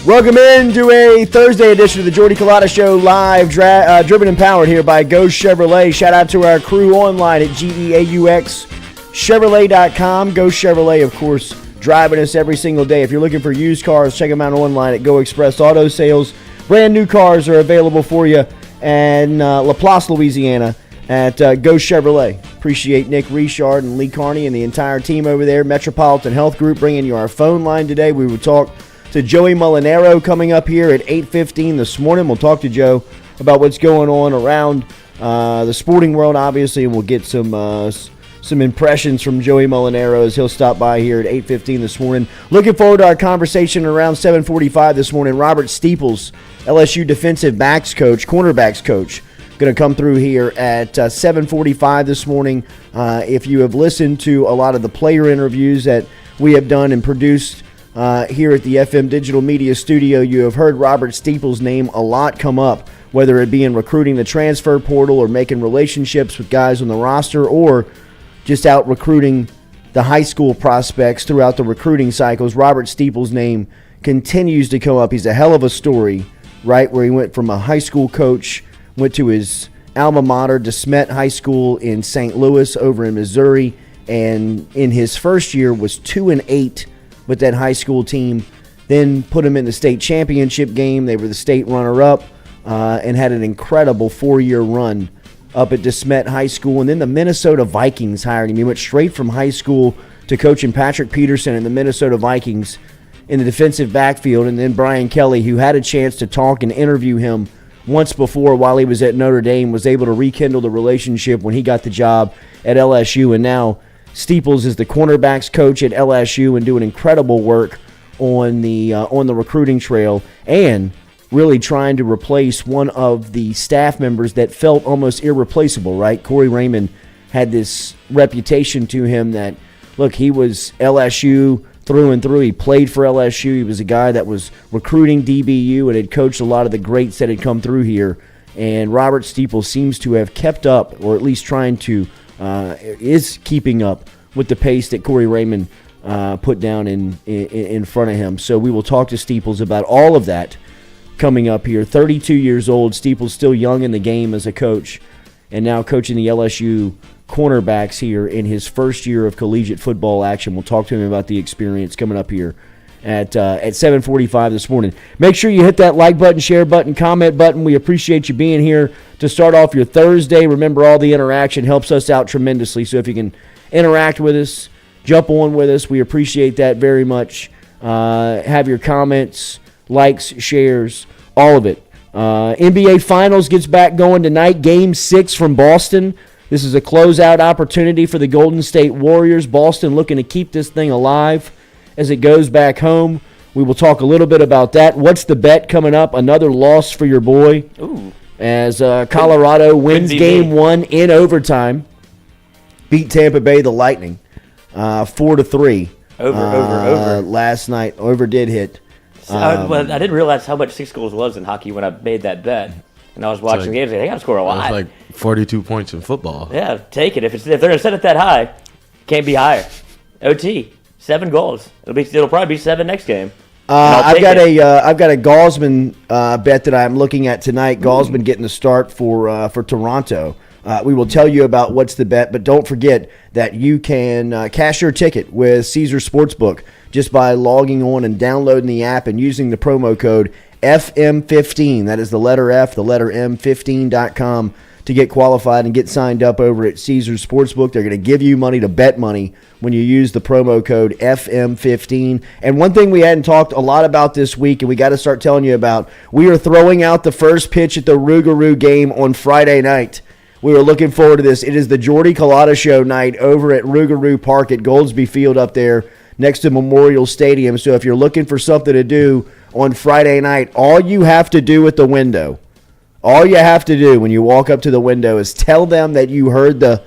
Welcome into a Thursday edition of the Jordy Culotta Show, live, driven and powered here by Go Chevrolet. Shout out to our crew online at GEAUXChevrolet.com. Go Chevrolet, of course, driving us every single day. If you're looking for used cars, check them out online at Go Express Auto Sales. Brand new cars are available for you in Laplace, Louisiana at Go Chevrolet. Appreciate Nick Richard and Lee Carney and the entire team over there. Metropolitan Health Group bringing you our phone line today. We will talk to Joey Mulinaro coming up here at 8:15 this morning. We'll talk to Joe about what's going on around the sporting world, obviously, and we'll get some impressions from Joey Mulinaro as he'll stop by here at 8:15 this morning. Looking forward to our conversation around 7:45 this morning. Robert Steeples, LSU defensive backs coach, cornerbacks coach, going to come through here at 7:45 this morning. If you have listened to a lot of the player interviews that we have done and produced here at the FM Digital Media Studio, you have heard Robert Steeples' name a lot come up, whether it be in recruiting the transfer portal or making relationships with guys on the roster or just out recruiting the high school prospects throughout the recruiting cycles. Robert Steeples' name continues to come up. He's a hell of a story, right, where he went from a high school coach, went to his alma mater, DeSmet High School in St. Louis over in Missouri, and in his first year was 2-8 with that high school team, then put him in the state championship game. They were the state runner-up and had an incredible 4-year run up at DeSmet High School. And then the Minnesota Vikings hired him. He went straight from high school to coaching Patrick Peterson and the Minnesota Vikings in the defensive backfield. And then Brian Kelly, who had a chance to talk and interview him once before while he was at Notre Dame, was able to rekindle the relationship when he got the job at LSU. And now Steeples is the cornerbacks coach at LSU and doing incredible work on the recruiting trail and really trying to replace one of the staff members that felt almost irreplaceable, right? Corey Raymond had this reputation to him that, look, he was LSU through and through. He played for LSU. He was a guy that was recruiting DBU and had coached a lot of the greats that had come through here. And Robert Steeples seems to have kept up, or at least trying to is keeping up with the pace that Corey Raymond put down in front of him. So we will talk to Steeples about all of that coming up here. 32 years old. Steeples still young in the game as a coach, and now coaching the LSU cornerbacks here in his first year of collegiate football action. We'll talk to him about the experience coming up here at 7:45 this morning. Make sure you hit that like button, share button, comment button. We appreciate you being here to start off your Thursday. Remember, all the interaction helps us out tremendously. So if you can interact with us, jump on with us, we appreciate that very much. Have your comments, likes, shares, all of it. NBA Finals gets back going tonight. Game 6 from Boston. This is a closeout opportunity for the Golden State Warriors. Boston looking to keep this thing alive as it goes back home. We will talk a little bit about that. What's the bet coming up? Another loss for your boy. Ooh. As Colorado wins Game 1 in overtime. Beat Tampa Bay, the Lightning, 4-3. Over. Last night. Over did hit. Well, I didn't realize how much 6 goals was in hockey when I made that bet. And I was watching the games. They got to score a lot. It's like 42 points in football. Yeah, take it. If they're going to set it that high, can't be higher. OT, 7 goals. It'll probably be 7 next game. I've got a Gaussman bet that I'm looking at tonight. Gaussman getting the start for Toronto. We will tell you about what's the bet, but don't forget that you can cash your ticket with Caesar Sportsbook just by logging on and downloading the app and using the promo code FM15. That is the letter F, the letter M, 15.com to get qualified and get signed up over at Caesar Sportsbook. They're going to give you money to bet money when you use the promo code FM15. And one thing we hadn't talked a lot about this week, and we got to start telling you about, we are throwing out the first pitch at the Rougarou game on Friday night. We are looking forward to this. It is the Jordy Culotta Show night over at Rougarou Park at Goldsby Field up there next to Memorial Stadium. So if you're looking for something to do on Friday night, all you have to do at the window, all you have to do when you walk up to the window is tell them that you heard the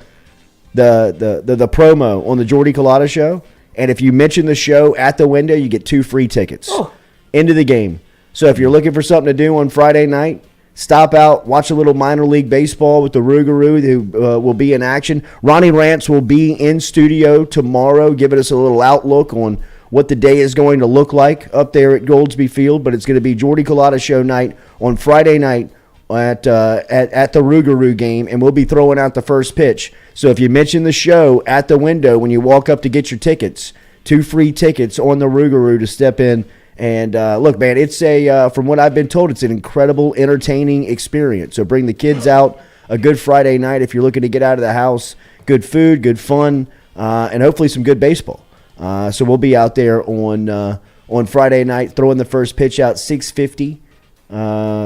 promo on the Jordy Culotta Show, and if you mention the show at the window, you get 2 free tickets into the game. So if you're looking for something to do on Friday night, stop out, watch a little minor league baseball with the Rougarou, who will be in action. Ronnie Rance will be in studio tomorrow, giving us a little outlook on what the day is going to look like up there at Goldsby Field, but it's going to be Jordy Culotta show night on Friday night at the Rougarou game, and we'll be throwing out the first pitch. So if you mention the show at the window when you walk up to get your tickets, 2 free tickets on the Rougarou to step in. And look, man, it's from what I've been told, it's an incredible, entertaining experience. So bring the kids out, a good Friday night if you're looking to get out of the house. Good food, good fun, and hopefully some good baseball. So we'll be out there on Friday night, throwing the first pitch out, 6:50,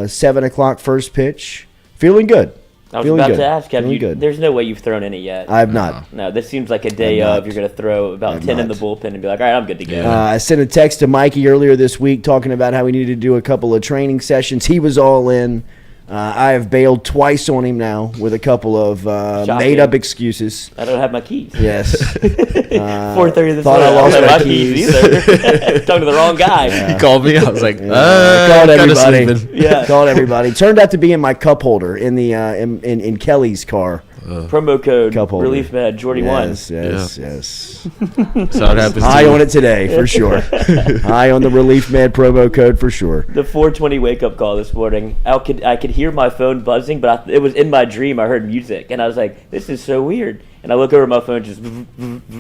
7 o'clock first pitch. Feeling good. I was about to ask, there's no way you've thrown any yet. I have not. No, this seems like a day of you're going to throw about 10 in the bullpen and be like, all right, I'm good to go. I sent a text to Mikey earlier this week talking about how we needed to do a couple of training sessions. He was all in. I have bailed twice on him now with a couple of made-up excuses. I don't have my keys. Yes. 4:30 this thought morning. I lost my keys either. Talking to the wrong guy. Yeah. He called me. I was like, called everybody. Yeah. Called everybody. Turned out to be in my cup holder in the in Kelly's car. Promo code Cup holder. Relief Med Jordy Yes. So it happens. High on it today for sure. High on the Relief Med promo code for sure. The 4:20 wake up call this morning. I could hear my phone buzzing, but it was in my dream. I heard music, and I was like, "This is so weird." And I look over at my phone, just. I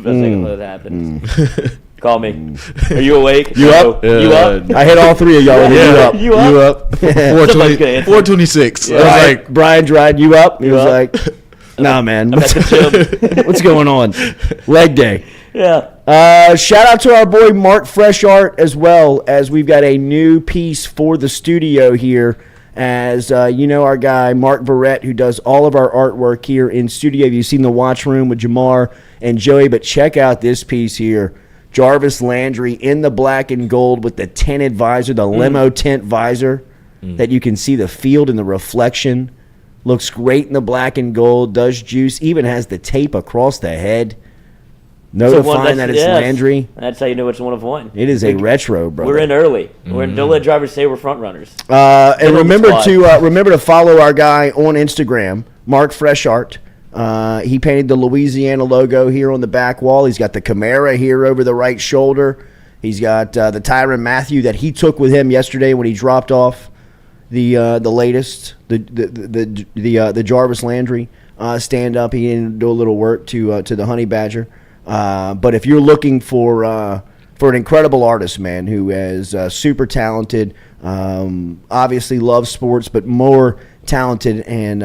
was like, "What happened?" Call me. Are you awake? You up? You up? I hit all 3 of y'all. You up? You up? 426. Yeah. I was like, Brian Dryden, you up? He was up? like, nah, man. I'm at the gym. What's going on? Leg day. Yeah. Shout out to our boy Mark Freshart as well, as we've got a new piece for the studio here. As you know, our guy Mark Verrett, who does all of our artwork here in studio. You've seen the watch room with Jamar and Joey, but check out this piece here. Jarvis Landry in the black and gold with the tinted visor, the limo tint visor, that you can see the field and the reflection. Looks great in the black and gold, does juice, even has the tape across the head. Notifying that it's Landry. That's how you know it's one of one. It is a retro, bro. We're in early. Don't let drivers say we're front runners. And remember to follow our guy on Instagram, Mark Freshart. He painted the Louisiana logo here on the back wall. He's got the Camara here over the right shoulder. He's got the Tyrann Mathieu that he took with him yesterday when he dropped off the latest, the Jarvis Landry stand up. He didn't do a little work to the Honey Badger. But if you're looking for an incredible artist, man, who is super talented, obviously loves sports, but more talented and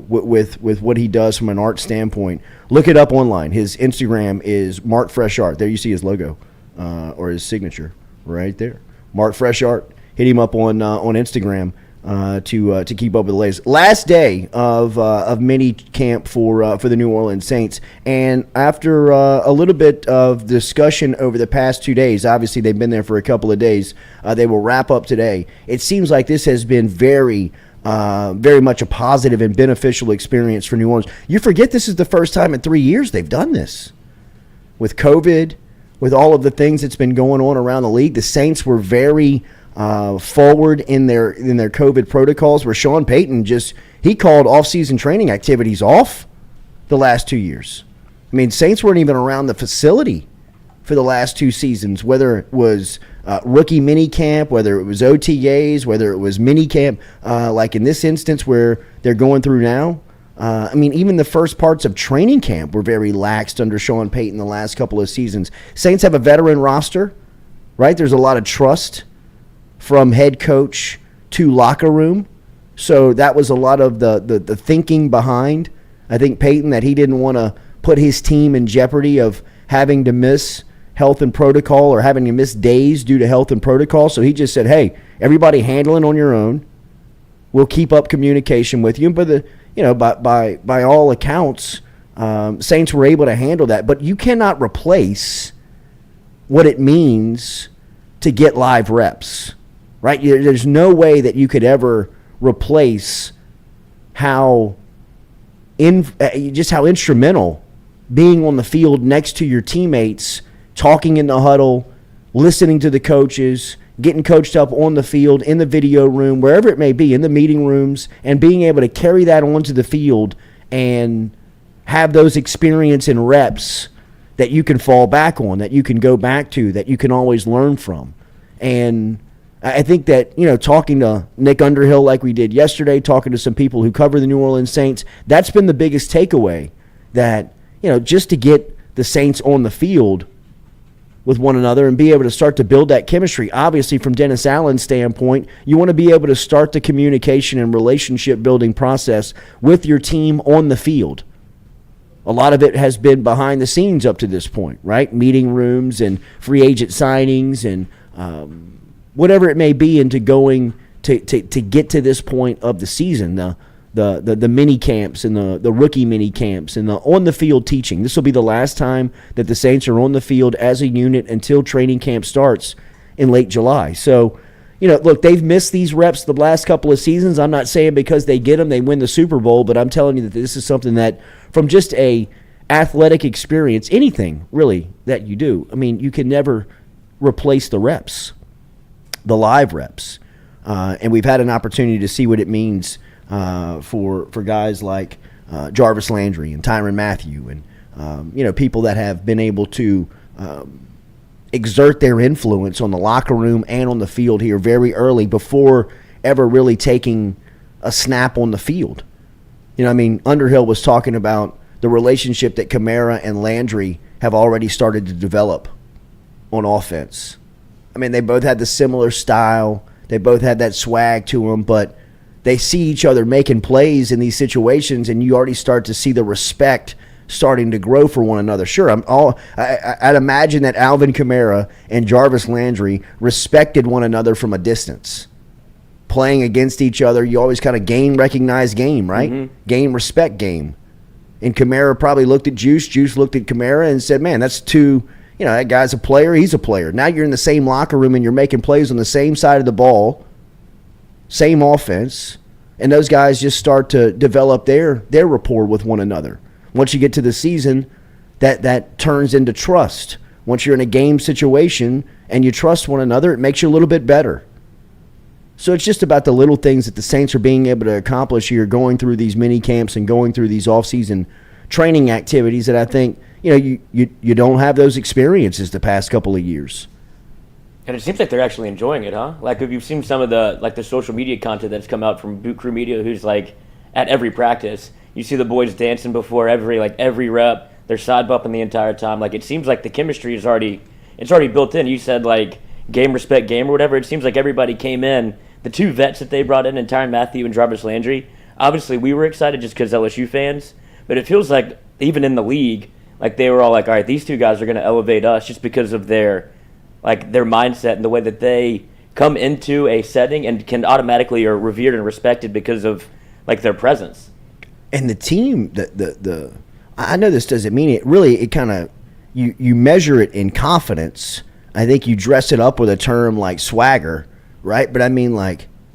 with what he does from an art standpoint, look it up online. His Instagram is Mark Freshart. There you see his logo or his signature right there. Mark Freshart. Hit him up on Instagram to keep up with the latest. Last day of mini camp for the New Orleans Saints, and after a little bit of discussion over the past 2 days, obviously they've been there for a couple of days. They will wrap up today. It seems like this has been very much a positive and beneficial experience for New Orleans. You forget this is the first time in 3 years they've done this. With COVID, with all of the things that's been going on around the league, the Saints were very forward in their COVID protocols, where Sean Payton he called off-season training activities off the last 2 years. I mean, Saints weren't even around the facility for the last 2 seasons, whether it was rookie mini camp, whether it was OTAs, whether it was mini camp, like in this instance where they're going through now. I mean, even the first parts of training camp were very laxed under Sean Payton the last couple of seasons. Saints have a veteran roster, right? There's a lot of trust from head coach to locker room. So that was a lot of the thinking behind, I think, Payton, that he didn't want to put his team in jeopardy of having to miss health and protocol or having to miss days due to health and protocol. So he just said, hey, everybody handle it on your own. We'll keep up communication with you. But, by all accounts, Saints were able to handle that. But you cannot replace what it means to get live reps, right? There's no way that you could ever replace how instrumental being on the field next to your teammates, talking in the huddle, listening to the coaches, getting coached up on the field, in the video room, wherever it may be, in the meeting rooms, and being able to carry that onto the field and have those experience and reps that you can fall back on, that you can go back to, that you can always learn from. And I think that, talking to Nick Underhill like we did yesterday, talking to some people who cover the New Orleans Saints, that's been the biggest takeaway, that, just to get the Saints on the field with one another and be able to start to build that chemistry. Obviously, from Dennis Allen's standpoint, you want to be able to start the communication and relationship building process with your team on the field. A lot of it has been behind the scenes up to this point, right? Meeting rooms and free agent signings and whatever it may be into going to get to this point of the season, the mini camps and the rookie mini camps and the on the field teaching. This will be the last time that the Saints are on the field as a unit until training camp starts in late July. So, look, they've missed these reps the last couple of seasons. I'm not saying because they get them, they win the Super Bowl, but I'm telling you that this is something that, from just a athletic experience, anything really that you do, you can never replace the reps, the live reps. And we've had an opportunity to see what it means for guys like Jarvis Landry and Tyrann Mathieu and people that have been able to exert their influence on the locker room and on the field here very early before ever really taking a snap on the field. Underhill was talking about the relationship that Kamara and Landry have already started to develop on offense. They both had the similar style. They both had that swag to them, but they see each other making plays in these situations, and you already start to see the respect starting to grow for one another. Sure, I'd imagine that Alvin Kamara and Jarvis Landry respected one another from a distance. Playing against each other, you always kind of recognize game, right? Mm-hmm. Game, respect game. And Kamara probably looked at Juice. Juice looked at Kamara and said, man, that's two, that guy's a player, he's a player. Now you're in the same locker room and you're making plays on the same side of the ball, same offense, and those guys just start to develop their rapport with one another. Once you get to the season, that turns into trust. Once you're in a game situation and you trust one another, it makes you a little bit better. So it's just about the little things that the Saints are being able to accomplish here, going through these mini camps and going through these off-season training activities that I think, you don't have those experiences the past couple of years. And it seems like they're actually enjoying it, huh? Like, if you've seen some of the social media content that's come out from Boot Crew Media, who's at every practice, you see the boys dancing before every rep. They're side bumping the entire time. It seems like the chemistry is already built in. You said game, respect, game, or whatever. It seems like everybody came in. The two vets that they brought in, Tyrann Mathieu and Jarvis Landry, obviously we were excited just because LSU fans, but it feels like even in the league, they were all all right, these two guys are going to elevate us just because of their mindset and the way that they come into a setting and can automatically are revered and respected because of their presence. And the team, I know this doesn't mean it. Really, it kind of you measure it in confidence. I think you dress it up with a term like swagger, right? But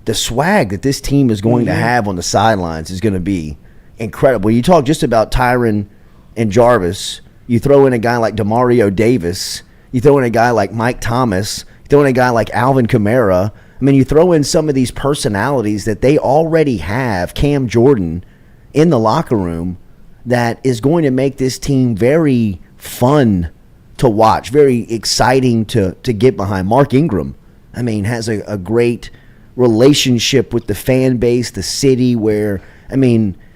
the swag that this team is going to have on the sidelines is going to be incredible. You talk just about Tyrann and Jarvis. You throw in a guy like Demario Davis. You throw in a guy like Mike Thomas. You throw in a guy like Alvin Kamara. You throw in some of these personalities that they already have, Cam Jordan, in the locker room, that is going to make this team very fun to watch, very exciting to get behind. Mark Ingram, has a great relationship with the fan base, the city, where,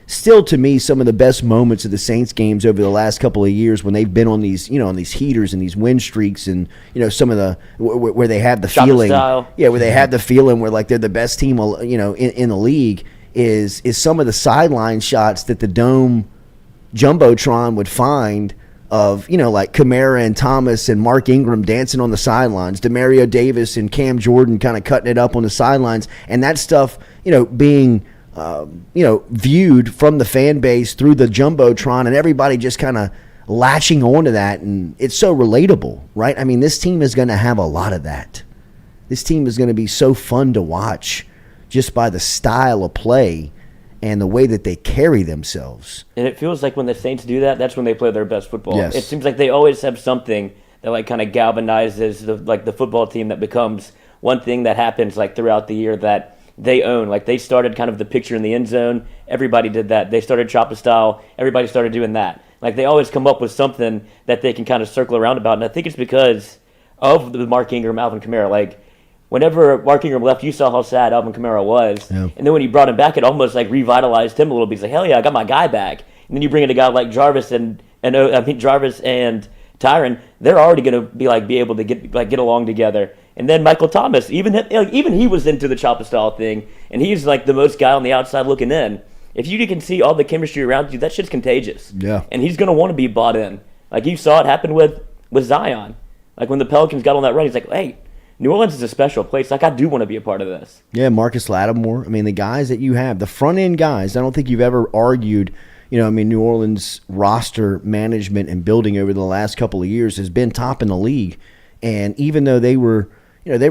still to me, some of the best moments of the Saints games over the last couple of years when they've been on these, on these heaters and these win streaks and, some of the, where they have the feeling, where they have the feeling where they're the best team, in the league, is some of the sideline shots that the Dome Jumbotron would find of, Kamara and Thomas and Mark Ingram dancing on the sidelines, Demario Davis and Cam Jordan kind of cutting it up on the sidelines, and that stuff, being viewed from the fan base through the Jumbotron, and everybody just kind of latching onto that, and it's so relatable, right? This team is going to have a lot of that. This team is going to be so fun to watch just by the style of play and the way that they carry themselves. And it feels like when the Saints do that, that's when they play their best football. Yes. It seems like they always have something that kind of galvanizes the football team, that becomes one thing that happens throughout the year that they own. They started kind of the picture in the end zone. Everybody did that. They started chopper style. Everybody started doing that. Like, they always come up with something that they can kind of circle around about, and I think it's because of the Mark Ingram, Alvin Kamara. Like, whenever Mark Ingram left, you saw how sad Alvin Kamara was. Yeah. And then when he brought him back, it almost like revitalized him a little bit. He's like, hell yeah, I got my guy back. And then you bring in a guy like Jarvis and Tyron. They're already going to be able to get along together. And then Michael Thomas, even he was into the chopper style thing, and he's like the most guy on the outside looking in. If you can see all the chemistry around you, that shit's contagious. Yeah. And he's going to want to be bought in. Like, you saw it happen with Zion. Like, when the Pelicans got on that run, he's like, hey, New Orleans is a special place. Like, I do want to be a part of this. Yeah, Marcus Lattimore. I mean, the guys that you have, the front-end guys, I don't think you've ever argued, New Orleans roster management and building over the last couple of years has been top in the league. And even though they were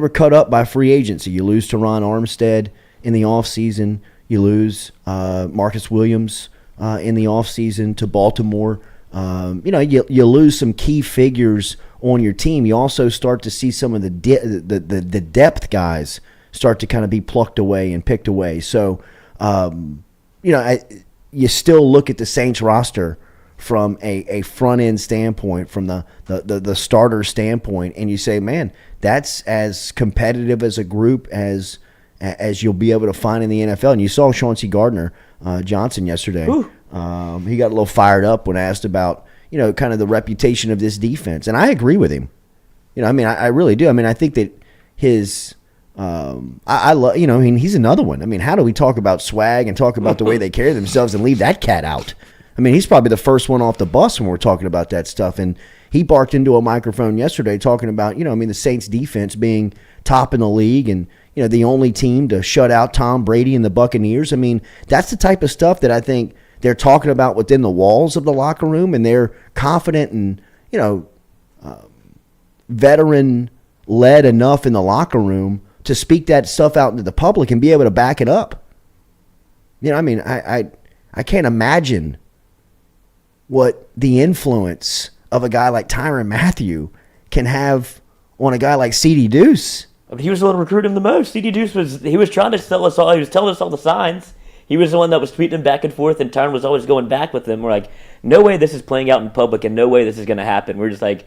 cut up by free agency, you lose Teron Armstead in the offseason, you lose Marcus Williams in the offseason to Baltimore. You lose some key figures on your team. You also start to see some of the depth guys start to kind of be plucked away and picked away. So, you still look at the Saints roster from a front end standpoint, from the starter standpoint, and you say, man, that's as competitive as a group as you'll be able to find in the NFL. And you saw Chauncey Gardner-Johnson yesterday. He got a little fired up when asked about, kind of the reputation of this defense. And I agree with him. I really do. I think that his I love, he's another one. How do we talk about swag and talk about the way they carry themselves and leave that cat out? He's probably the first one off the bus when we're talking about that stuff. And he barked into a microphone yesterday talking about, the Saints defense being top in the league and, the only team to shut out Tom Brady and the Buccaneers. That's the type of stuff that I think they're talking about within the walls of the locker room, and they're confident and, veteran-led enough in the locker room to speak that stuff out into the public and be able to back it up. I can't imagine what the influence of a guy like Tyrann Mathieu can have on a guy like C.D. Deuce. He was the one to recruit him the most. C.D. Deuce was trying to tell us all. He was telling us all the signs. He was the one that was tweeting him back and forth, and Tyrann was always going back with him. We're like, no way this is playing out in public, and no way this is going to happen. We're just like,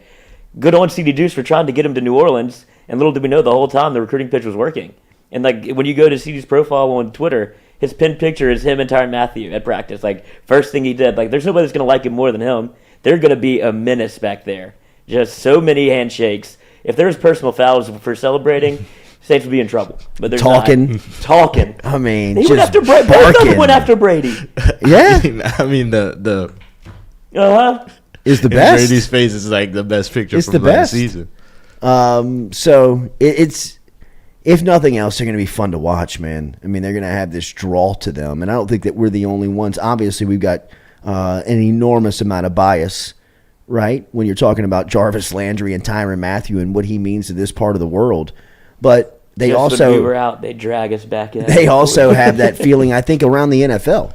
good on C.D. Deuce for trying to get him to New Orleans, and little did we know the whole time the recruiting pitch was working. And like, when you go to C.D.'s profile on Twitter, his pinned picture is him and Tyrann Mathieu at practice. Like, first thing he did. Like, there's nobody that's going to like him more than him. They're going to be a menace back there. Just so many handshakes. If there's personal fouls for celebrating, Saints would be in trouble. But they're talking. He went after Brady. Both of them went after Brady. Yeah. The is the best. Brady's face is like the best picture from last season. So it's, if nothing else, they're going to be fun to watch, man. They're going to have this draw to them, and I don't think that we're the only ones. Obviously, we've got an enormous amount of bias, right, when you're talking about Jarvis Landry and Tyrann Mathieu and what he means to this part of the world. But they just also, when we were out, they drag us back in. They also have that feeling, I think, around the NFL.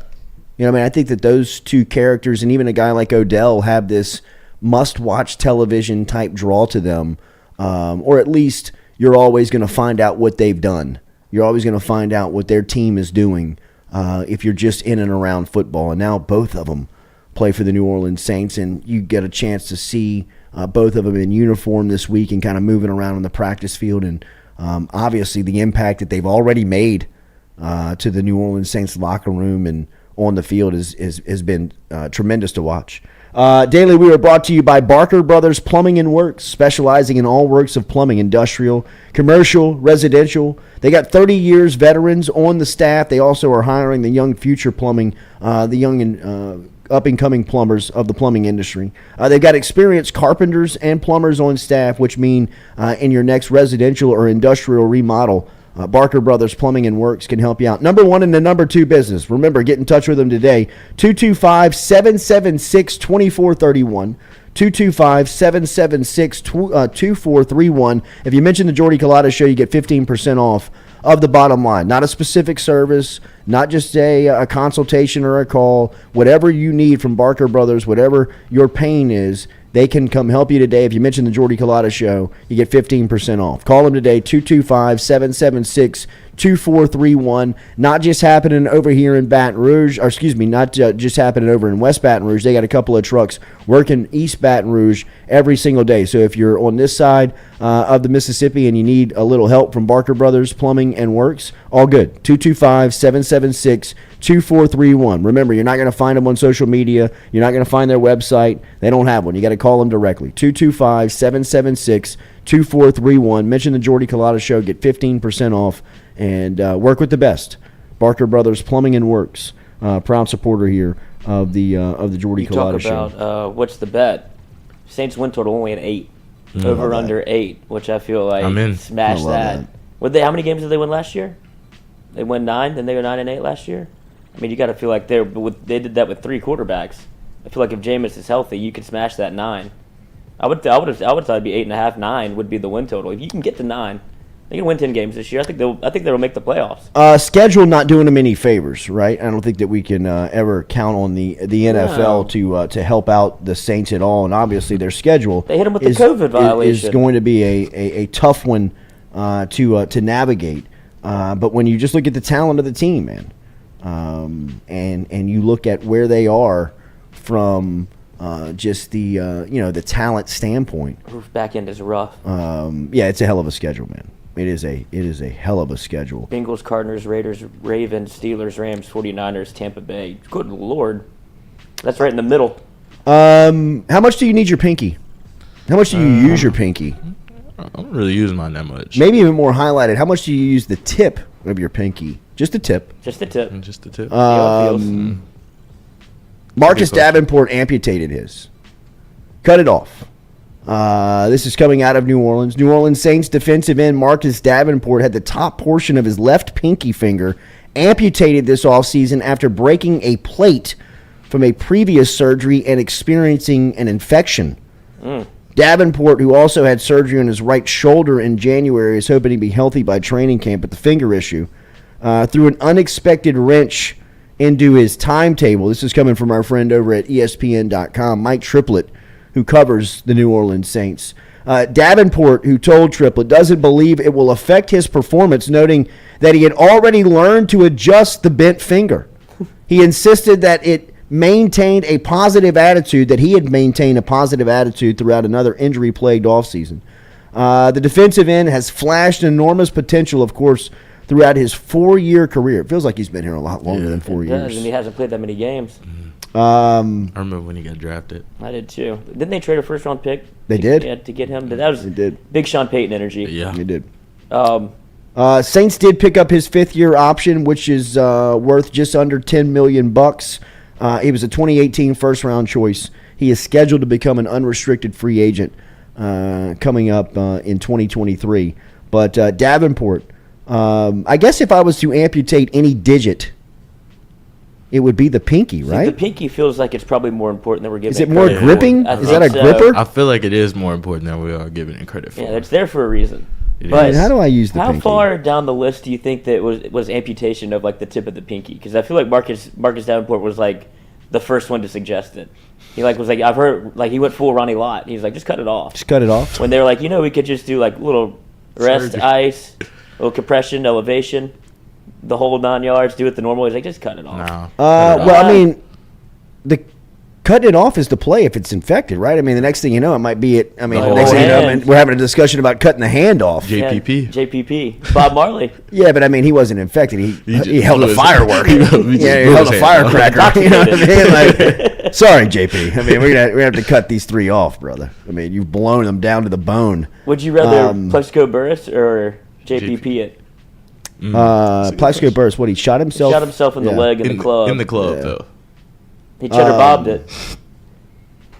I think that those two characters and even a guy like Odell have this must-watch television type draw to them, or at least you're always going to find out what they've done. You're always going to find out what their team is doing if you're just in and around football. And now both of them play for the New Orleans Saints, and you get a chance to see both of them in uniform this week and kind of moving around on the practice field. And obviously the impact that they've already made to the New Orleans Saints locker room and on the field has been tremendous to watch. Daily, we are brought to you by Barker Brothers Plumbing and Works, specializing in all works of plumbing, industrial, commercial, residential. They got 30 years veterans on the staff. They also are hiring the young future plumbing, the young and up-and-coming plumbers of the plumbing industry. They've got experienced carpenters and plumbers on staff, which mean in your next residential or industrial remodel, Barker Brothers Plumbing and Works can help you out. Number one in the number two business. Remember, get in touch with them today. 225-776-2431. 225-776-2431. If you mention the Jordy Culotta Show, you get 15% off of the bottom line. Not a specific service, not just a consultation or a call. Whatever you need from Barker Brothers, whatever your pain is, they can come help you today. If you mention the Jordy Culotta Show, you get 15% off. Call them today, 225-776-2431. 2431. Not just happening over here in Baton Rouge, or excuse me, not just happening over in West Baton Rouge. They got a couple of trucks working East Baton Rouge every single day. So if you're on this side of the Mississippi and you need a little help from Barker Brothers Plumbing and Works, all good. 225-776-2431. Remember, you're not going to find them on social media. You're not going to find their website. They don't have one. You got to call them directly. 225-776-2431. Mention the Jordy Culotta Show. Get 15% off and work with the best. Barker Brothers Plumbing and Works. Proud supporter here of the Jordy Culotta Show. You talk about what's the bet? Saints win total only at 8. Over under 8, which I feel like smash that. How many games did they win last year? They won 9, then they were 9-8 last year. I mean, you got to feel like they did that with 3 quarterbacks. I feel like if Jameis is healthy, you could smash that 9. I would thought it'd be 8.5, 9 would be the win total. If you can get to 9, they can win 10 games this year. I think they'll make the playoffs. Schedule not doing them any favors, right? I don't think that we can ever count on the NFL to help out the Saints at all. And obviously, their schedule they hit them with the COVID violation. Is going to be a tough one to navigate. But when you just look at the talent of the team, man, and you look at where they are from just the talent standpoint, Roof back end is rough. It's a hell of a schedule, man. It is a hell of a schedule. Bengals, Cardinals, Raiders, Ravens, Steelers, Rams, 49ers, Tampa Bay. Good Lord. That's right in the middle. How much do you need your pinky? How much do you use your pinky? I don't really use mine that much. Maybe even more highlighted. How much do you use the tip of your pinky? Just the tip. Just the tip. Just the tip. Marcus Davenport amputated his. Cut it off. This is coming out of New Orleans. New Orleans Saints defensive end Marcus Davenport had the top portion of his left pinky finger amputated this offseason after breaking a plate from a previous surgery and experiencing an infection. Davenport, who also had surgery on his right shoulder in January, is hoping to be healthy by training camp, but the finger issue threw an unexpected wrench into his timetable. This is coming from our friend over at ESPN.com, Mike Triplett, who covers the New Orleans Saints. Davenport, who told Triplett, doesn't believe it will affect his performance, noting that he had already learned to adjust the bent finger. He insisted that he had maintained a positive attitude throughout another injury-plagued offseason. The defensive end has flashed enormous potential, of course, throughout his 4-year career. It feels like he's been here a lot longer than 4 years. And he hasn't played that many games. I remember when he got drafted. I did too. Didn't they trade a first-round pick? They did? To get him. That was big Sean Payton energy. Yeah. They did. Saints did pick up his 5th-year option, which is worth just under $10 million. He was a 2018 first-round choice. He is scheduled to become an unrestricted free agent coming up in 2023. But Davenport, I guess if I was to amputate any digit, it would be the pinky, right? The pinky feels like it's probably more important than we're giving. Is it more gripping? Is that a gripper? I feel like it is more important than we are giving it credit for. Yeah, it's there for a reason. But how do I use the pinky? How far down the list do you think that was amputation of like the tip of the pinky? Because I feel like Marcus Davenport was like the first one to suggest it. He was like I've heard he went full Ronnie Lott. He's like just cut it off. Just cut it off. When they were like we could just do like little rest, ice, little compression, elevation, the whole 9 yards. Do it the normal. He's like just cut it off. No. I mean, the cutting it off is the play if it's infected, right? I mean, the next thing you know, it might be it. I mean, next thing you know, we're having a discussion about cutting the hand off. JPP. JPP. Bob Marley. Yeah, but I mean, he wasn't infected. He held a firework. He held a firecracker. You know what I mean? Like, sorry, JP. I mean, we're gonna have to cut these 3 off, brother. I mean, you've blown them down to the bone. Would you rather Plexico Burress or JPP it? Plexico Burress, what, he shot himself? Shot himself in the leg in the club. In the club, though. He cheddar bobbed it.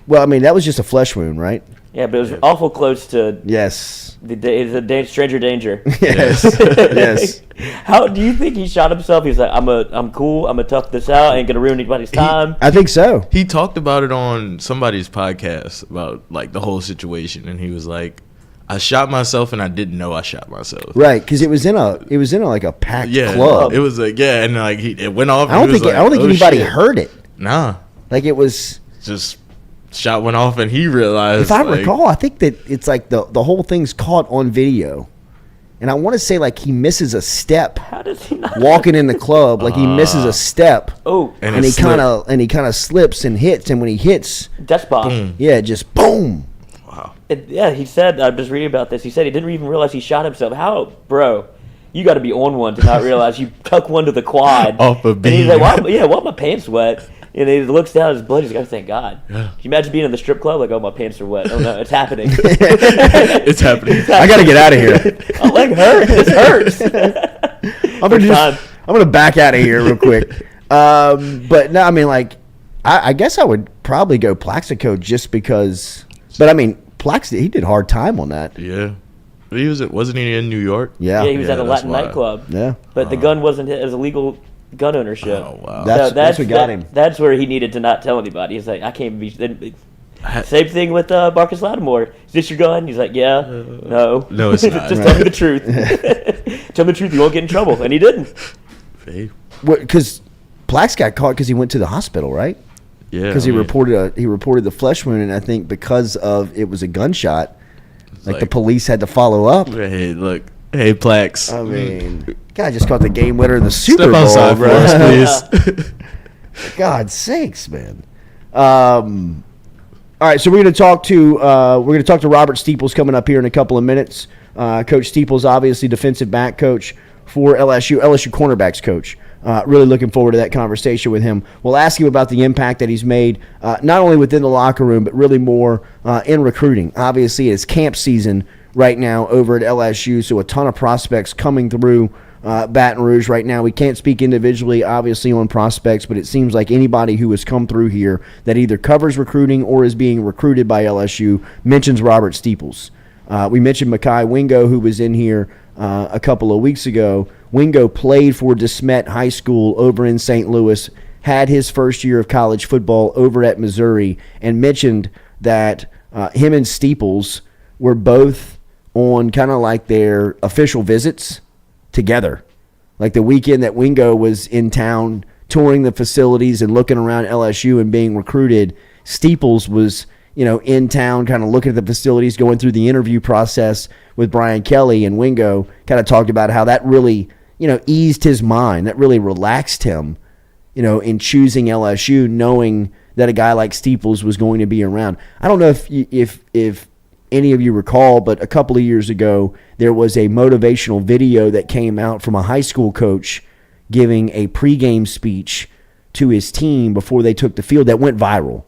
Well, I mean, that was just a flesh wound, right? Yeah, but it was awful close to the stranger danger. Yes, yes. How do you think he shot himself? He's like, I'm cool. I'm gonna tough this out. I ain't gonna ruin anybody's time. I think so. He talked about it on somebody's podcast about like the whole situation, and he was like, I shot myself and I didn't know I shot myself. Right, because it was in a like a packed club. It was like and like it went off. I don't think anybody heard it. Nah, like it was just shot went off and he realized. If I recall, I think that it's like the whole thing's caught on video, and I want to say like he misses a step. How does he not walking in the club? Like he misses a step. Oh, and he kind of slips and hits, and when he hits, that's bomb. Yeah, just boom. Wow. Yeah, he said. I'm just reading about this. He said he didn't even realize he shot himself. How, bro? You got to be on one to not realize you tuck one to the quad. Off a And he's beam. like, why are my pants wet? And he looks down at his blood. He's like, oh, thank God. Yeah. Can you imagine being in the strip club? Like, oh, my pants are wet. Oh, no, it's happening. It's happening. I got to get out of here. My leg hurts. This hurts. I'm gonna back out of here real quick. But no, I mean, like, I guess I would probably go Plaxico just because. But I mean, Plaxico, he did hard time on that. Yeah. But wasn't he in New York? Yeah. Yeah, he was at a that's Latin why. nightclub. Yeah. But the gun wasn't his. It was illegal gun ownership. Oh, wow. That's what got him. That's where he needed to not tell anybody. He's like, I can't be. Same thing with Marcus Lattimore. Is this your gun? He's like, yeah. No. No, it's not. Just tell me the truth. Tell me the truth. You won't get in trouble. And he didn't. Hey. Because Plax got caught because he went to the hospital, right? Yeah. Because he reported the flesh wound, and I think because of it was a gunshot, like the police had to follow up. Hey, look. Hey, Plax. I mean, guy just caught the game winner in the Super Step Bowl, outside for bro. us, please. God's sakes, man. All right, so we're going to talk to Robert Steeples coming up here in a couple of minutes. Coach Steeples, obviously defensive back coach for LSU cornerbacks coach. Really looking forward to that conversation with him. We'll ask him about the impact that he's made, not only within the locker room, but really more in recruiting. Obviously, it's camp season right now over at LSU, so a ton of prospects coming through Baton Rouge right now. We can't speak individually, obviously, on prospects, but it seems like anybody who has come through here that either covers recruiting or is being recruited by LSU mentions Robert Steeples. We mentioned Mekhi Wingo, who was in here a couple of weeks ago. Wingo played for DeSmet High School over in St. Louis, had his first year of college football over at Missouri, and mentioned that him and Steeples were both on kind of like their official visits together. Like the weekend that Wingo was in town touring the facilities and looking around LSU and being recruited, Steeples was, in town kind of looking at the facilities, going through the interview process with Brian Kelly, and Wingo kind of talked about how that really, eased his mind. That really relaxed him, in choosing LSU, knowing that a guy like Steeples was going to be around. I don't know if any of you recall, but a couple of years ago, there was a motivational video that came out from a high school coach giving a pregame speech to his team before they took the field that went viral,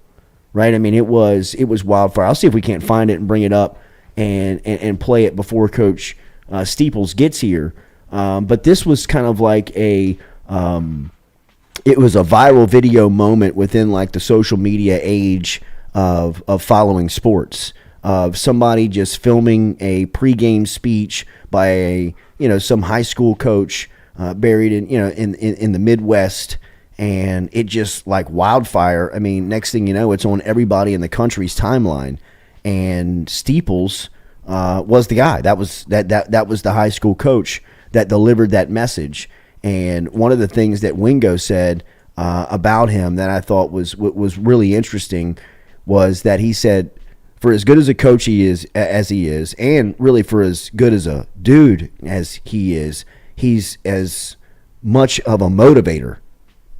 right? I mean, it was wildfire. I'll see if we can't find it and bring it up and play it before Coach Steeples gets here. But this was kind of like it was a viral video moment within like the social media age of following sports. Of somebody just filming a pregame speech by some high school coach buried in the Midwest, and it just like wildfire. I mean, next thing you know, it's on everybody in the country's timeline, and Steeples was the guy. That was the high school coach that delivered that message. And one of the things that Wingo said about him that I thought was really interesting was that he said, for as good as a coach he is, and really for as good as a dude as he is, he's as much of a motivator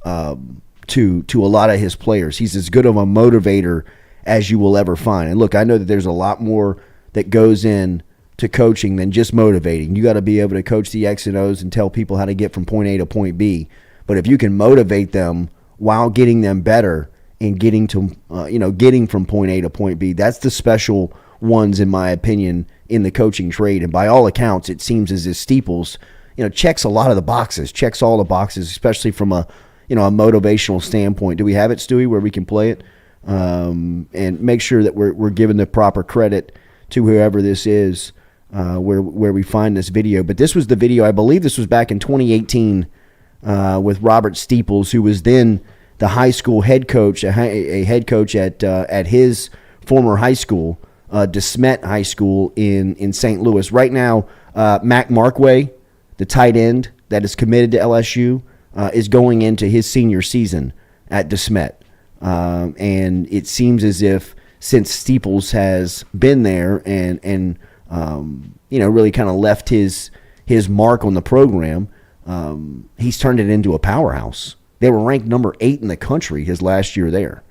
to a lot of his players. He's as good of a motivator as you will ever find. And look, I know that there's a lot more that goes in to coaching than just motivating. You got to be able to coach the X and O's and tell people how to get from point A to point B. But if you can motivate them while getting them better, and getting from point A to point B, that's the special ones, in my opinion, in the coaching trade. And by all accounts, it seems as if Steeples, checks a lot of the boxes, checks all the boxes, especially from a motivational standpoint. Do we have it, Stewie, where we can play it? And make sure that we're giving the proper credit to whoever this is, where we find this video. But this was the video, I believe this was back in 2018 with Robert Steeples, who was then the high school head coach, a head coach at his former high school, DeSmet High School in St. Louis. Right now, Mac Markway, the tight end that is committed to LSU, is going into his senior season at DeSmet. And it seems as if since Steeples has been there and really kind of left his mark on the program. He's turned it into a powerhouse. They were ranked number 8 in the country his last year there.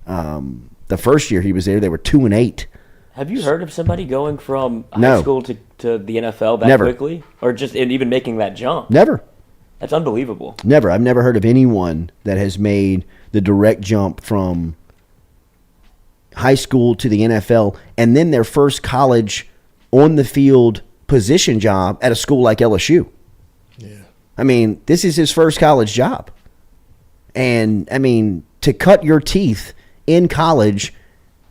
The first year he was there, they were 2-8. Have you heard of somebody going from No. high school to the NFL that Never. quickly? Or just even making that jump? Never. That's unbelievable. Never. I've never heard of anyone that has made the direct jump from high school to the NFL and then their first college on-the-field position job at a school like LSU. Yeah. I mean, this is his first college job. And, I mean, to cut your teeth in college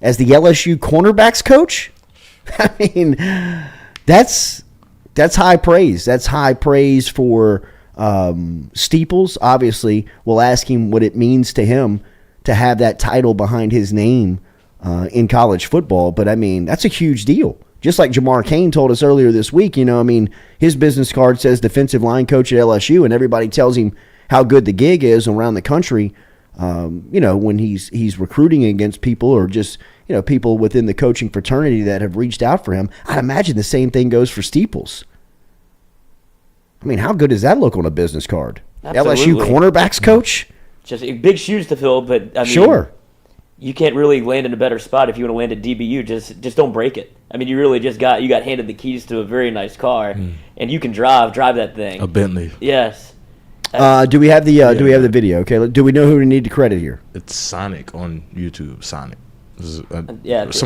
as the LSU cornerbacks coach, I mean, that's high praise. That's high praise for Steeples. Obviously, we'll ask him what it means to him to have that title behind his name in college football. But, I mean, that's a huge deal. Just like Jamar Cain told us earlier this week, his business card says defensive line coach at LSU, and everybody tells him how good the gig is around the country, when he's recruiting against people or just, people within the coaching fraternity that have reached out for him. I'd imagine the same thing goes for Steeples. I mean, how good does that look on a business card? Absolutely. LSU cornerbacks coach? Just big shoes to fill, but I mean, Sure. You can't really land in a better spot if you want to land at DBU. Just don't break it. I mean, you really got handed the keys to a very nice car, and you can drive that thing. A Bentley. Yes. Do we have the video? Okay, do we know who we need to credit here? It's Sonic on YouTube. Sonic. It's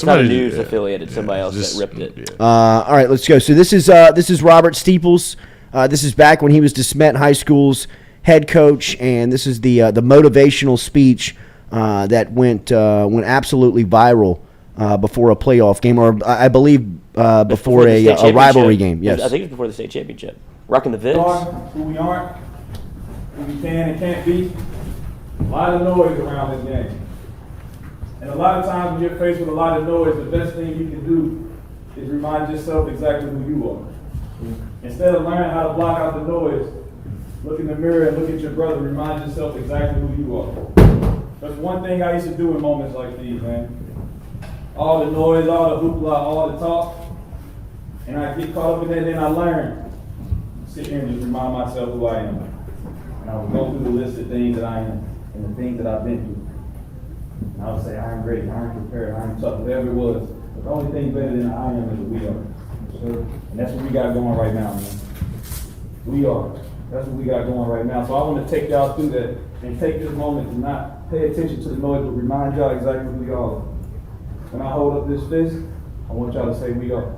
not a news affiliate. It's somebody else that ripped it. Yeah. All right, let's go. So this is Robert Steeples. This is back when he was DeSmet High School's head coach, and this is the motivational speech that went absolutely viral before a playoff game, or I believe before a rivalry game. Yes, I think it was before the state championship. Rocking the Vics. Who we aren't, who we can and can't be. A lot of noise around this game. And a lot of times when you're faced with a lot of noise, the best thing you can do is remind yourself exactly who you are. Instead of learning how to block out the noise, look in the mirror and look at your brother, remind yourself exactly who you are. That's one thing I used to do in moments like these, man. All the noise, all the hoopla, all the talk. And I get caught up in that, and then I learn. Sit here and just remind myself who I am. And I would go through the list of things that I am and the things that I've been through. And I would say, I am great, I am prepared, I am tough, whatever it was. But the only thing better than I am is what we are. Sure. And that's what we got going right now, man. We are. That's what we got going right now. So I want to take y'all through that and take this moment to not pay attention to the noise, but remind y'all exactly who we are. When I hold up this fist, I want y'all to say we are.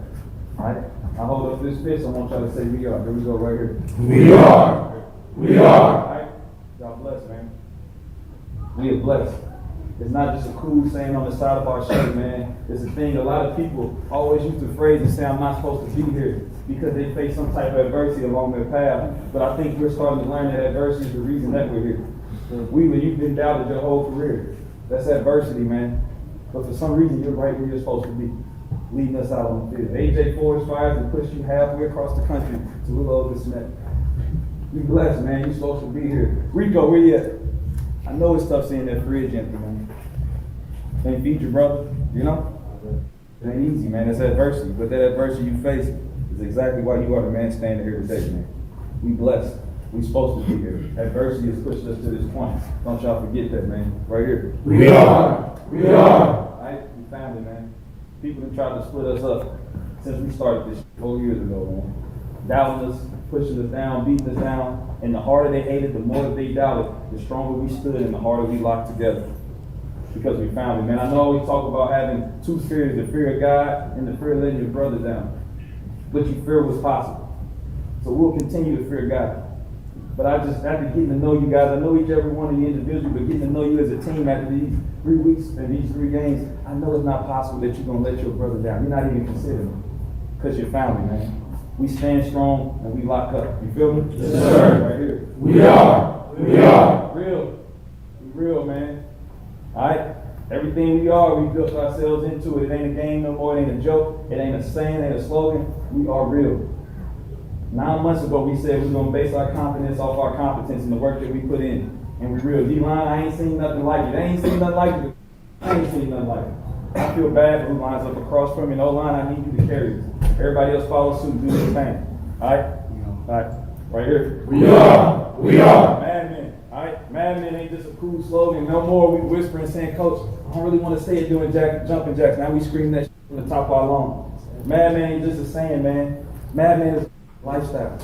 All right? I hold up this fist, I want y'all to say we are. Here we go right here. We are. We are. All right? Y'all blessed, man. We are blessed. It's not just a cool saying on the side of our shirt, man. It's a thing a lot of people always use the phrase and say, I'm not supposed to be here because they face some type of adversity along their path. But I think we're starting to learn that adversity is the reason that we're here. You've been doubted your whole career. That's adversity, man. But for some reason, you're right where you're supposed to be, leading us out on the field. AJ Forrest fires and push you halfway across the country to little old Smith. You blessed, man. You're supposed to be here. Rico, where you at? I know it's tough seeing that fridge empty, man. Can't feed your brother, you know? It ain't easy, man. It's adversity. But that adversity you face is exactly why you are the man standing here today, man. We blessed. We supposed to be here. Adversity has pushed us to this point. Don't y'all forget that, man. Right here. We are. We are. All right? We family, man. People have tried to split us up since we started this 4 years ago, man. Doubting us, pushing us down, beating us down. And the harder they hated, the more they doubted, the stronger we stood and the harder we locked together. Because we found it, man. I know we talk about having two fears, the fear of God and the fear of letting your brother down. But you fear what's possible. So we'll continue to fear God. But I just, after getting to know you guys, I know each every one of you individually, but getting to know you as a team after these 3 weeks and these 3 games, I know it's not possible that you're going to let your brother down. You're not even considering because you're family, man. We stand strong and we lock up. You feel me? Yes, sir. Right here. We are. We are. Real. We real, man. All right? Everything we are, we built ourselves into it. It ain't a game no more. It ain't a joke. It ain't a saying. It ain't a slogan. We are real. 9 months ago, we said we're going to base our confidence off our competence and the work that we put in. And we're real. D-line, I ain't seen nothing like it. I ain't seen nothing like it. I ain't seen nothing like it. I feel bad for who lines up across from me. No line, I need you to carry this. Everybody else follow suit, do your thing. All right? All right. Right here. We are. We are. Madmen. All right? Madmen ain't just a cool slogan. No more we whispering saying, Coach, I don't really want to say it doing jumping jacks. Now we screaming that shit from the top of our lungs. Madman ain't just a saying, man. Madman is lifestyle.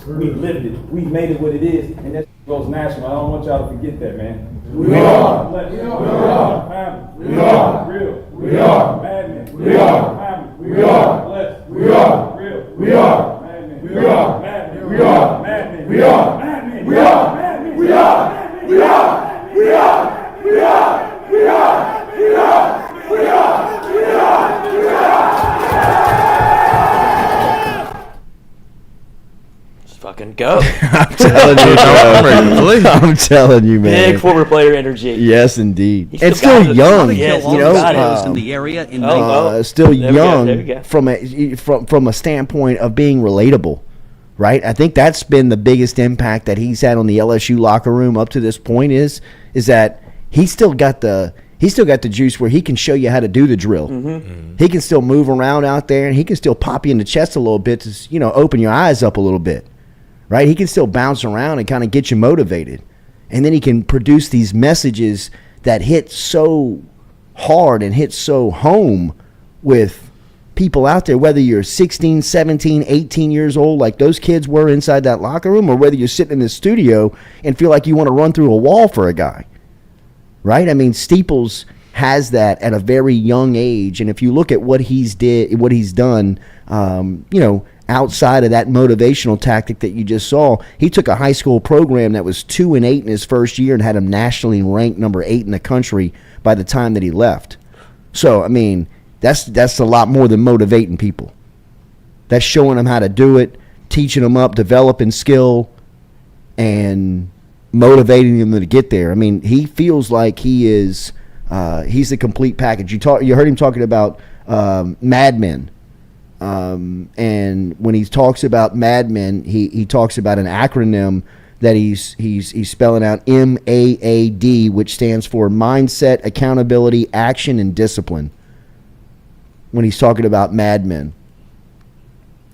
We lived it. We made it what it is. And that goes national. I don't want y'all to forget that, man. We are. We are. Family. We are. Real. We are. Madmen. We are. Family. We are. Blessed. We are. Real. We are. Madmen. We are. Madmen. We are. Madmen. We are. Madmen. We are. Madmen. We are. We are. We are. We are. We are. We are. We are. We are. Let's fucking go. I'm telling you, I'm ready to play. I'm telling you, man. Big former player energy. Yes, indeed. He's And still still got it. young. Yes, you he's know, got it. was in the area in still There we go, young there we go. from a standpoint of being relatable, right? I think that's been the biggest impact that he's had on the LSU locker room up to this point is that he's still got the juice where he can show you how to do the drill. He can still move around out there, and he can still pop you in the chest a little bit to open your eyes up a little bit, right? He can still bounce around and kind of get you motivated, and then he can produce these messages that hit so hard and hit so home with people out there, whether you're 16, 17, 18 years old like those kids were inside that locker room, or whether you're sitting in the studio and feel like you want to run through a wall for a guy, right? I mean, Steeples has that at a very young age, and if you look at what he's done, outside of that motivational tactic that you just saw, he took a high school program that was 2-8 in his first year and had him nationally ranked number 8 in the country by the time that he left. So, I mean, that's a lot more than motivating people. That's showing them how to do it, teaching them up, developing skill, and motivating them to get there. I mean, he feels like he's the complete package. You heard him talking about Mad Men. And when he talks about Mad Men, he talks about an acronym that he's spelling out MAAD, which stands for Mindset, Accountability, Action, and Discipline. When he's talking about Mad Men,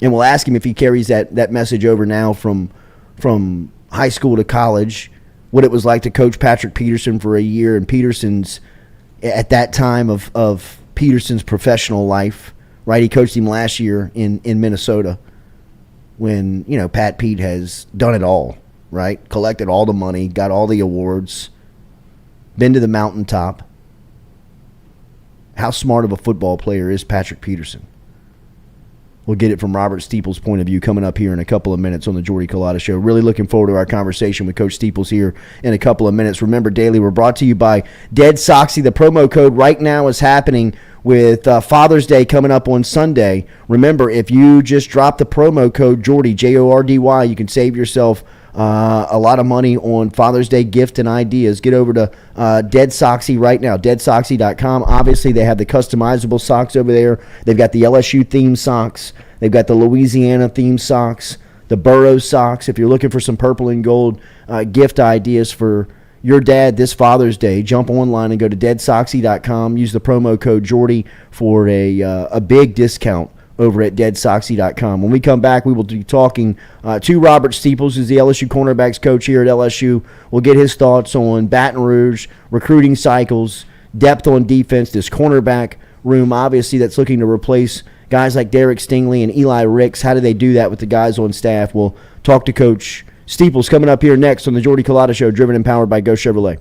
and we'll ask him if he carries that message over now from high school to college, what it was like to coach Patrick Peterson for a year, and Peterson's at that time of Peterson's professional life. Right, he coached him last year in Minnesota when, Pat Pete has done it all, right? Collected all the money, got all the awards, been to the mountaintop. How smart of a football player is Patrick Peterson? We'll get it from Robert Steeples' point of view coming up here in a couple of minutes on the Jordy Culotta Show. Really looking forward to our conversation with Coach Steeples here in a couple of minutes. Remember, Daily, we're brought to you by Dead Soxy. The promo code right now is happening with Father's Day coming up on Sunday. Remember, if you just drop the promo code Jordy, Jordy, you can save yourself a lot of money on Father's Day gift and ideas. Get over to Dead Soxy right now, deadsoxy.com. Obviously, they have the customizable socks over there. They've got the LSU themed socks. They've got the Louisiana themed socks, the Burroughs socks. If you're looking for some purple and gold gift ideas for your dad this Father's Day, jump online and go to deadsoxy.com. Use the promo code Jordy for a big discount over at deadsoxy.com. When we come back, we will be talking to Robert Steeples, who's the LSU cornerbacks coach here at LSU. We'll get his thoughts on Baton Rouge, recruiting cycles, depth on defense, this cornerback room, obviously, that's looking to replace guys like Derek Stingley and Eli Ricks. How do they do that with the guys on staff? We'll talk to Coach Steeples coming up here next on the Jordy Culotta Show, driven and powered by Go Chevrolet.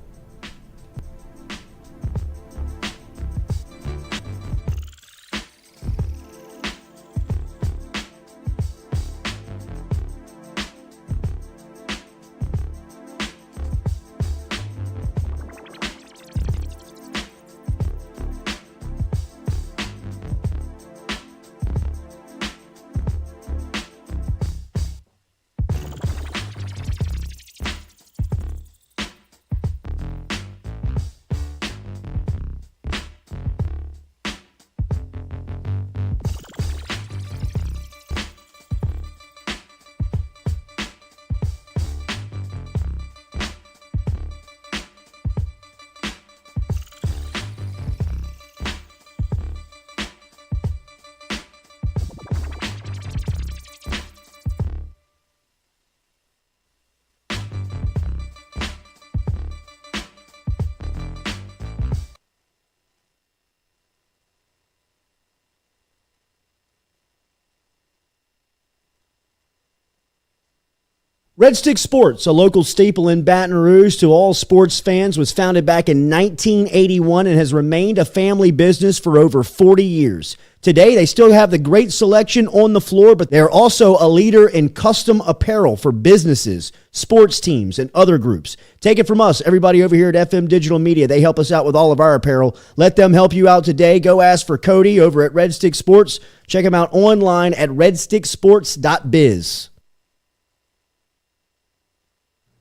Red Stick Sports, a local staple in Baton Rouge to all sports fans, was founded back in 1981 and has remained a family business for over 40 years. Today, they still have the great selection on the floor, but they're also a leader in custom apparel for businesses, sports teams, and other groups. Take it from us, everybody over here at FM Digital Media. They help us out with all of our apparel. Let them help you out today. Go ask for Cody over at Red Stick Sports. Check him out online at redsticksports.biz.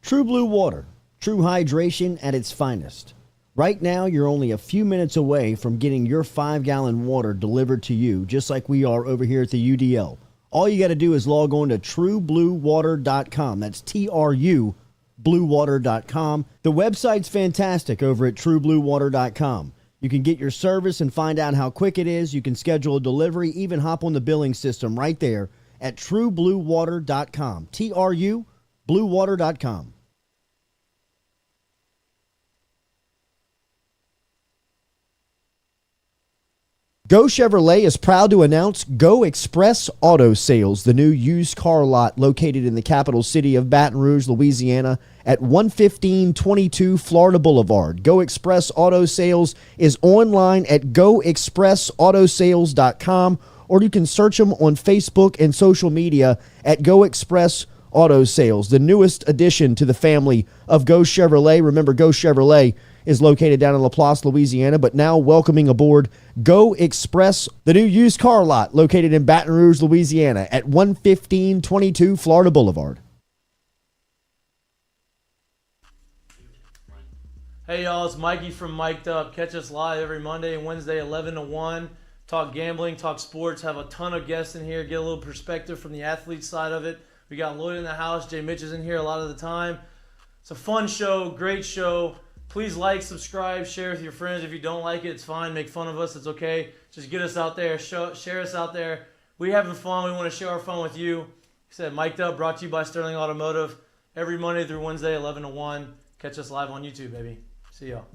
True Blue Water, true hydration at its finest. Right now, you're only a few minutes away from getting your 5-gallon water delivered to you, just like we are over here at the UDL. All you got to do is log on to truebluewater.com. That's TRU, bluewater.com. The website's fantastic over at truebluewater.com. You can get your service and find out how quick it is. You can schedule a delivery, even hop on the billing system right there at truebluewater.com. TRU, bluewater.com. Go Chevrolet is proud to announce Go Express Auto Sales, the new used car lot located in the capital city of Baton Rouge, Louisiana at 11522 Florida Boulevard. Go Express Auto Sales is online at goexpressautosales.com, or you can search them on Facebook and social media at Go Express Auto Sales, the newest addition to the family of Go Chevrolet. Remember, Go Chevrolet is located down in Laplace, Louisiana, but now welcoming aboard Go Express, the new used car lot located in Baton Rouge, Louisiana at 11522 Florida Boulevard. Hey y'all, it's Mikey from Mic'd Up. Catch us live every Monday and Wednesday, 11 to 1. Talk gambling, talk sports, have a ton of guests in here, get a little perspective from the athlete side of it. We got Lloyd in the house, Jay Mitch is in here a lot of the time. It's a fun show, great show. Please like, subscribe, share with your friends. If you don't like it, it's fine. Make fun of us. It's okay. Just get us out there. Share us out there. We having fun. We want to share our fun with you. Like I said, Mic'd Up, brought to you by Sterling Automotive. Every Monday through Wednesday, 11 to 1. Catch us live on YouTube, baby. See y'all.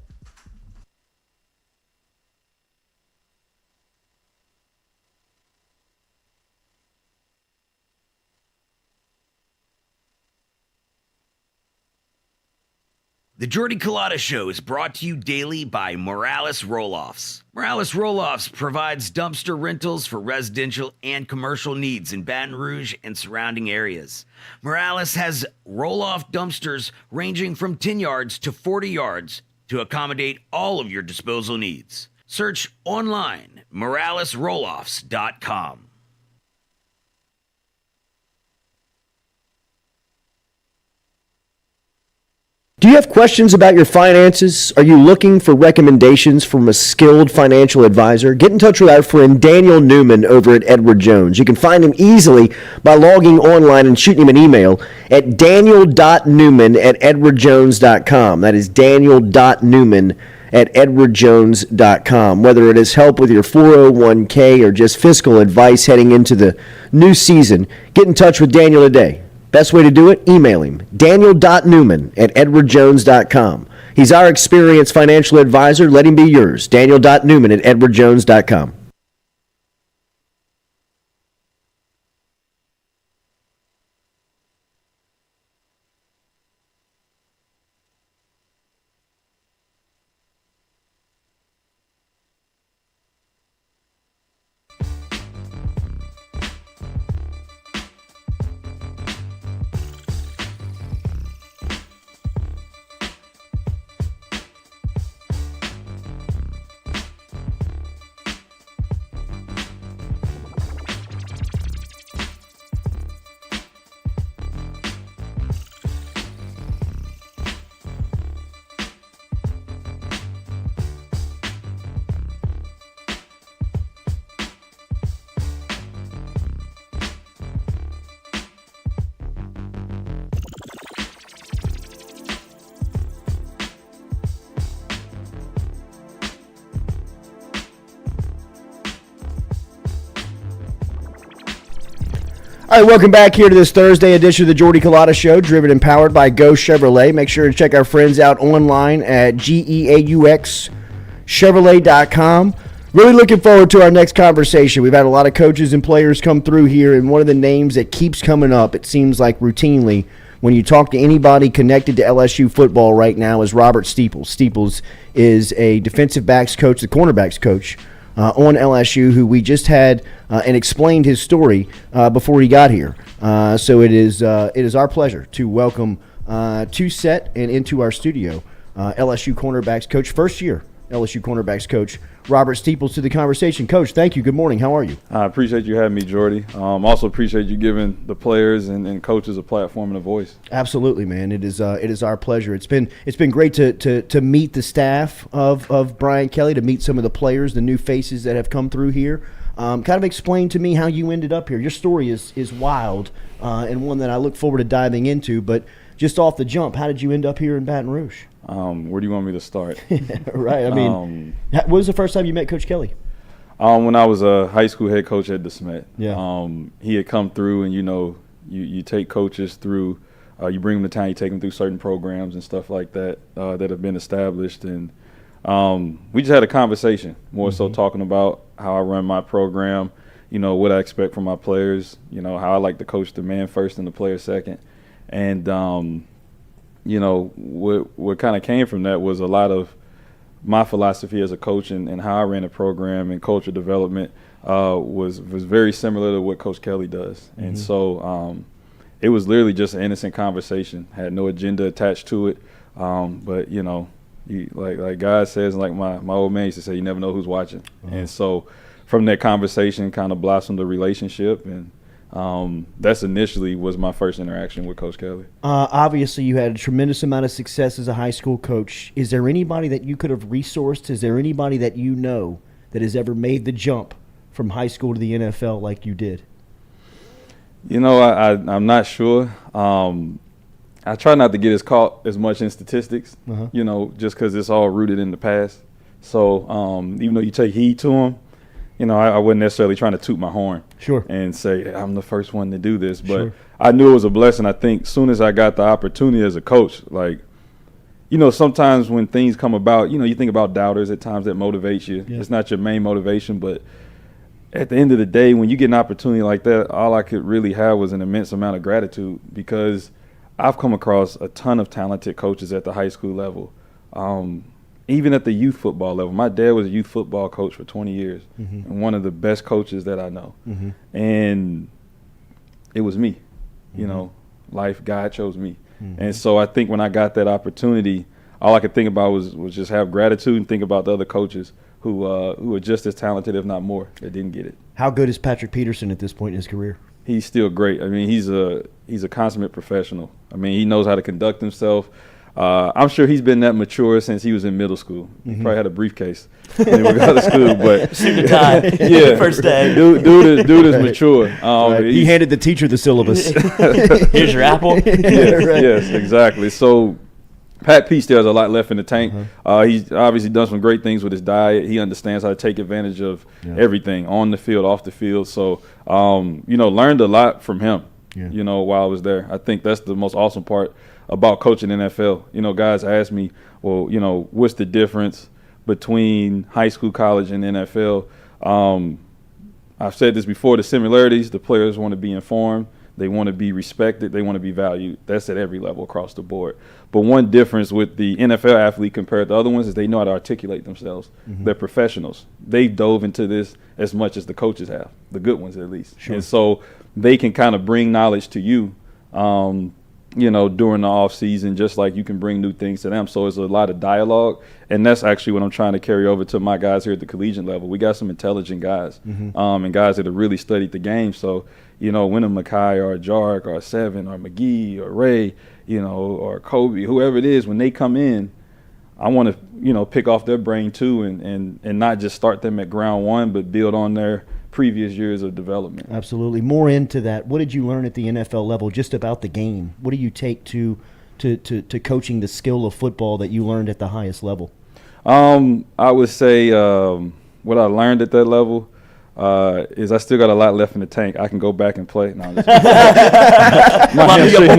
The Jordy Culotta Show is brought to you daily by Morales Roll-Offs. Morales Roll-Offs provides dumpster rentals for residential and commercial needs in Baton Rouge and surrounding areas. Morales has roll-off dumpsters ranging from 10 yards to 40 yards to accommodate all of your disposal needs. Search online, moralesrolloffs.com. Do you have questions about your finances? Are you looking for recommendations from a skilled financial advisor? Get in touch with our friend Daniel Newman over at Edward Jones. You can find him easily by logging online and shooting him an email at daniel.newman@edwardjones.com. That is daniel.newman@edwardjones.com. Whether it is help with your 401k or just fiscal advice heading into the new season, get in touch with Daniel today. Best way to do it? Email him, daniel.newman@edwardjones.com. He's our experienced financial advisor. Let him be yours, daniel.newman@edwardjones.com. All right, welcome back here to this Thursday edition of the Jordy Culotta Show, driven and powered by Go Chevrolet. Make sure to check our friends out online at GEAUXchevrolet.com. Really looking forward to our next conversation. We've had a lot of coaches and players come through here, and one of the names that keeps coming up, it seems like routinely, when you talk to anybody connected to LSU football right now, is Robert Steeples. Steeples is a defensive backs coach, the cornerbacks coach on LSU, who we just had and explained his story before he got here. So it is our pleasure to welcome to set and into our studio LSU cornerbacks coach, first year LSU cornerbacks coach, Robert Steeples, to the conversation. Coach, thank you. Good morning. How are you? I appreciate you having me, Jordy. Also appreciate you giving the players and coaches a platform and a voice. Absolutely, man. It is our pleasure. It's been great to meet the staff of Brian Kelly, to meet some of the players, the new faces that have come through here. Kind of explain to me how you ended up here. Your story is wild and one that I look forward to diving into. But just off the jump, how did you end up here in Baton Rouge? Where do you want me to start? Right. I mean, when was the first time you met Coach Kelly? When I was a high school head coach at DeSmet. Yeah. He had come through, and you take coaches through, you bring them to town, you take them through certain programs and stuff like that that have been established, and we just had a conversation, more so talking about how I run my program, what I expect from my players, how I like to coach the man first and the player second, and what kind of came from that was a lot of my philosophy as a coach and how I ran a program and culture development was very similar to what Coach Kelly does. And so it was literally just an innocent conversation, had no agenda attached to it. But, like God says, like my old man used to say, you never know who's watching. And so from that conversation kind of blossomed a relationship, and that's initially was my first interaction with Coach Kelly. Obviously, you had a tremendous amount of success as a high school coach. Is there anybody that you could have resourced? Is there anybody that you know that has ever made the jump from high school to the NFL like you did? I'm not sure. I try not to get caught as much in statistics, just because it's all rooted in the past. So even though you take heed to them, I wasn't necessarily trying to toot my horn and say I'm the first one to do this. But I knew it was a blessing. I think as soon as I got the opportunity as a coach, sometimes when things come about, you think about doubters at times that motivates you. Yeah. It's not your main motivation, but at the end of the day, when you get an opportunity like that, all I could really have was an immense amount of gratitude, because I've come across a ton of talented coaches at the high school level. Even at the youth football level. My dad was a youth football coach for 20 years and one of the best coaches that I know. And it was me. Life, God chose me. And so I think when I got that opportunity, all I could think about was just have gratitude and think about the other coaches who are just as talented, if not more, that didn't get it. How good is Patrick Peterson at this point in his career? He's still great. I mean, he's a consummate professional. I mean, he knows how to conduct himself. I'm sure he's been that mature since he was in middle school. He probably had a briefcase when he got to school, but suit and tie. First day. Dude is mature. He handed the teacher the syllabus. Here's your apple. Yes, exactly. So Pat P still has a lot left in the tank. He's obviously done some great things with his diet. He understands how to take advantage of everything on the field, off the field. So learned a lot from him. While I was there. I think that's the most awesome part about coaching NFL. Guys ask me, well, what's the difference between high school, college, and NFL? I've said this before, the similarities, the players want to be informed, they want to be respected, they want to be valued. That's at every level across the board. But one difference with the NFL athlete compared to other ones is they know how to articulate themselves. They're professionals. They dove into this as much as the coaches have, the good ones at least. And so they can kind of bring knowledge to you, during the off season, just like you can bring new things to them. So it's a lot of dialogue, and that's actually what I'm trying to carry over to my guys here at the collegiate level. We got some intelligent guys, and guys that have really studied the game. So, when a Mackay or a Jark or a Seven or McGee or Ray, or Kobe, whoever it is, when they come in, I want to, pick off their brain too, and not just start them at ground one, but build on their previous years of development. Absolutely. More into that. What did you learn at the NFL level just about the game? What do you take to coaching the skill of football that you learned at the highest level? I would say what I learned at that level is I still got a lot left in the tank. I can go back and play. No, my hamstring's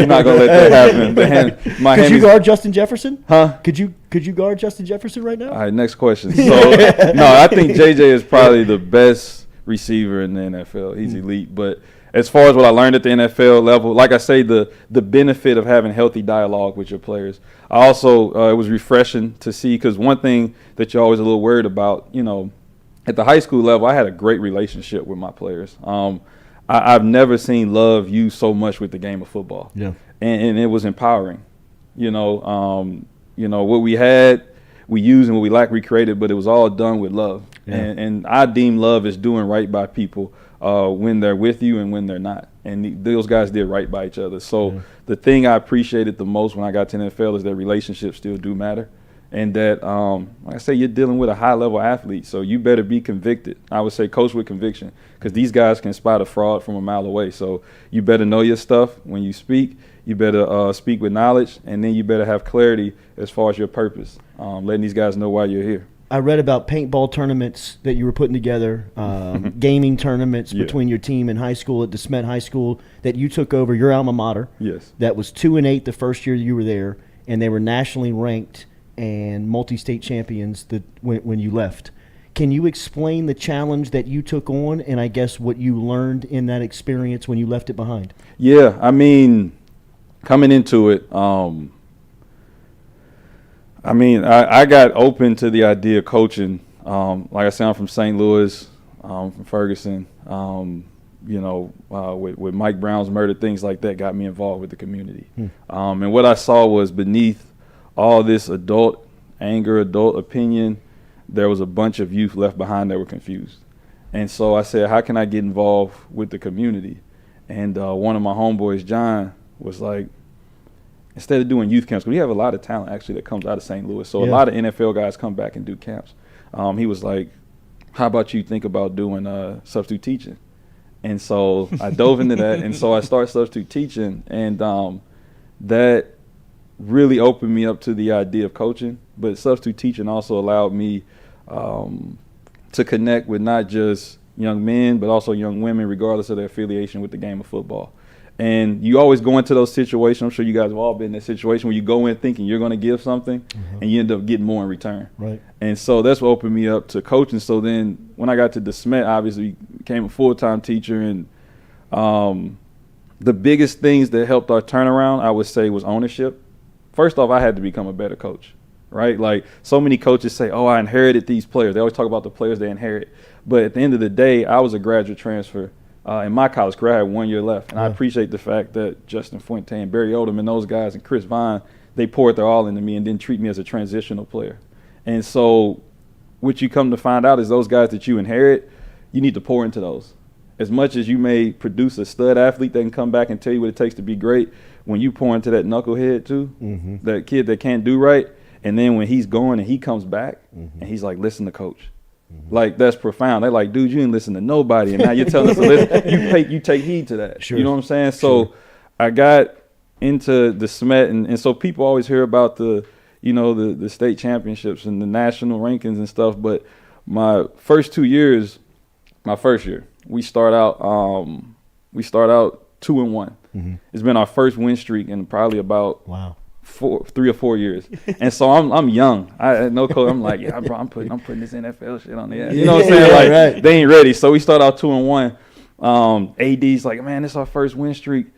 not gonna let that happen. Could you guard Justin Jefferson? Huh? Could you guard Justin Jefferson right now? All right, next question. So no, I think JJ is probably the best receiver in the NFL. He's elite. But as far as what I learned at the NFL level, like I say, the benefit of having healthy dialogue with your players. I also, it was refreshing to see, because one thing that you're always a little worried about, you know, at the high school level, I had a great relationship with my players. I've never seen love used so much with the game of football. Yeah. And it was empowering. You know, what we had, we used, and what we lacked, we created, but it was all done with love. Yeah. And I deem love as doing right by people when they're with you and when they're not. And those guys did right by each other. So the thing I appreciated the most when I got to the NFL is that relationships still do matter. And that, like I say, you're dealing with a high-level athlete, so you better be convicted. I would say coach with conviction, because these guys can spot a fraud from a mile away. So you better know your stuff when you speak. You better speak with knowledge, and then you better have clarity as far as your purpose, letting these guys know why you're here. I read about paintball tournaments that you were putting together, gaming tournaments between your team in high school at DeSmet High School that you took over, your alma mater. Yes. That was 2-8 the first year you were there, and they were nationally ranked and multi-state champions when you left. Can you explain the challenge that you took on, and I guess what you learned in that experience when you left it behind? Yeah, I mean, coming into it, I got open to the idea of coaching. Like I said, I'm from St. Louis, from Ferguson. With Mike Brown's murder, things like that got me involved with the community. And what I saw was beneath all this adult anger, adult opinion, there was a bunch of youth left behind that were confused. And so I said, how can I get involved with the community? And one of my homeboys, John, was like, instead of doing youth camps, we have a lot of talent actually that comes out of St. Louis. So a lot of NFL guys come back and do camps. He was like, how about you think about doing substitute teaching? And so I dove into that. And so I started substitute teaching. And that really opened me up to the idea of coaching. But substitute teaching also allowed me to connect with not just young men, but also young women, regardless of their affiliation with the game of football. And you always go into those situations. I'm sure you guys have all been in that situation where you go in thinking you're going to give something, and you end up getting more in return. Right. And so that's what opened me up to coaching. So then when I got to DeSmet, obviously became a full-time teacher. And the biggest things that helped our turnaround, I would say, was ownership. First off, I had to become a better coach, right? Like, so many coaches say, oh, I inherited these players. They always talk about the players they inherit. But at the end of the day, I was a graduate transfer in my college career. I had 1 year left. And I appreciate the fact that Justin Fuente and Barry Odom and those guys and Chris Vine, they poured their all into me and didn't treat me as a transitional player. And so what you come to find out is those guys that you inherit, you need to pour into those. As much as you may produce a stud athlete that can come back and tell you what it takes to be great, when you pour into that knucklehead too, that kid that can't do right, and then when he's going and he comes back and he's like, listen to coach. Like, that's profound. They're like, dude, you didn't listen to nobody, and now you're telling us to listen. You take heed to that. Sure. You know what I'm saying? So I got into the SMET, and so people always hear about the state championships and the national rankings and stuff, but my first year, we start out 2-1. It's been our first win streak in probably about 3 or 4 years. And so I'm young. I no coach. I'm like, yeah, bro, I'm putting this NFL shit on the air. You know what I'm saying? They ain't ready. So we start out 2-1. AD's like, man, this is our first win streak.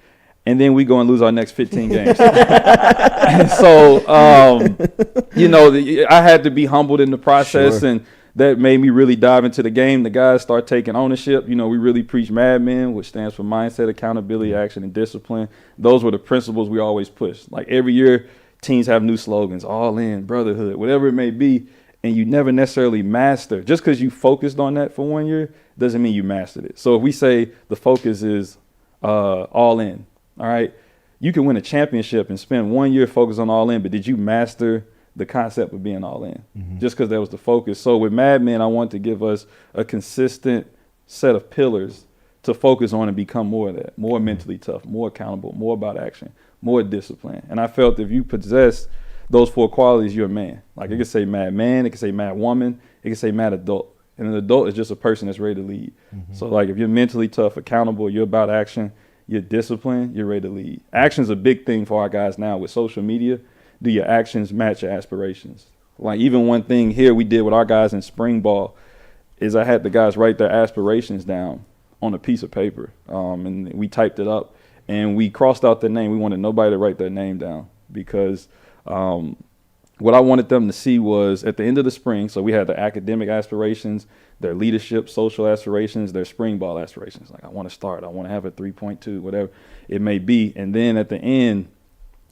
And then we go and lose our next 15 games. And so, I had to be humbled in the process, and that made me really dive into the game. The guys start taking ownership. We really preach Mad Men, which stands for mindset, accountability, action, and discipline. Those were the principles we always pushed. Like, every year, teams have new slogans, all in, brotherhood, whatever it may be, and you never necessarily master. Just because you focused on that for 1 year doesn't mean you mastered it. So if we say the focus is all in, all right, you can win a championship and spend 1 year focused on all in, but did you master the concept of being all in? Just because that was the focus. So with Mad Men, I wanted to give us a consistent set of pillars to focus on and become more of that, more mentally tough, more accountable, more about action, more discipline. And I felt if you possess those 4 qualities, you're a man. Like, it could say mad man, it could say mad woman, it could say mad adult. And an adult is just a person that's ready to lead. So like, if you're mentally tough, accountable, you're about action, you're disciplined, you're ready to lead. Action's a big thing for our guys now with social media. Do your actions match your aspirations? Like, even one thing here we did with our guys in spring ball, is I had the guys write their aspirations down on a piece of paper, and we typed it up, and we crossed out their name. We wanted nobody to write their name down because what I wanted them to see was at the end of the spring, so we had their academic aspirations, their leadership, social aspirations, their spring ball aspirations. Like, I want to start, I want to have a 3.2, whatever it may be. And then at the end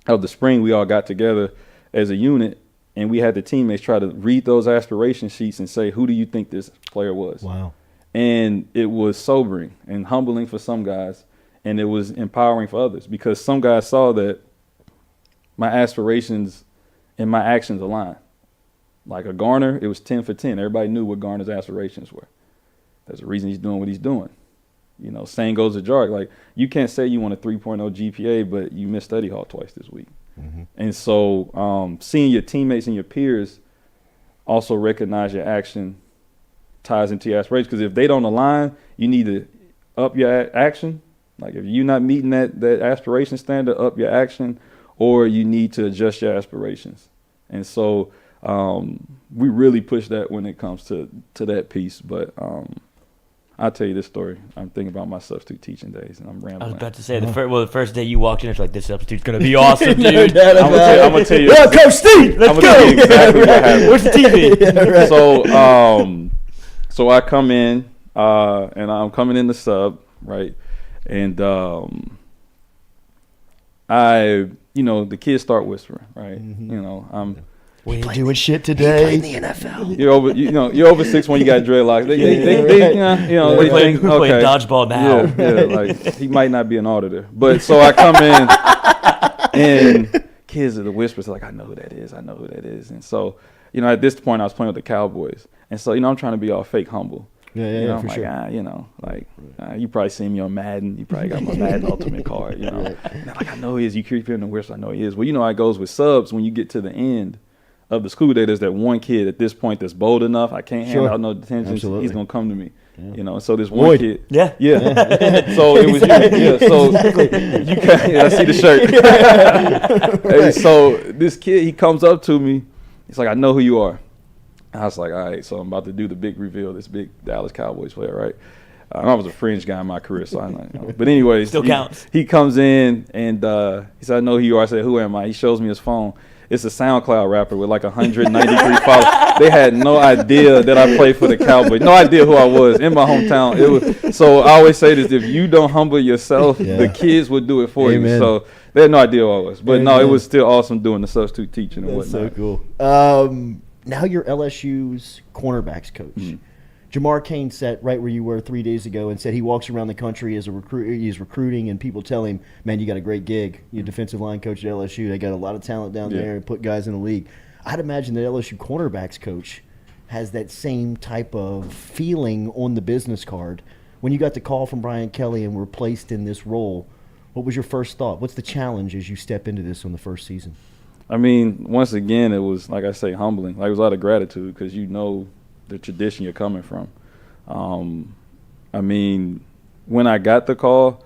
of the spring, we all got together as a unit, and we had the teammates try to read those aspiration sheets and say, who do you think this player was? Wow. And it was sobering and humbling for some guys, and it was empowering for others because some guys saw that my aspirations and my actions aligned. Like a Garner, it was 10 for 10. Everybody knew what Garner's aspirations were. There's a reason he's doing what he's doing. You know, same goes to Jark. Like, you can't say you want a 3.0 GPA, but you missed study hall twice this week. Mm-hmm. And so seeing your teammates and your peers also recognize your action ties into your aspirations. Because if they don't align, you need to up your action. Like, if you're not meeting that aspiration standard, up your action, or you need to adjust your aspirations. And so we really push that when it comes to that piece. But I'll tell you this story. I'm thinking about my substitute teaching days, and I'm rambling. I was about to say, the first day you walked in, it's like, this substitute's going to be awesome, dude. I'm going to tell you. Yeah, Coach Steve, let's go. You exactly what happened. Where's the TV? Yeah, right. So I come in, and I'm coming in the sub, right? And the kids start whispering, right? Mm-hmm. We ain't doing shit today. In the NFL. You're over 6'1", you got dreadlocks. They think, who playing dodgeball now? Yeah, like he might not be an auditor. But so I come in, and kids are the whispers, like, I know who that is. And so, at this point I was playing with the Cowboys. And so, I'm trying to be all fake humble. Yeah, for like, sure. You probably seen me on Madden. You probably got my Madden Ultimate card, And I'm like, I know he is. You keep hearing the whistle, I know he is. Well, how it goes with subs. When you get to the end of the school day, there's that one kid at this point that's bold enough. I can't handle out no detentions. Absolutely. He's gonna come to me. So this one kid. Yeah. So it was So you can I see the shirt. Hey, so this kid, he comes up to me. He's like, I know who you are. I was like, all right, so I'm about to do the big reveal, this big Dallas Cowboys player, right? I was a fringe guy in my career, so I know. But anyways, still counts. He comes in, and he said, I know who you are. I said, who am I? He shows me his phone. It's a SoundCloud rapper with like 193 followers. They had no idea that I played for the Cowboys. No idea who I was in my hometown. So I always say this, if you don't humble yourself, the kids will do it for you. So they had no idea who I was. But no, it was still awesome doing the substitute teaching and whatnot. That's so cool. Now you're LSU's cornerbacks coach. Mm-hmm. Jamar Kane sat right where you were 3 days ago and said he walks around the country as a recruit. He's recruiting, and people tell him, man, you got a great gig. You're defensive line coach at LSU. They got a lot of talent down there and put guys in the league. I'd imagine that LSU cornerbacks coach has that same type of feeling on the business card. When you got the call from Brian Kelly and were placed in this role, what was your first thought? What's the challenge as you step into this on the first season? I mean, once again, it was, like I say, humbling. Like, it was a lot of gratitude because the tradition you're coming from. I mean, when I got the call,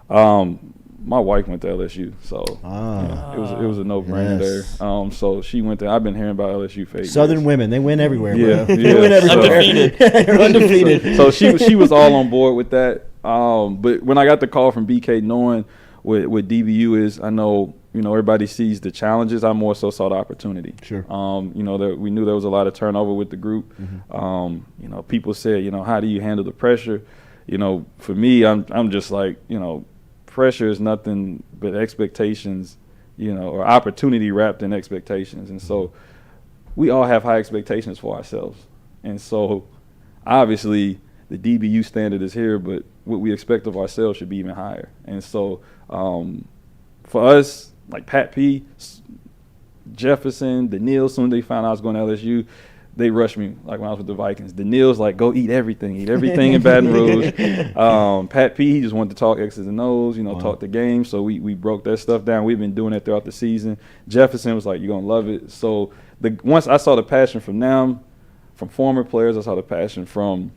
my wife went to LSU, so it was a no-brainer there. So she went there. I've been hearing about LSU for 8 years. Southern women, they win everywhere. Yeah, bro. They win everywhere. Undefeated. So she was all on board with that. But when I got the call from BK, knowing what DBU is, I know everybody sees the challenges. I more so saw the opportunity. Sure. We knew there was a lot of turnover with the group. Mm-hmm. People said, how do you handle the pressure? For me, I'm just like, pressure is nothing but expectations, or opportunity wrapped in expectations. And so we all have high expectations for ourselves. And so obviously the DBU standard is here, but what we expect of ourselves should be even higher. And so for us, like Pat P, Jefferson, Daniil, soon as they found out I was going to LSU, they rushed me like when I was with the Vikings. Daniil's like, go eat everything in Baton Rouge. Pat P, he just wanted to talk X's and O's, talk the game. So we broke that stuff down. We've been doing that throughout the season. Jefferson was like, you're going to love it. So once I saw the passion from them, from former players, I saw the passion from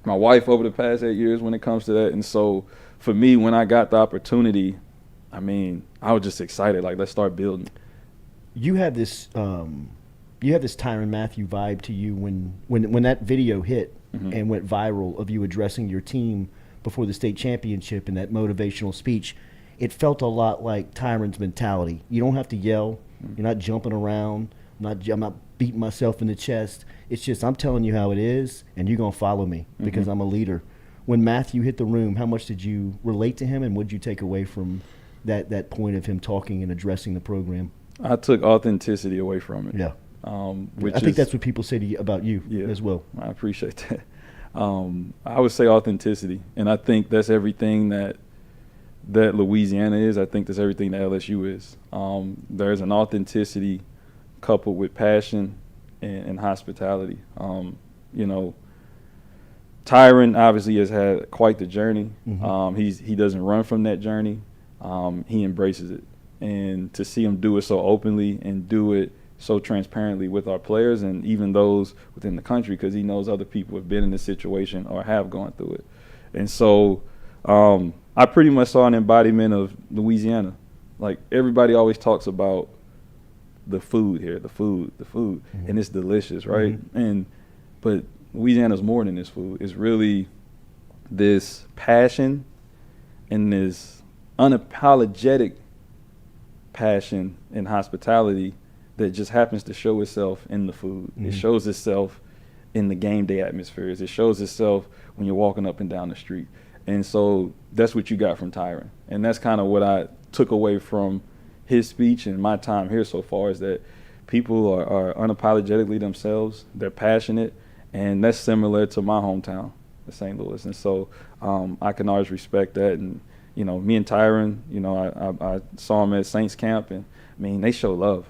my wife over the past 8 years when it comes to that. And so for me, when I got the opportunity, I mean, I was just excited. Like, let's start building. You have this Tyrann Mathieu vibe to you when that video hit and went viral of you addressing your team before the state championship and that motivational speech. It felt a lot like Tyron's mentality. You don't have to yell. You're not jumping around. I'm not beating myself in the chest. It's just I'm telling you how it is, and you're going to follow me because I'm a leader. When Matthew hit the room, how much did you relate to him, and what did you take away from that point of him talking and addressing the program? I took authenticity away from it. Yeah. Which I think that's what people say to you about you as well. I appreciate that. I would say authenticity, and I think that's everything that Louisiana is. I think that's everything that LSU is. There's an authenticity coupled with passion and hospitality. You know, Tyron obviously has had quite the journey. He doesn't run from that journey. He embraces it, and to see him do it so openly and do it so transparently with our players and even those within the country, because he knows other people have been in this situation or have gone through it. And so I pretty much saw an embodiment of Louisiana. Like, everybody always talks about the food here, the food, and it's delicious, right? But Louisiana's more than this food. It's really this passion and this unapologetic passion and hospitality that just happens to show itself in the food. It shows itself in the game day atmospheres. It shows itself when you're walking up and down the street. And so that's what you got from Tyron. And that's kind of what I took away from his speech and my time here so far, is that people are unapologetically themselves. They're passionate, and that's similar to my hometown, St. Louis. And so I can always respect that. And, you know, me and Tyron, you know, I saw him at Saints camp, and, I mean, they show love.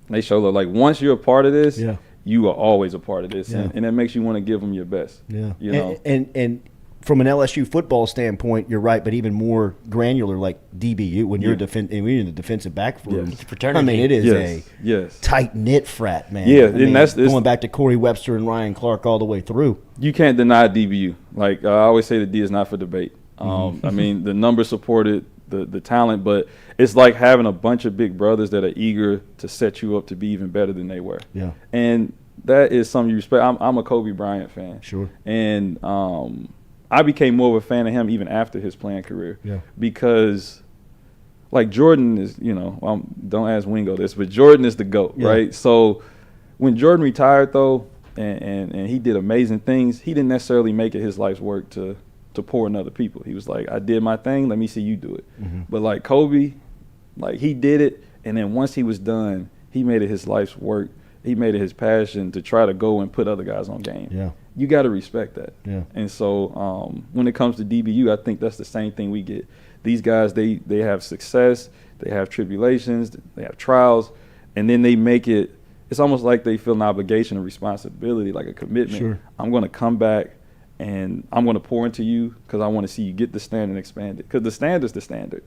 They show love. Like, once you're a part of this, you are always a part of this. And that makes you want to give them your best. You know? And from an LSU football standpoint, you're right, but even more granular, like DBU, when you're in the defensive back room. It's a fraternity. I mean, it is a tight-knit frat, man. Yeah, I mean, and that's going back to Corey Webster and Ryan Clark all the way through. You can't deny DBU. Like, I always say, the D is not for debate. I mean, the numbers supported the talent, but it's like having a bunch of big brothers that are eager to set you up to be even better than they were. And that is something you respect. I'm a Kobe Bryant fan. And I became more of a fan of him even after his playing career. Because, like, Jordan is, you know, don't ask Wingo this, but Jordan is the GOAT, right? So when Jordan retired, though, and he did amazing things, he didn't necessarily make it his life's work to pour in other people. He was like, I did my thing, let me see you do it. But, like, Kobe, like, he did it, and then once he was done, he made it his life's work. He made it his passion to try to go and put other guys on game. You got to respect that. And so when it comes to DBU, I think that's the same thing we get. These guys, they have success, they have tribulations, they have trials, and then they make it, it's almost like they feel an obligation, a responsibility, like a commitment. I'm going to come back and I'm going to pour into you because I want to see you get the standard and expand it. Because the standard's the standard,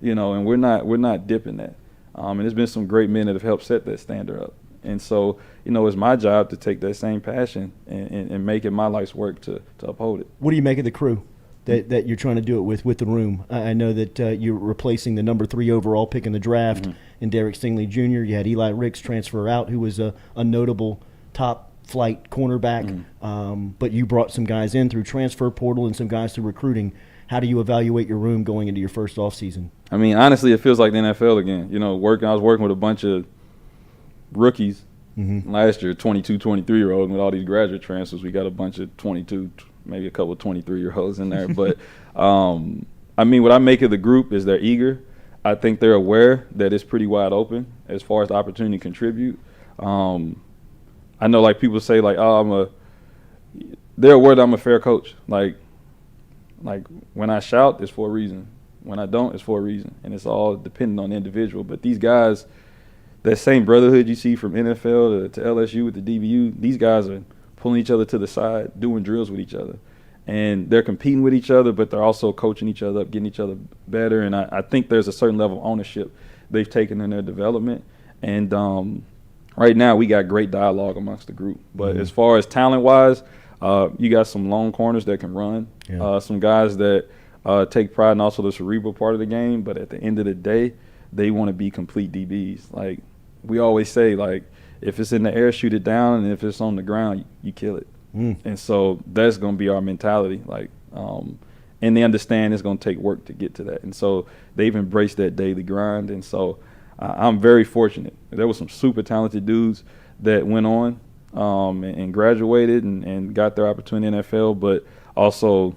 you know, and we're not dipping that. And there's been some great men that have helped set that standard up. And so, you know, it's my job to take that same passion and make it my life's work to uphold it. What do you make of the crew that you're trying to do it with the room? I know that you're replacing the number 3 overall pick in the draft in Derek Stingley Jr. You had Eli Ricks transfer out, who was a notable top flight cornerback, but you brought some guys in through transfer portal and some guys through recruiting. How do you evaluate your room going into your first offseason? I mean, honestly, it feels like the NFL again. You know, I was working with a bunch of rookies last year, 22, 23-year-olds, and with all these graduate transfers, we got a bunch of 22, maybe a couple of 23-year-olds in there. But, I mean, what I make of the group is they're eager. I think they're aware that it's pretty wide open as far as the opportunity to contribute. I know, like, people say, like, oh, they're aware that I'm a fair coach. Like when I shout, it's for a reason. When I don't, it's for a reason. And it's all dependent on the individual. But these guys, that same brotherhood you see from NFL to LSU with the DBU, these guys are pulling each other to the side, doing drills with each other. And they're competing with each other, but they're also coaching each other up, getting each other better. And I think there's a certain level of ownership they've taken in their development. And right now we got great dialogue amongst the group. But as far as talent-wise, you got some lone corners that can run, some guys that take pride in also the cerebral part of the game. But at the end of the day, they want to be complete DBs. Like we always say, like if it's in the air, shoot it down, and if it's on the ground, you kill it. And so that's going to be our mentality. Like, and they understand it's going to take work to get to that. And so they've embraced that daily grind. And so I'm very fortunate. There were some super talented dudes that went on and graduated and got their opportunity in the NFL, but also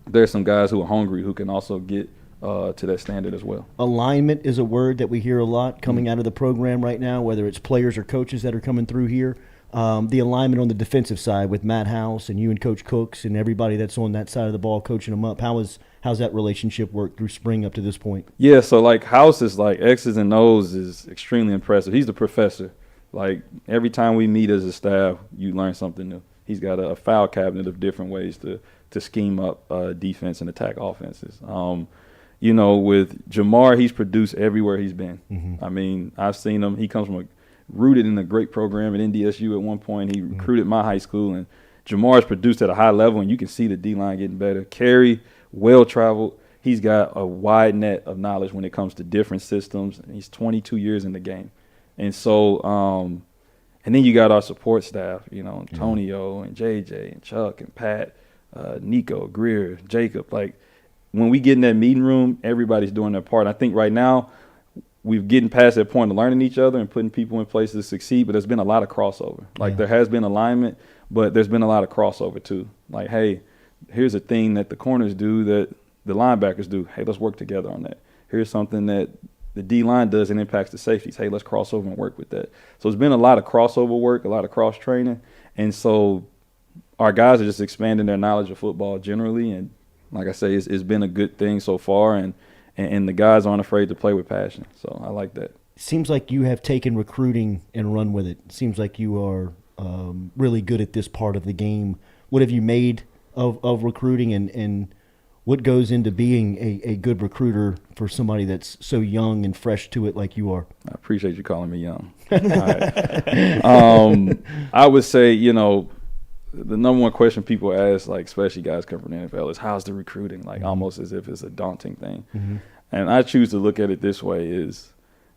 there's some guys who are hungry who can also get to that standard as well. Alignment is a word that we hear a lot coming out of the program right now, whether it's players or coaches that are coming through here. The alignment on the defensive side with Matt House and you and Coach Cooks and everybody that's on that side of the ball coaching them up. How's that relationship worked through spring up to this point? Yeah, so like House is like X's and O's is extremely impressive. He's the professor. Like every time we meet as a staff, you learn something new. He's got a file cabinet of different ways to scheme up defense and attack offenses. You know, with Jamar, he's produced everywhere he's been. I mean, I've seen him. He comes from rooted in a great program at NDSU at one point. He recruited my high school, and Jamar's produced at a high level, and you can see the D-line getting better. Kerry, well-traveled. He's got a wide net of knowledge when it comes to different systems, and he's 22 years in the game. And so, and then you got our support staff, you know, Antonio and JJ and Chuck and Pat, Nico, Greer, Jacob. Like, when we get in that meeting room, everybody's doing their part. I think right now we've getting past that point of learning each other and putting people in place to succeed, but there's been a lot of crossover. Like, there has been alignment, but there's been a lot of crossover too. Like, hey, here's a thing that the corners do that the linebackers do. Hey, let's work together on that. Here's something that the D-line does and impacts the safeties. Hey, let's cross over and work with that. So it's been a lot of crossover work, a lot of cross-training. And so our guys are just expanding their knowledge of football generally. And like I say, it's been a good thing so far. And the guys aren't afraid to play with passion. So I like that. Seems like you have taken recruiting and run with it. Seems like you are really good at this part of the game. What have you made of recruiting and what goes into being a good recruiter for somebody that's so young and fresh to it like you are? I appreciate you calling me young. I would say, you know, the number one question people ask, like especially guys coming from the NFL, is how's the recruiting? Like almost as if it's a daunting thing. And I choose to look at it this way: is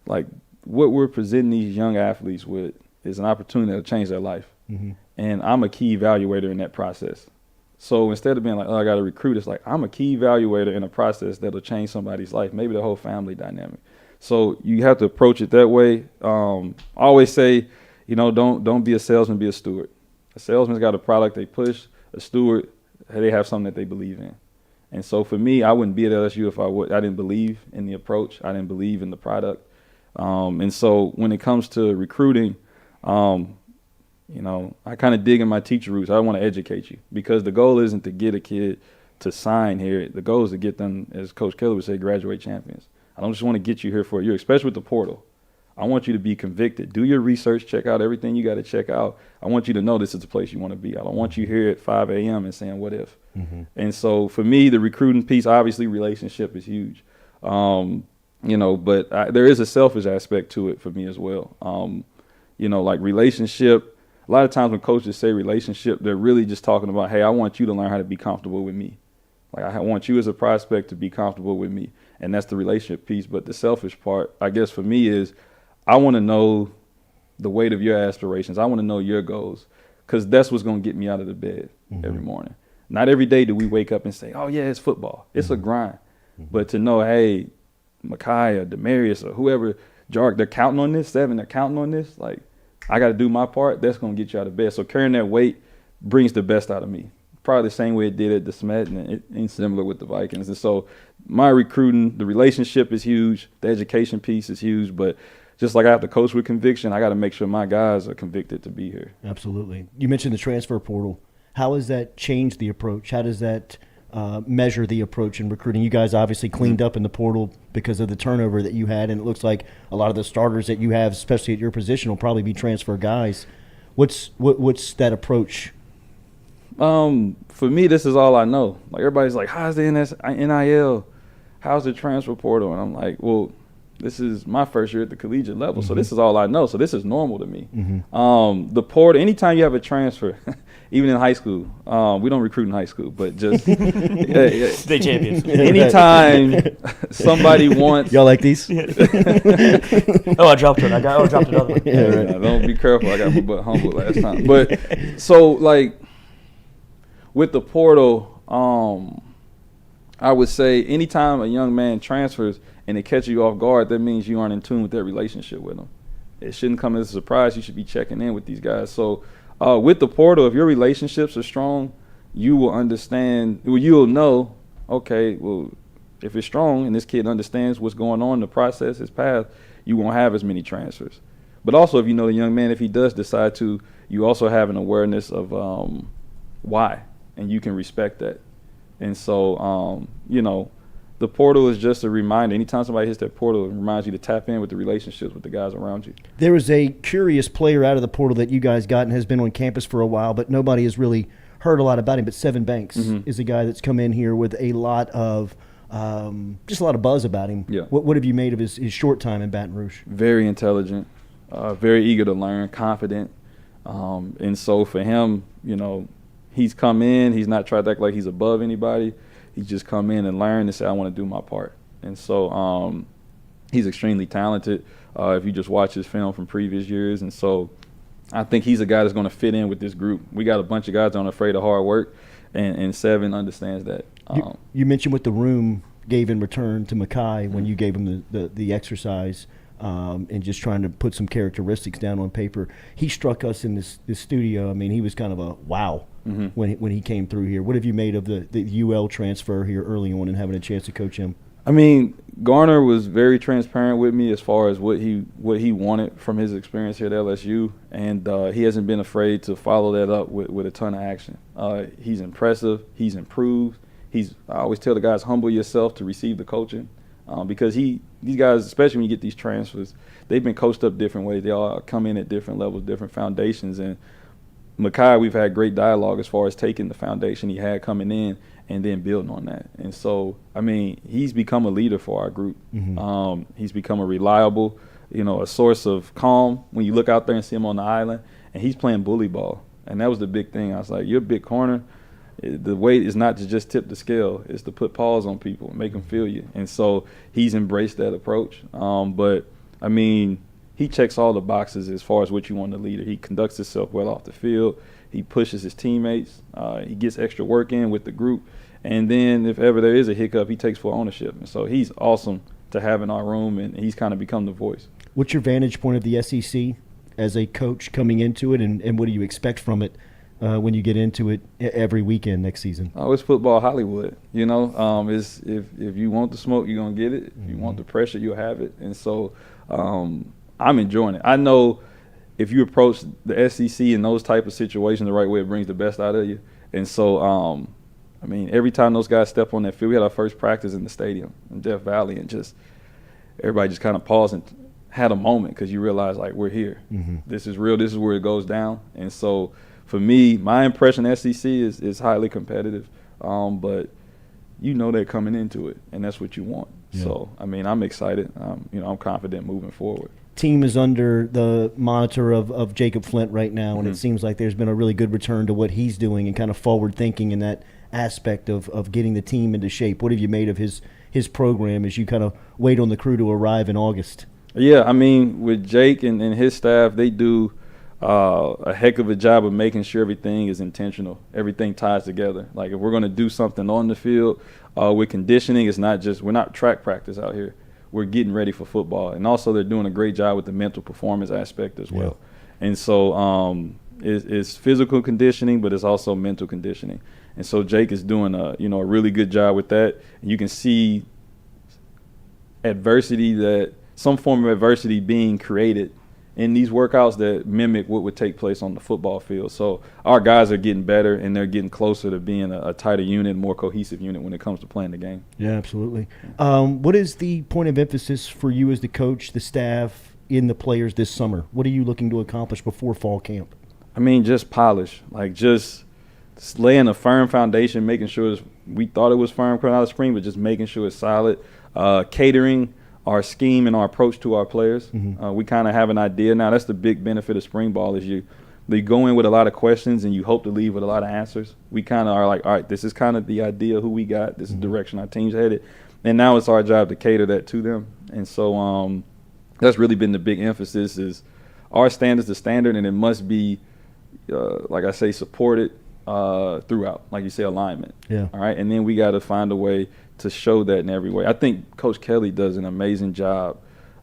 like what we're presenting these young athletes with is an opportunity to change their life. And I'm a key evaluator in that process. So instead of being like, oh, I got to recruit, it's like I'm a key evaluator in a process that'll change somebody's life, maybe the whole family dynamic. So you have to approach it that way. I always say, you know, don't be a salesman, be a steward. A salesman's got a product they push. A steward, they have something that they believe in. And so for me, I wouldn't be at LSU if I didn't believe in the approach. I didn't believe in the product. And so when it comes to recruiting, you know, I kind of dig in my teacher roots. I want to educate you because the goal isn't to get a kid to sign here. The goal is to get them, as Coach Keller would say, graduate champions. I don't just want to get you here for a year, especially with the portal. I want you to be convicted. Do your research, check out everything you got to check out. I want you to know this is the place you want to be. I don't want you here at 5 a.m. and saying, what if? And so for me, the recruiting piece, obviously relationship is huge. You know, but there is a selfish aspect to it for me as well. You know, like relationship, a lot of times when coaches say relationship, they're really just talking about, hey, I want you to learn how to be comfortable with me. Like I want you as a prospect to be comfortable with me. And that's the relationship piece. But the selfish part, I guess for me, is I want to know the weight of your aspirations. I want to know your goals because that's what's going to get me out of the bed every morning. Not every day do we wake up and say, oh, yeah, it's football. It's a grind. But to know, hey, Micaiah, Demarius, or whoever, Jark, they're counting on this, Seven, they're counting on this. Like, I got to do my part. That's going to get you out of bed. So carrying that weight brings the best out of me. Probably the same way it did at DeSmet, and it's similar with the Vikings. And so my recruiting, the relationship is huge. The education piece is huge. But just like I have to coach with conviction, I got to make sure my guys are convicted to be here. Absolutely. You mentioned the transfer portal. How has that changed the approach? How does that measure the approach in recruiting? You guys obviously cleaned up in the portal because of the turnover that you had, and it looks like a lot of the starters that you have, especially at your position, will probably be transfer guys. What's that approach? For me, this is all I know. Like everybody's like, how's the NIL? How's the transfer portal? And I'm like, well, this is my first year at the collegiate level, so this is all I know. So this is normal to me. The portal, anytime you have a transfer, even in high school, we don't recruit in high school, but just state champions. Anytime somebody wants, y'all like these? Oh, I dropped one. I dropped another one. Don't be careful. I got my butt humbled last time. But so like with the portal, I would say anytime a young man transfers and it catches you off guard, that means you aren't in tune with their relationship with them. It shouldn't come as a surprise. You should be checking in with these guys. So with the portal, if your relationships are strong, you will understand, you'll know, okay, well, if it's strong and this kid understands what's going on, the process, his path, you won't have as many transfers. But also, if you know the young man, if he does decide to, you also have an awareness of why, and you can respect that. And so, the portal is just a reminder. Anytime somebody hits that portal, it reminds you to tap in with the relationships with the guys around you. There was a curious player out of the portal that you guys got and has been on campus for a while, but nobody has really heard a lot about him. But Seven Banks is a guy that's come in here with a lot of just a lot of buzz about him. Yeah. What have you made of his short time in Baton Rouge? Very intelligent, very eager to learn, confident. And so for him, he's come in. He's not tried to act like he's above anybody. He's just come in and learned and said, I want to do my part. And so he's extremely talented if you just watch his film from previous years. And so I think he's a guy that's going to fit in with this group. We got a bunch of guys that aren't afraid of hard work, and Seven understands that. You mentioned what the room gave in return to Makai when you gave him the exercise and just trying to put some characteristics down on paper. He struck us in this studio. I mean, he was kind of a wow when he came through here. What have you made of the UL transfer here early on and having a chance to coach him? I mean, Garner was very transparent with me as far as what he wanted from his experience here at LSU, and he hasn't been afraid to follow that up with a ton of action. He's impressive. He's improved. I always tell the guys, humble yourself to receive the coaching, because these guys, especially when you get these transfers, they've been coached up different ways. They all come in at different levels, different foundations. And Makai, we've had great dialogue as far as taking the foundation he had coming in and then building on that. And so, I mean, he's become a leader for our group. He's become a reliable, a source of calm when you look out there and see him on the island. And he's playing bully ball. And that was the big thing. I was like, you're a big corner. The weight is not to just tip the scale. It's to put paws on people, make them feel you. And so he's embraced that approach. But, I mean, he checks all the boxes as far as what you want in a leader. He conducts himself well off the field. He pushes his teammates. He gets extra work in with the group. And then if ever there is a hiccup, he takes full ownership. And so he's awesome to have in our room, and he's kind of become the voice. What's your vantage point of the SEC as a coach coming into it, and what do you expect from it when you get into it every weekend next season? Oh, it's football Hollywood. It's, if you want the smoke, you're going to get it. If you want the pressure, you'll have it. And so I'm enjoying it. I know if you approach the SEC in those type of situations the right way, it brings the best out of you. And so, I mean, every time those guys step on that field, we had our first practice in the stadium in Death Valley, and just everybody just kind of paused and had a moment because you realize, like, we're here. This is real. This is where it goes down. And so for me, my impression of SEC is highly competitive, but they're coming into it, and that's what you want. Yeah. So, I mean, I'm excited. I'm confident moving forward. Team is under the monitor of Jacob Flint right now, and it seems like there's been a really good return to what he's doing and kind of forward thinking in that aspect of getting the team into shape. What have you made of his program as you kind of wait on the crew to arrive in August? Yeah, I mean, with Jake and his staff, they do a heck of a job of making sure everything is intentional. Everything ties together. Like, if we're going to do something on the field with conditioning, it's not just – we're not track practice out here. We're getting ready for football. And also they're doing a great job with the mental performance aspect as well. Yeah. And so it's physical conditioning, but it's also mental conditioning. And so Jake is doing a really good job with that. And you can see some form of adversity being created in these workouts that mimic what would take place on the football field. So our guys are getting better, and they're getting closer to being a tighter unit, more cohesive unit when it comes to playing the game. Yeah, absolutely. What is the point of emphasis for you as the coach, the staff, in the players this summer? What are you looking to accomplish before fall camp? I mean, just polish, like just laying a firm foundation, making sure we thought it was firm coming out of spring, but just making sure it's solid, catering our scheme and our approach to our players. We kind of have an idea now. That's the big benefit of spring ball is you go in with a lot of questions and you hope to leave with a lot of answers. We kind of are like, all right, this is kind of the idea who we got. This is the direction our team's headed. And now it's our job to cater that to them. And so that's really been the big emphasis is our standard's the standard, and it must be, like I say, supported throughout, like you say, alignment. Yeah. All right, and then we got to find a way to show that in every way. I think Coach Kelly does an amazing job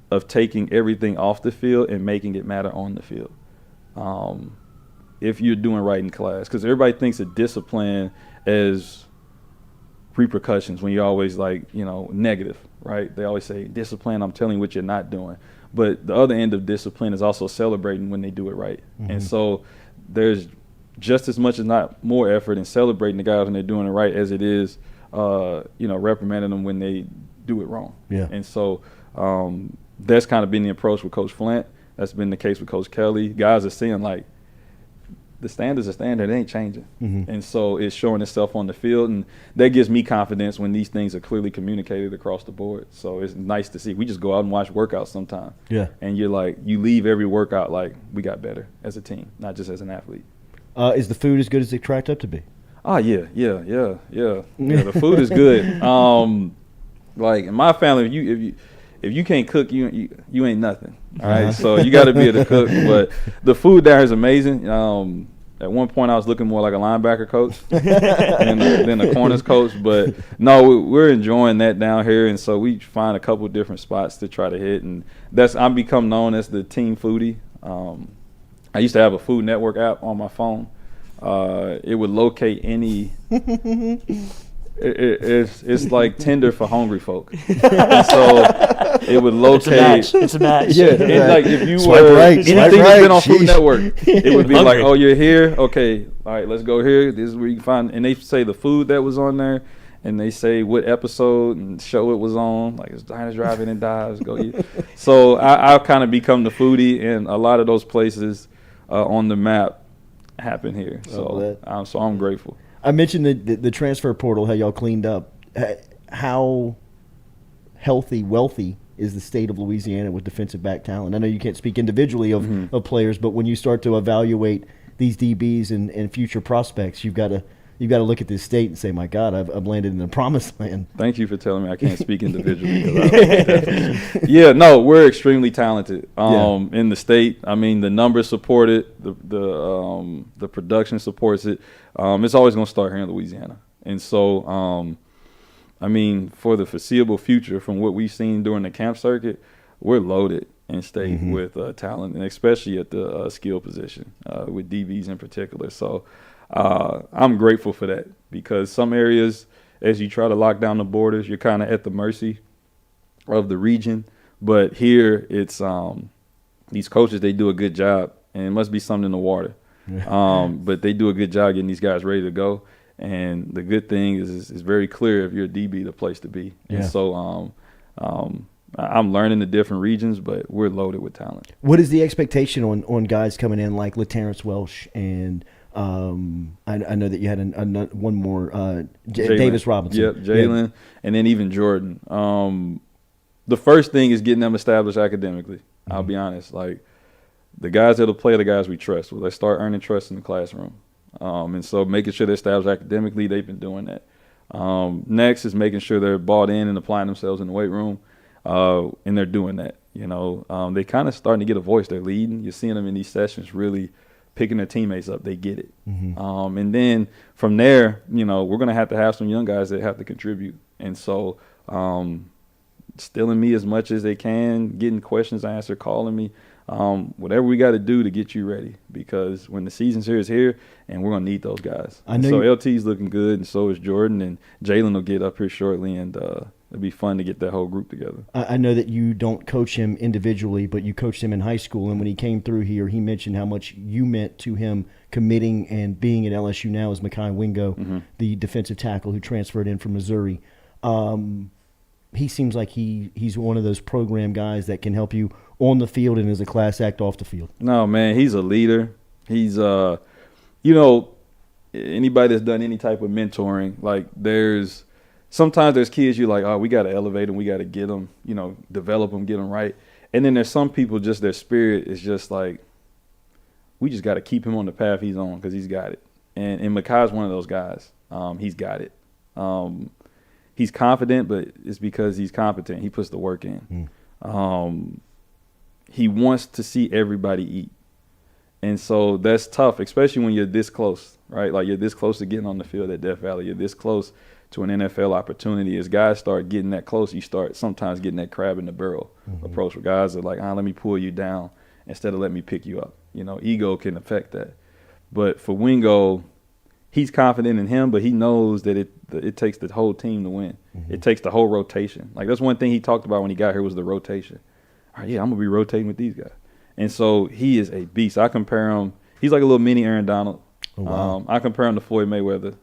of taking everything off the field and making it matter on the field. If you're doing right in class, because everybody thinks of discipline as repercussions when you're always negative, right? They always say discipline, I'm telling you what you're not doing. But the other end of discipline is also celebrating when they do it right. Mm-hmm. And so there's just as much, if not more, effort in celebrating the guys when they're doing it right as it is, reprimanding them when they do it wrong. Yeah. And so that's kind of been the approach with Coach Flint. That's been the case with Coach Kelly. Guys are seeing the standard's a standard, it ain't changing. Mm-hmm. And so it's showing itself on the field, and that gives me confidence when these things are clearly communicated across the board. So it's nice to see. We just go out and watch workouts sometimes. Yeah. And you leave every workout we got better as a team, not just as an athlete. Is the food as good as it cracked up to be? Oh, yeah. The food is good. In my family, if you can't cook, you ain't nothing. All right, so you got to be able to cook. But the food there is amazing. At one point, I was looking more like a linebacker coach than a corners coach. But no, we're enjoying that down here, and so we find a couple different spots to try to hit, and I've become known as the team foodie. I used to have a Food Network app on my phone. It would locate any. It's like Tinder for hungry folk. So it would locate. It's a match. Yeah, if you Swipe were right, anything swipe that's right. been on Food Sheesh. Network, it would be Hungry. like, oh, you're here. Okay, all right, let's go here. This is where you can find. And they say the food that was on there, and they say what episode and show it was on. Like it's Diners, Drive-In, and Dives. Go eat. So I've kind of become the foodie, and a lot of those places on the map happen here. So I'm grateful. I mentioned the transfer portal, how y'all cleaned up. How wealthy is the state of Louisiana with defensive back talent? I know you can't speak individually of players, but when you start to evaluate these DBs and future prospects, you've got to look at this state and say, my God, I've landed in the promised land. Thank you for telling me I can't speak individually. Yeah, no, we're extremely talented in the state. I mean, the numbers support it. The production supports it. It's always going to start here in Louisiana. And so, for the foreseeable future, from what we've seen during the camp circuit, we're loaded in state with talent, and especially at the skill position, with DBs in particular. So I'm grateful for that, because some areas, as you try to lock down the borders, you're kind of at the mercy of the region. But here, it's these coaches, they do a good job, and it must be something in the water. But they do a good job getting these guys ready to go. And the good thing is it's very clear if you're a DB, the place to be. Yeah. And so I'm learning the different regions, but we're loaded with talent. What is the expectation on guys coming in like LaTerrence Welsh and I know that you had one more, Davis Robinson. Yep, Jalen, yeah. And then even Jordan. The first thing is getting them established academically. I'll be honest. The guys that'll play are the guys we trust. Well, let's start earning trust in the classroom. And so making sure they're established academically, they've been doing that. Next is making sure they're bought in and applying themselves in the weight room, and they're doing that. They kind of starting to get a voice. They're leading. You're seeing them in these sessions really picking their teammates up. They get it. And then from there, we're going to have some young guys that have to contribute. And so stealing me as much as they can, getting questions answered, calling me. Whatever we got to do to get you ready, because when the season's here is here, and we're going to need those guys. So LT's looking good, and so is Jordan, and Jalen will get up here shortly, and it'll be fun to get that whole group together. I know that you don't coach him individually, but you coached him in high school, and when he came through here, he mentioned how much you meant to him committing and being at LSU now as Mekhi Wingo, the defensive tackle who transferred in from Missouri. He seems like he's one of those program guys that can help you on the field and is a class act off the field. No, man, he's a leader. He's, anybody that's done any type of mentoring, sometimes there's kids you're like, oh, we got to elevate them, we got to get them, develop them, get them right. And then there's some people, just their spirit is just like, we just got to keep him on the path he's on because he's got it. And Mekhi's one of those guys. He's got it. He's confident, but it's because he's competent. He puts the work in. He wants to see everybody eat. And so that's tough, especially when you're this close, right? Like you're this close to getting on the field at Death Valley. You're this close to an NFL opportunity. As guys start getting that close, you start sometimes getting that crab in the barrel approach where guys are like, let me pull you down instead of let me pick you up. You know, ego can affect that. But for Wingo, he's confident in him, but he knows that it takes the whole team to win. It takes the whole rotation. Like that's one thing he talked about when he got here was the rotation. All right, yeah, I'm going to be rotating with these guys. And so he is a beast. I compare him. He's like a little mini Aaron Donald. Oh, wow. I compare him to Floyd Mayweather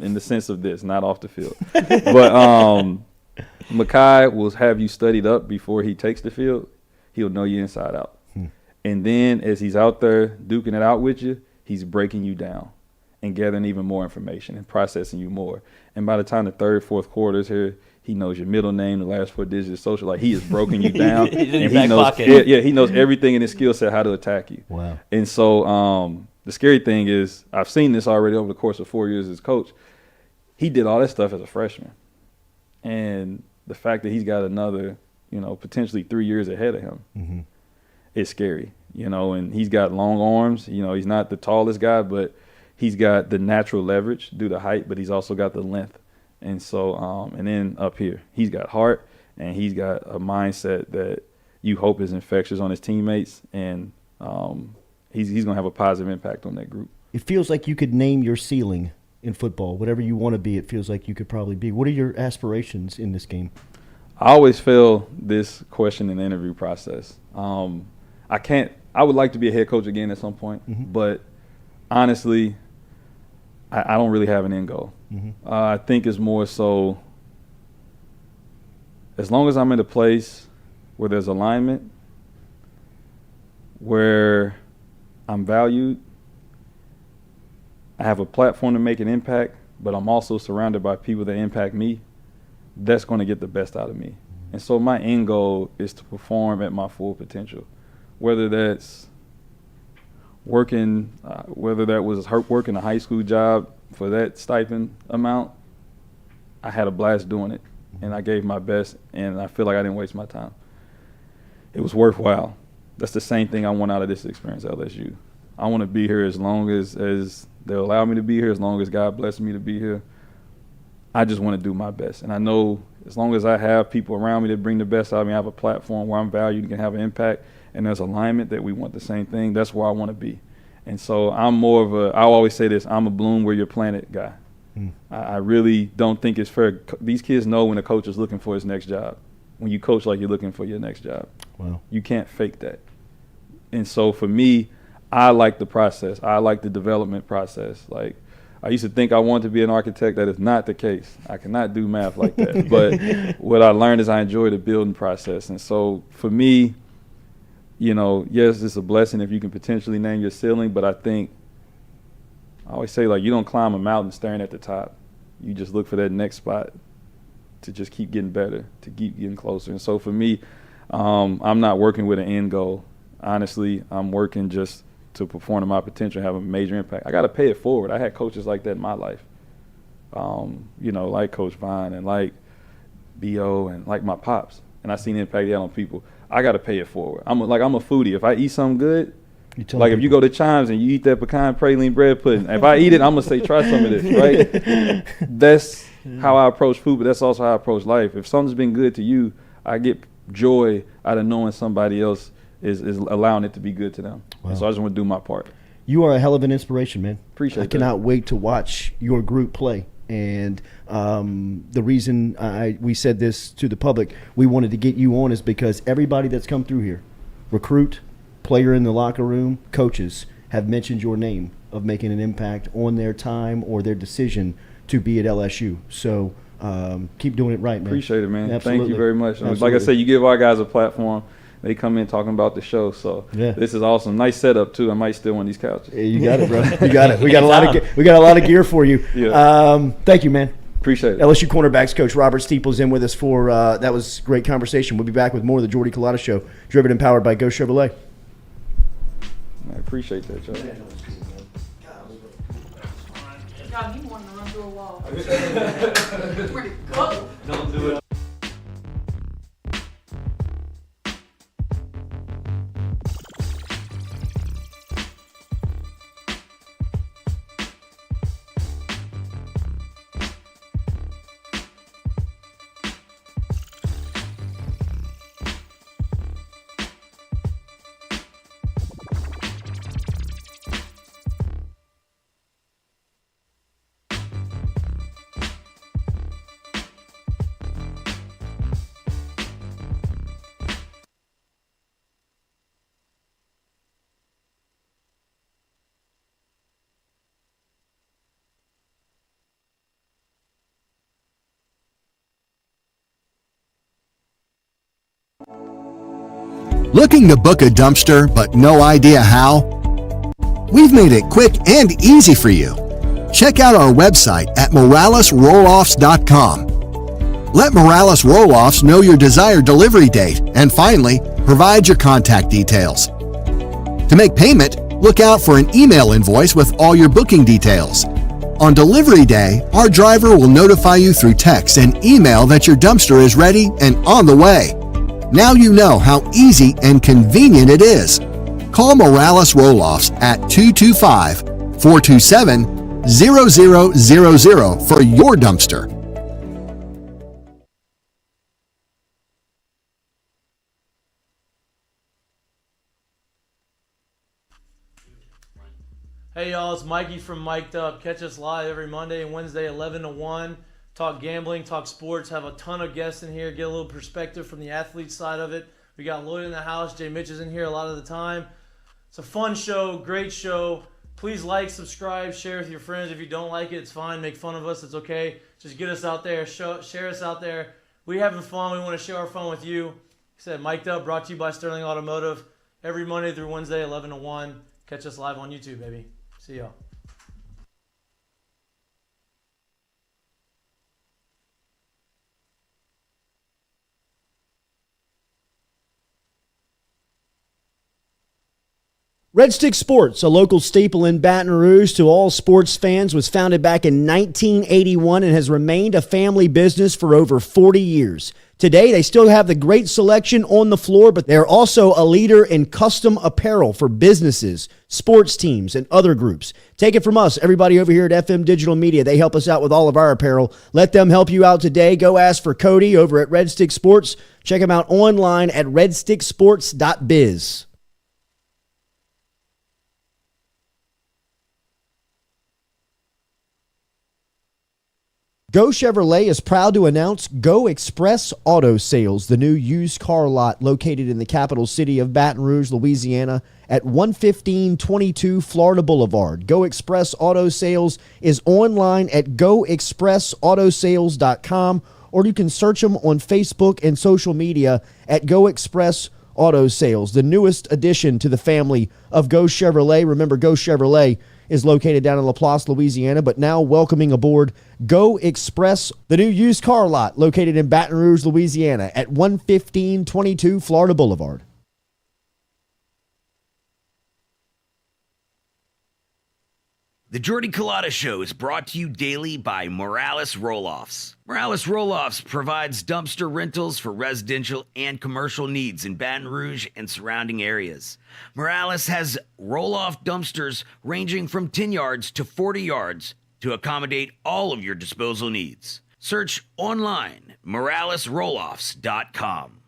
in the sense of this, not off the field. But Mekhi will have you studied up before he takes the field. He'll know you inside out. And then as he's out there duking it out with you, he's breaking you down and gathering even more information and processing you more. And by the time the third, fourth quarter is here, he knows your middle name, the last 4 digits of social. Like he has broken you down. He's in your and back he knows, pocket. yeah, he knows everything in his skill set how to attack you. Wow. And so the scary thing is I've seen this already over the course of 4 years as coach. He did all that stuff as a freshman. And the fact that he's got another, potentially 3 years ahead of him is scary, and he's got long arms. He's not the tallest guy, but he's got the natural leverage due to height, but he's also got the length. And so, and then up here, he's got heart and he's got a mindset that you hope is infectious on his teammates. And he's going to have a positive impact on that group. It feels like you could name your ceiling in football. Whatever you want to be, it feels like you could probably be. What are your aspirations in this game? I always fail this question in the interview process. I would like to be a head coach again at some point, but honestly, I don't really have an end goal. I think it's more so as long as I'm in a place where there's alignment, where I'm valued, I have a platform to make an impact, but I'm also surrounded by people that impact me, that's going to get the best out of me. And so my end goal is to perform at my full potential, whether that's working, whether that was working a high school job for that stipend amount. I had a blast doing it, and I gave my best, and I feel like I didn't waste my time. It was worthwhile. That's the same thing I want out of this experience at LSU. I want to be here as long as they'll allow me to be here, as long as God blesses me to be here. I just want to do my best. And I know as long as I have people around me that bring the best out of me, I have a platform where I'm valued and can have an impact, and there's alignment that we want the same thing, that's where I want to be. And so I'm more of I always say this, I'm a bloom where you're planted guy. I really don't think it's fair. These kids know when a coach is looking for his next job. When you coach like you're looking for your next job. Wow. You can't fake that. And so for me, I like the process. I like the development process. Like, I used to think I wanted to be an architect. That is not the case. I cannot do math like that. But what I learned is I enjoy the building process. And so for me, yes, it's a blessing if you can potentially name your ceiling, but I think I always say, like, you don't climb a mountain staring at the top. You just look for that next spot to just keep getting better, to keep getting closer. And so for me, I'm not working with an end goal. Honestly, I'm working just to perform to my potential, have a major impact. I got to pay it forward. I had coaches like that in my life, like Coach Vine and like B.O. and like my pops. And I seen the impact he had on people. I got to pay it forward. I'm a foodie. If I eat something good, like if you go to Chimes and you eat that pecan praline bread pudding, if I eat it, I'm going to say, try some of this, right? That's how I approach food, but that's also how I approach life. If something's been good to you, I get joy out of knowing somebody else is allowing it to be good to them. Wow. And so I just want to do my part. You are a hell of an inspiration, man. Appreciate I that. cannot wait to watch your group play. And the reason we said this to the public, we wanted to get you on, is because everybody that's come through here, recruit, player in the locker room, coaches, have mentioned your name of making an impact on their time or their decision to be at LSU. So keep doing it right, man. Appreciate it, man. Absolutely. Thank you very much. Absolutely. Like I said, you give our guys a platform. They come in talking about the show, so Yeah. This is awesome. Nice setup too. I might steal one of these couches. Yeah, you got it, bro. You got it. We got a lot of gear for you. Yeah. Thank you, man. Appreciate it. LSU cornerbacks coach Robert Steeples in with us for that was a great conversation. We'll be back with more of the Jordy Culotta Show, driven and powered by Go Chevrolet. I appreciate that, Joe. God, you wanted to run through a wall. Where'd it go? Don't do it. Looking to book a dumpster but no idea how? We've made it quick and easy for you. Check out our website at moralesrolloffs.com. Let Morales Roll-Offs know your desired delivery date, and finally, provide your contact details. To make payment, look out for an email invoice with all your booking details. On delivery day, our driver will notify you through text and email that your dumpster is ready and on the way. Now you know how easy and convenient it is. Call Morales Roll-Offs at 225-427-0000 for your dumpster. Hey y'all, it's Mikey from Mic'd Up. Catch us live every Monday and Wednesday, 11 to 1. Talk gambling, talk sports, have a ton of guests in here, get a little perspective from the athlete side of it. We got Lloyd in the house, Jay Mitch is in here a lot of the time. It's a fun show, great show. Please like, subscribe, share with your friends. If you don't like it, it's fine. Make fun of us, it's okay. Just get us out there, share us out there. We having fun, we want to share our fun with you. Like I said, Mic'd Up, brought to you by Sterling Automotive. Every Monday through Wednesday, 11 to 1. Catch us live on YouTube, baby. See y'all. Red Stick Sports, a local staple in Baton Rouge to all sports fans, was founded back in 1981 and has remained a family business for over 40 years. Today, they still have the great selection on the floor, but they're also a leader in custom apparel for businesses, sports teams, and other groups. Take it from us, everybody over here at FM Digital Media. They help us out with all of our apparel. Let them help you out today. Go ask for Cody over at Red Stick Sports. Check him out online at redsticksports.biz. Go Chevrolet is proud to announce Go Express Auto Sales, the new used car lot located in the capital city of Baton Rouge, Louisiana, at 11522 Florida Boulevard. Go Express Auto Sales is online at goexpressautosales.com, or you can search them on Facebook and social media at Go Express Auto Sales, the newest addition to the family of Go Chevrolet. Remember, Go Chevrolet is located down in Laplace, Louisiana, but now welcoming aboard Go Express, the new used car lot located in Baton Rouge, Louisiana at 11522 Florida Boulevard. The Jordy Culotta Show is brought to you daily by Morales Roll-Offs. Morales Roll-Offs provides dumpster rentals for residential and commercial needs in Baton Rouge and surrounding areas. Morales has roll-off dumpsters ranging from 10 yards to 40 yards to accommodate all of your disposal needs. Search online, moralesrolloffs.com.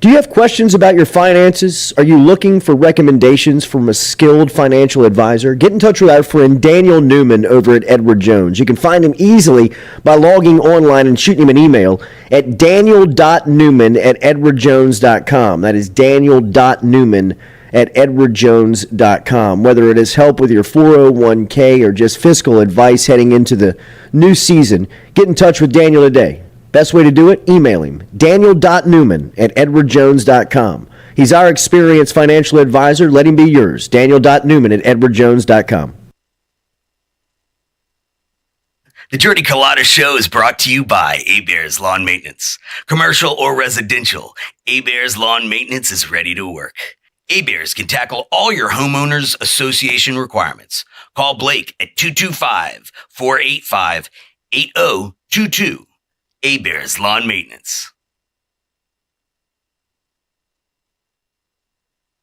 Do you have questions about your finances? Are you looking for recommendations from a skilled financial advisor? Get in touch with our friend Daniel Newman over at Edward Jones. You can find him easily by logging online and shooting him an email at daniel.newman@edwardjones.com. That is daniel.newman@edwardjones.com. Whether it is help with your 401k or just fiscal advice heading into the new season, get in touch with Daniel today. Best way to do it? Email him, daniel.newman@edwardjones.com. He's our experienced financial advisor. Let him be yours, daniel.newman@edwardjones.com. The Jordy Culotta Show is brought to you by A-Bears Lawn Maintenance. Commercial or residential, A-Bears Lawn Maintenance is ready to work. A-Bears can tackle all your homeowners association requirements. Call Blake at 225-485-8022. A-Bears Lawn Maintenance.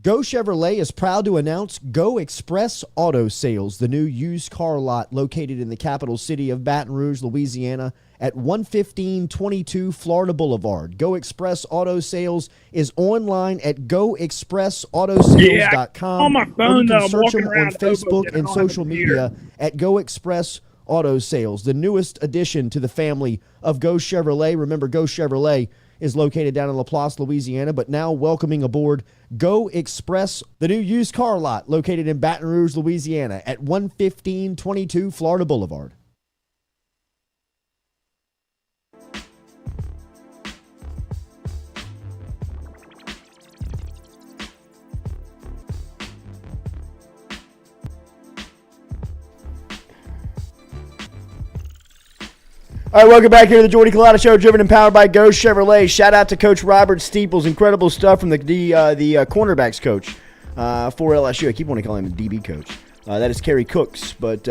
Go Chevrolet is proud to announce Go Express Auto Sales, the new used car lot located in the capital city of Baton Rouge, Louisiana, at 11522 Florida Boulevard. Go Express Auto Sales is online at goexpressautosales.com. On my phone, or you though, can I'm search walking them on around Facebook Hoboken. I and don't have a social computer. media at Go Express Auto Sales, the newest addition to the family of Go Chevrolet. Remember, Go Chevrolet is located down in Laplace, Louisiana, but now welcoming aboard Go Express, the new used car lot located in Baton Rouge, Louisiana at 11522 Florida Boulevard. All right, welcome back here to the Jordy Culotta Show, driven and powered by Go Chevrolet. Shout out to Coach Robert Steeples. Incredible stuff from the cornerbacks coach for LSU. I keep wanting to call him the DB coach. That is Kerry Cooks, but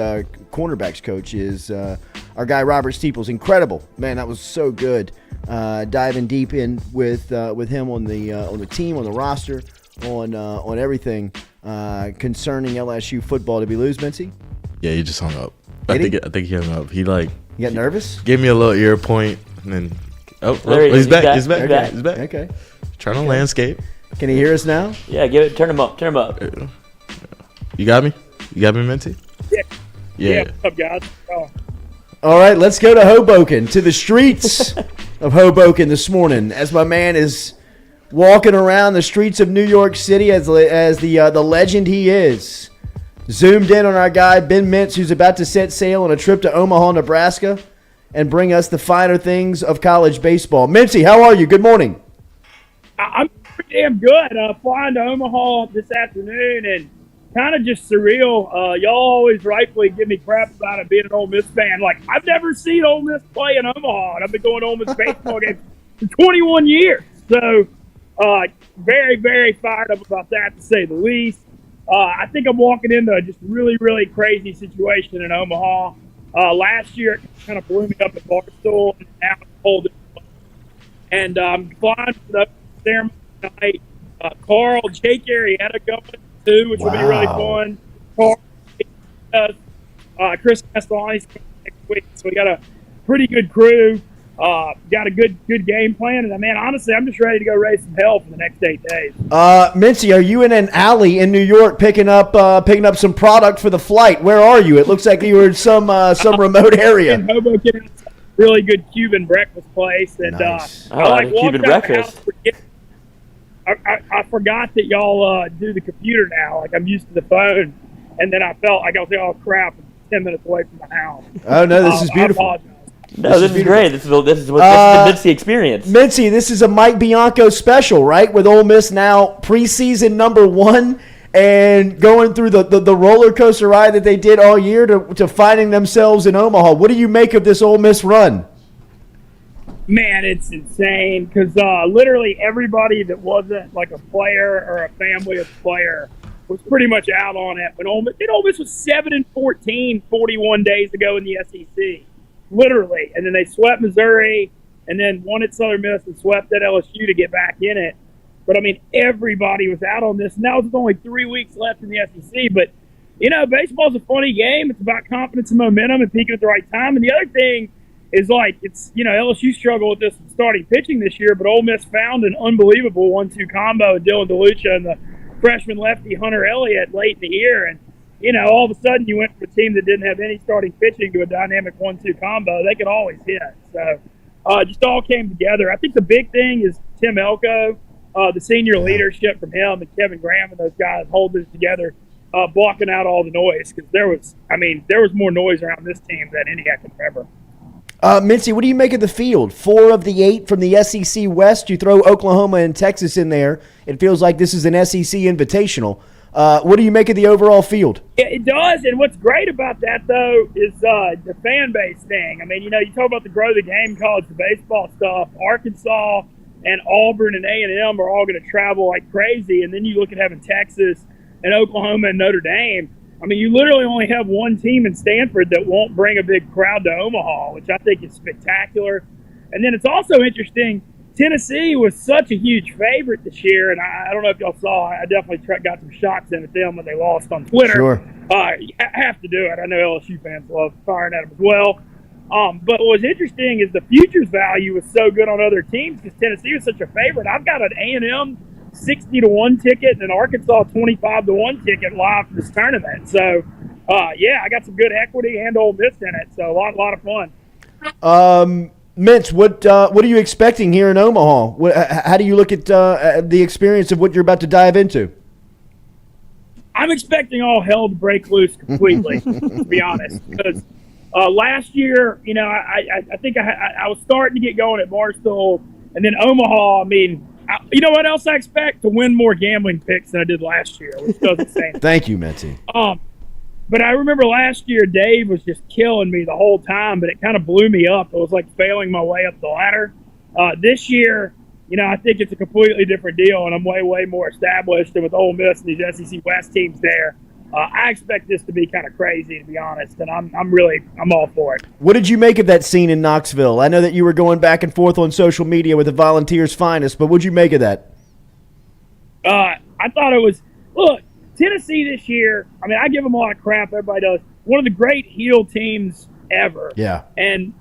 cornerbacks coach is our guy Robert Steeples. Incredible, man. That was so good. Diving deep in with him on the team, on the roster, on everything concerning LSU football. Did we lose, Mincy? Yeah, he just hung up. I think he hung up. He You got nervous? gave me a little ear point, and then There he is. he's back. He's He's back. back. He's back. Okay. Trying to landscape. Can he hear us now? Yeah, turn him up. Turn him up. You got me? You got me, Minty? Yeah. What's up, guys? Oh. All right, let's go to Hoboken, to the streets of Hoboken this morning, as my man is walking around the streets of New York City as the legend he is. Zoomed in on our guy, Ben Mintz, who's about to set sail on a trip to Omaha, Nebraska, and bring us the finer things of college baseball. Mincy, how are you? Good morning. I'm pretty damn good. Flying to Omaha this afternoon, and kind of just surreal. Y'all always rightfully give me crap about it being an Ole Miss fan. Like, I've never seen Ole Miss play in Omaha, and I've been going to Ole Miss baseball games for 21 years. So, very, very fired up about that, to say the least. I think I'm walking into a just really, really crazy situation in Omaha. Last year, it kind of blew me up at Barstool, and now it's holding. And I'm flying for the ceremony tonight. Carl, Jake Arrieta going too, which will be really fun. Carl, Chris Castellani's coming next week, so we got a pretty good crew. Got a good game plan, and man, honestly, I'm just ready to go raise some hell for the next 8 days. Mincy, are you in an alley in New York picking up some product for the flight? Where are you? It looks like you were in some remote area. In Hoboken, really good Cuban breakfast place, and Nice. I like Cuban walking out the breakfast. house. I forgot that y'all do the computer now. Like, I'm used to the phone, and then I felt like I was like, oh crap, I'm 10 minutes away from my house. Oh no, this is beautiful. I apologize. No, this is great. This is what this is the Mitzi experience. Mincy, this is a Mike Bianco special, right? With Ole Miss now preseason number 1 and going through the roller coaster ride that they did all year to finding themselves in Omaha. What do you make of this Ole Miss run? Man, it's insane because literally everybody that wasn't like a player or a family of player was pretty much out on it. When Ole Miss was 7-14 41 days ago in the SEC. Literally. And then they swept Missouri and then won at Southern Miss and swept at LSU to get back in it. But, I mean, everybody was out on this. Now it's only 3 weeks left in the SEC. But, you know, baseball's a funny game. It's about confidence and momentum and peaking at the right time. And the other thing is like, it's, LSU struggled with this starting pitching this year, but Ole Miss found an unbelievable 1-2 combo with Dylan DeLucia and the freshman lefty Hunter Elliott late in the year. And, all of a sudden you went from a team that didn't have any starting pitching to a dynamic 1-2 combo. They could always hit. So it just all came together. I think the big thing is Tim Elko, the senior leadership from him and Kevin Graham and those guys holding it together, blocking out all the noise, because there was more noise around this team than any I can remember. Mincy, what do you make of the field? 4 of the 8 from the SEC West. You throw Oklahoma and Texas in there. It feels like this is an SEC invitational. What do you make of the overall field? It does, and what's great about that, though, is the fan base thing. I mean, you talk about the Grow the Game college baseball stuff. Arkansas and Auburn and A&M are all going to travel like crazy, and then you look at having Texas and Oklahoma and Notre Dame. I mean, you literally only have one team in Stanford that won't bring a big crowd to Omaha, which I think is spectacular. And then it's also interesting, Tennessee was such a huge favorite this year, and I don't know if y'all saw, I definitely got some shots in at them when they lost on Twitter. Sure. You have to do it. I know LSU fans love firing at them as well. But what was interesting is the futures value was so good on other teams because Tennessee was such a favorite. I've got an A&M 60-1 ticket and an Arkansas 25-1 ticket live for this tournament. So, I got some good equity and Ole Miss in it. So a lot of fun. Mintz, what are you expecting here in Omaha? How do you look at the experience of what you're about to dive into? I'm expecting all hell to break loose completely, to be honest. Because last year, I think I was starting to get going at Barstool, and then Omaha. I mean, you know what else I expect? To win more gambling picks than I did last year, which doesn't say anything. Thank you, Mitzi. But I remember last year Dave was just killing me the whole time, but it kind of blew me up. It was like failing my way up the ladder. This year, I think it's a completely different deal, and I'm way more established. And with Ole Miss and these SEC West teams there, I expect this to be kind of crazy, to be honest, and I'm all for it. What did you make of that scene in Knoxville? I know that you were going back and forth on social media with the Volunteers' finest, but what did you make of that? I thought it was – look, Tennessee this year, I mean, I give them a lot of crap. Everybody does. One of the great heel teams ever. Yeah. And,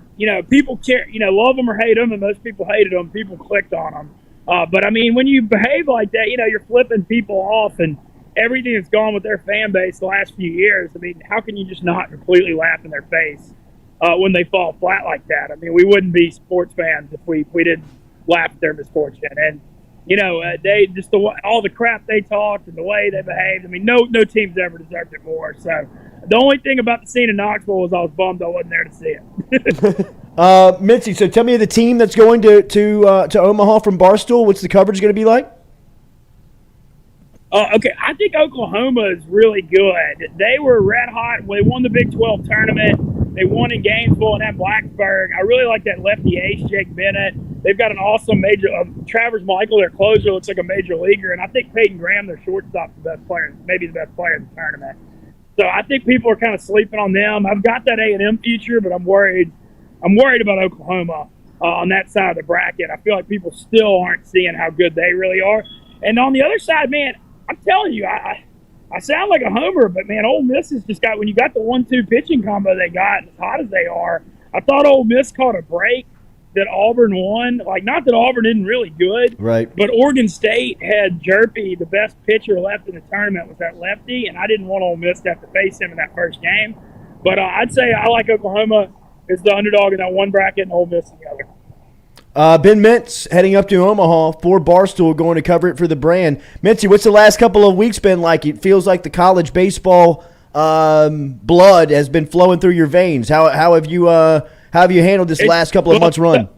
people care, love them or hate them, and most people hated them. People clicked on them. But, I mean, when you behave like that, you're flipping people off, and everything that's gone with their fan base the last few years, I mean, how can you just not completely laugh in their face when they fall flat like that? I mean, we wouldn't be sports fans if we didn't laugh at their misfortune. And, they just all the crap they talked and the way they behaved. I mean, no team's ever deserved it more. So the only thing about the scene in Knoxville was I was bummed I wasn't there to see it. Mitzi, so tell me the team that's going to Omaha from Barstool. What's the coverage going to be like? Okay, I think Oklahoma is really good. They were red hot. They won the Big 12 tournament. They won in Gainesville and at Blacksburg. I really like that lefty ace, Jake Bennett. They've got an awesome major Travers Michael, their closer, looks like a major leaguer. And I think Peyton Graham, their shortstop, the best player, maybe the best player in the tournament. So I think people are kind of sleeping on them. I've got that A&M future, but I'm worried about Oklahoma on that side of the bracket. I feel like people still aren't seeing how good they really are. And on the other side, man, I'm telling you, I sound like a homer, but, man, Ole Miss has just got – when you got the 1-2 pitching combo they got, and as hot as they are, I thought Ole Miss caught a break that Auburn won. Like, not that Auburn isn't really good. Right. But Oregon State had Jerpy, the best pitcher left in the tournament, was that lefty, and I didn't want Ole Miss to have to face him in that first game. But I'd say I like Oklahoma as the underdog in that one bracket and Ole Miss in the other. Ben Mintz heading up to Omaha for Barstool, going to cover it for the brand. Mintzy, what's the last couple of weeks been like? It feels like the college baseball blood has been flowing through your veins. How have you handled this last couple of months run?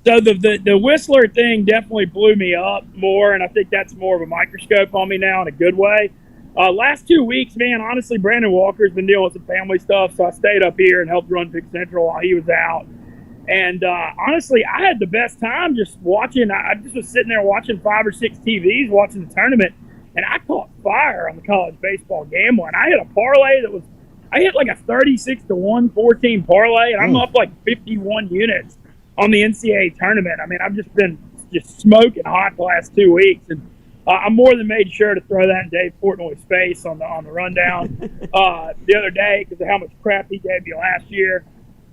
So the Whistler thing definitely blew me up more, and I think that's more of a microscope on me now in a good way. Last 2 weeks, man, honestly, Brandon Walker's been dealing with some family stuff, so I stayed up here and helped run Pick Central while he was out. And honestly, I had the best time just watching. I just was sitting there watching 5 or 6 TVs, watching the tournament, and I caught fire on the college baseball gambling. I hit a parlay I hit like a 36-1 14 parlay, and I'm up like 51 units on the NCAA tournament. I mean, I've just been smoking hot the last 2 weeks, and I'm more than made sure to throw that in Dave Portnoy's face on the rundown the other day because of how much crap he gave you last year.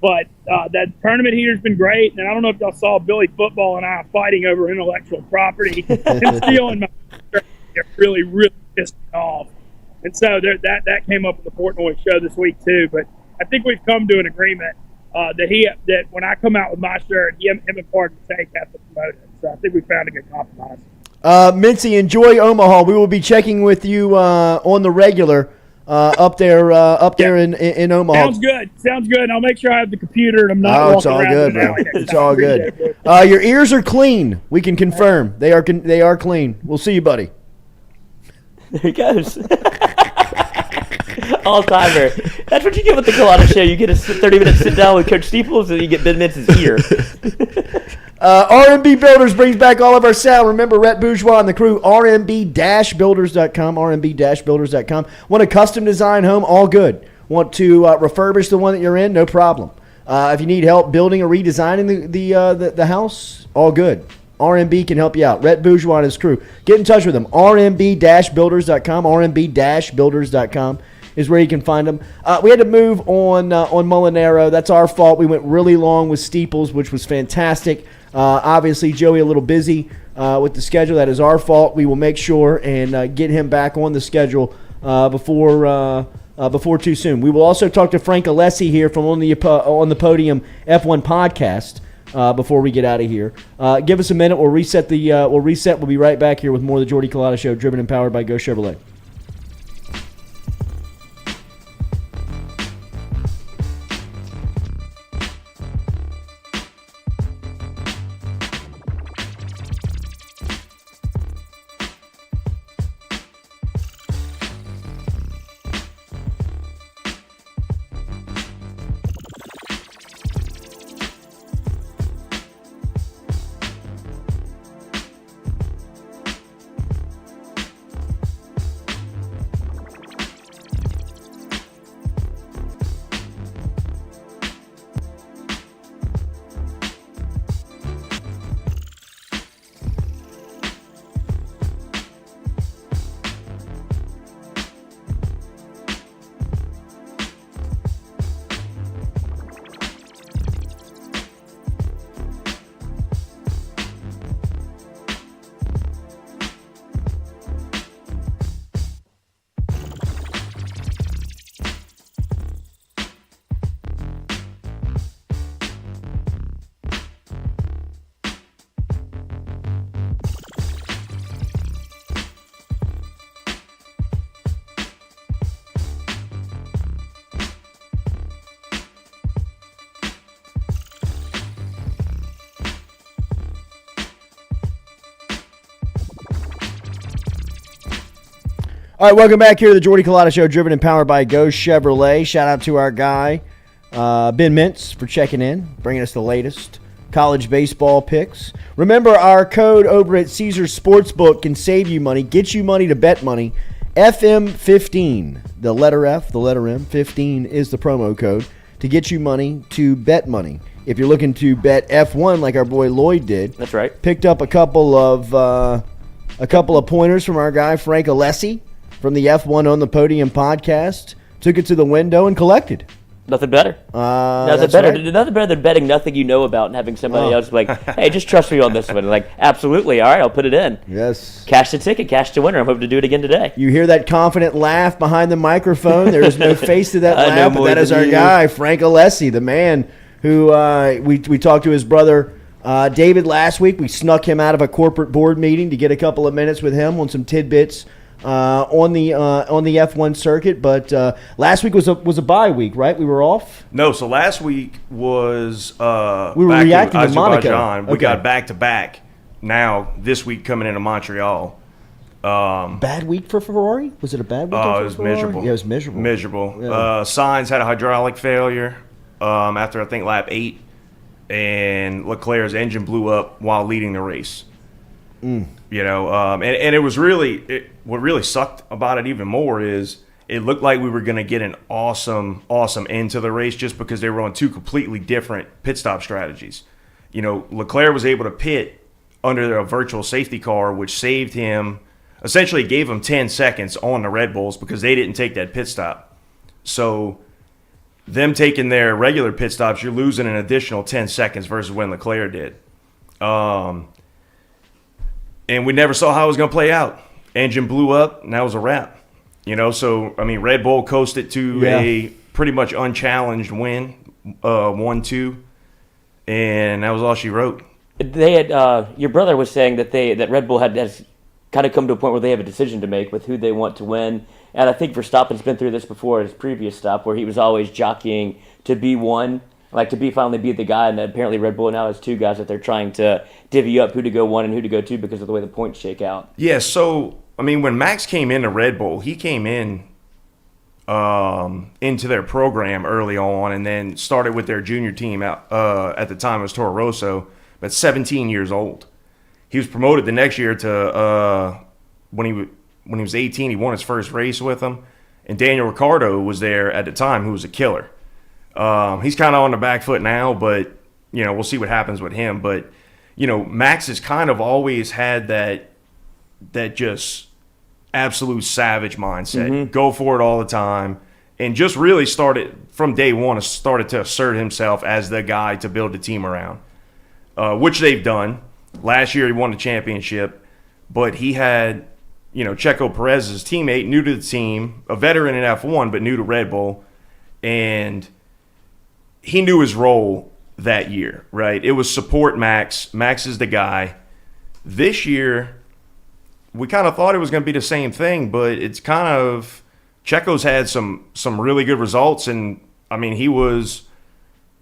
But that tournament here has been great, and I don't know if y'all saw Billy Football and I fighting over intellectual property and stealing my shirt. It really, really pissed me off. And so that came up with the Portnoy show this week too. But I think we've come to an agreement that when I come out with my shirt, him and Pardon Take have to promote it. So I think we found a good compromise. Mincy, enjoy Omaha. We will be checking with you on the regular up there in Omaha. Sounds good. And I'll make sure I have the computer and I'm not walking around. Good, bro. It's all good. Your ears are clean. We can confirm they are clean. We'll see you, buddy. There he goes. All-timer. That's what you get with the Culotta show. You get a 30-minute sit-down with Coach Steeples, and you get Ben Mintz's ear. RMB Builders brings back all of our sound. Remember, Rhett Bourgeois and the crew, rmb-builders.com, rmb-builders.com. Want a custom design home? All good. Want to refurbish the one that you're in? No problem. If you need help building or redesigning the house? All good. RMB can help you out. Rhett Bourgeois and his crew. Get in touch with them. rmb-builders.com, rmb-builders.com is where you can find them. We had to move on Mulinaro. That's our fault. We went really long with Steeples, which was fantastic. Obviously, Joey a little busy with the schedule. That is our fault. We will make sure and get him back on the schedule before too soon. We will also talk to Frank Alessi here from on the Podium F1 podcast. Before we get out of here, give us a minute. We'll reset. We'll be right back here with more of the Jordy Culotta Show, driven and powered by Go Chevrolet. All right, welcome back here to the Jordy Culotta Show, driven and powered by Go Chevrolet. Shout out to our guy, Ben Mintz, for checking in, bringing us the latest college baseball picks. Remember, our code over at Caesars Sportsbook can save you money, get you money to bet money. FM15, the letter F, the letter M, 15 is the promo code to get you money to bet money. If you're looking to bet F1 like our boy Lloyd did, that's right. Picked up a couple of pointers from our guy Frank Alessi from the F1 on the Podium podcast, took it to the window and collected. Nothing better. Nothing better than betting nothing you know about and having somebody else like, hey, just trust me on this one. Like, absolutely, all right, I'll put it in. Yes. Cash the ticket, cash the winner. I'm hoping to do it again today. You hear that confident laugh behind the microphone? There is no face to that laugh, but that is our guy, Frank Alessi, the man who we talked to his brother David last week. We snuck him out of a corporate board meeting to get a couple of minutes with him on some tidbits on the F1 circuit, but last week was a bye week, right? We were off. No, so last week was we were reacting to Monaco. We got back to back. Now this week coming into Montreal. Bad week for Ferrari? Was it a bad week? It was Ferrari? miserable. Yeah, it was miserable. Miserable. Yeah. Sainz had a hydraulic failure after I think lap 8, and Leclerc's engine blew up while leading the race. You know, and it was really what really sucked about it even more is it looked like we were going to get an awesome end to the race just because they were on two completely different pit stop strategies. You know, Leclerc was able to pit under a virtual safety car, which saved him, essentially gave him 10 seconds on the Red Bulls because they didn't take that pit stop. So them taking their regular pit stops, you're losing an additional 10 seconds versus when Leclerc did. And we never saw how it was going to play out. Engine blew up, and that was a wrap. So, I mean, Red Bull coasted to a pretty much unchallenged win, 1-2, and that was all she wrote. They had your brother was saying that Red Bull has kind of come to a point where they have a decision to make with who they want to win. And I think Verstappen's been through this before at his previous stop, where he was always jockeying to be one, like to finally be the guy. And apparently Red Bull now has two guys that they're trying to divvy up who to go one and who to go two because of the way the points shake out. Yeah, so, I mean, when Max came into Red Bull, he came in into their program early on and then started with their junior team out at the time it was Toro Rosso, but 17 years old. He was promoted the next year to when he was 18, he won his first race with them. And Daniel Ricciardo was there at the time, who was a killer. He's kind of on the back foot now, but, we'll see what happens with him. But, Max has kind of always had that just absolute savage mindset. Mm-hmm. Go for it all the time. And just really started, from day one, started to assert himself as the guy to build the team around, which they've done. Last year he won the championship, but he had, Checo Perez's teammate, new to the team, a veteran in F1, but new to Red Bull, and he knew his role that year, right? It was support Max. Max is the guy. This year, we kind of thought it was going to be the same thing, but it's kind of Checo's had some really good results, and, I mean, he was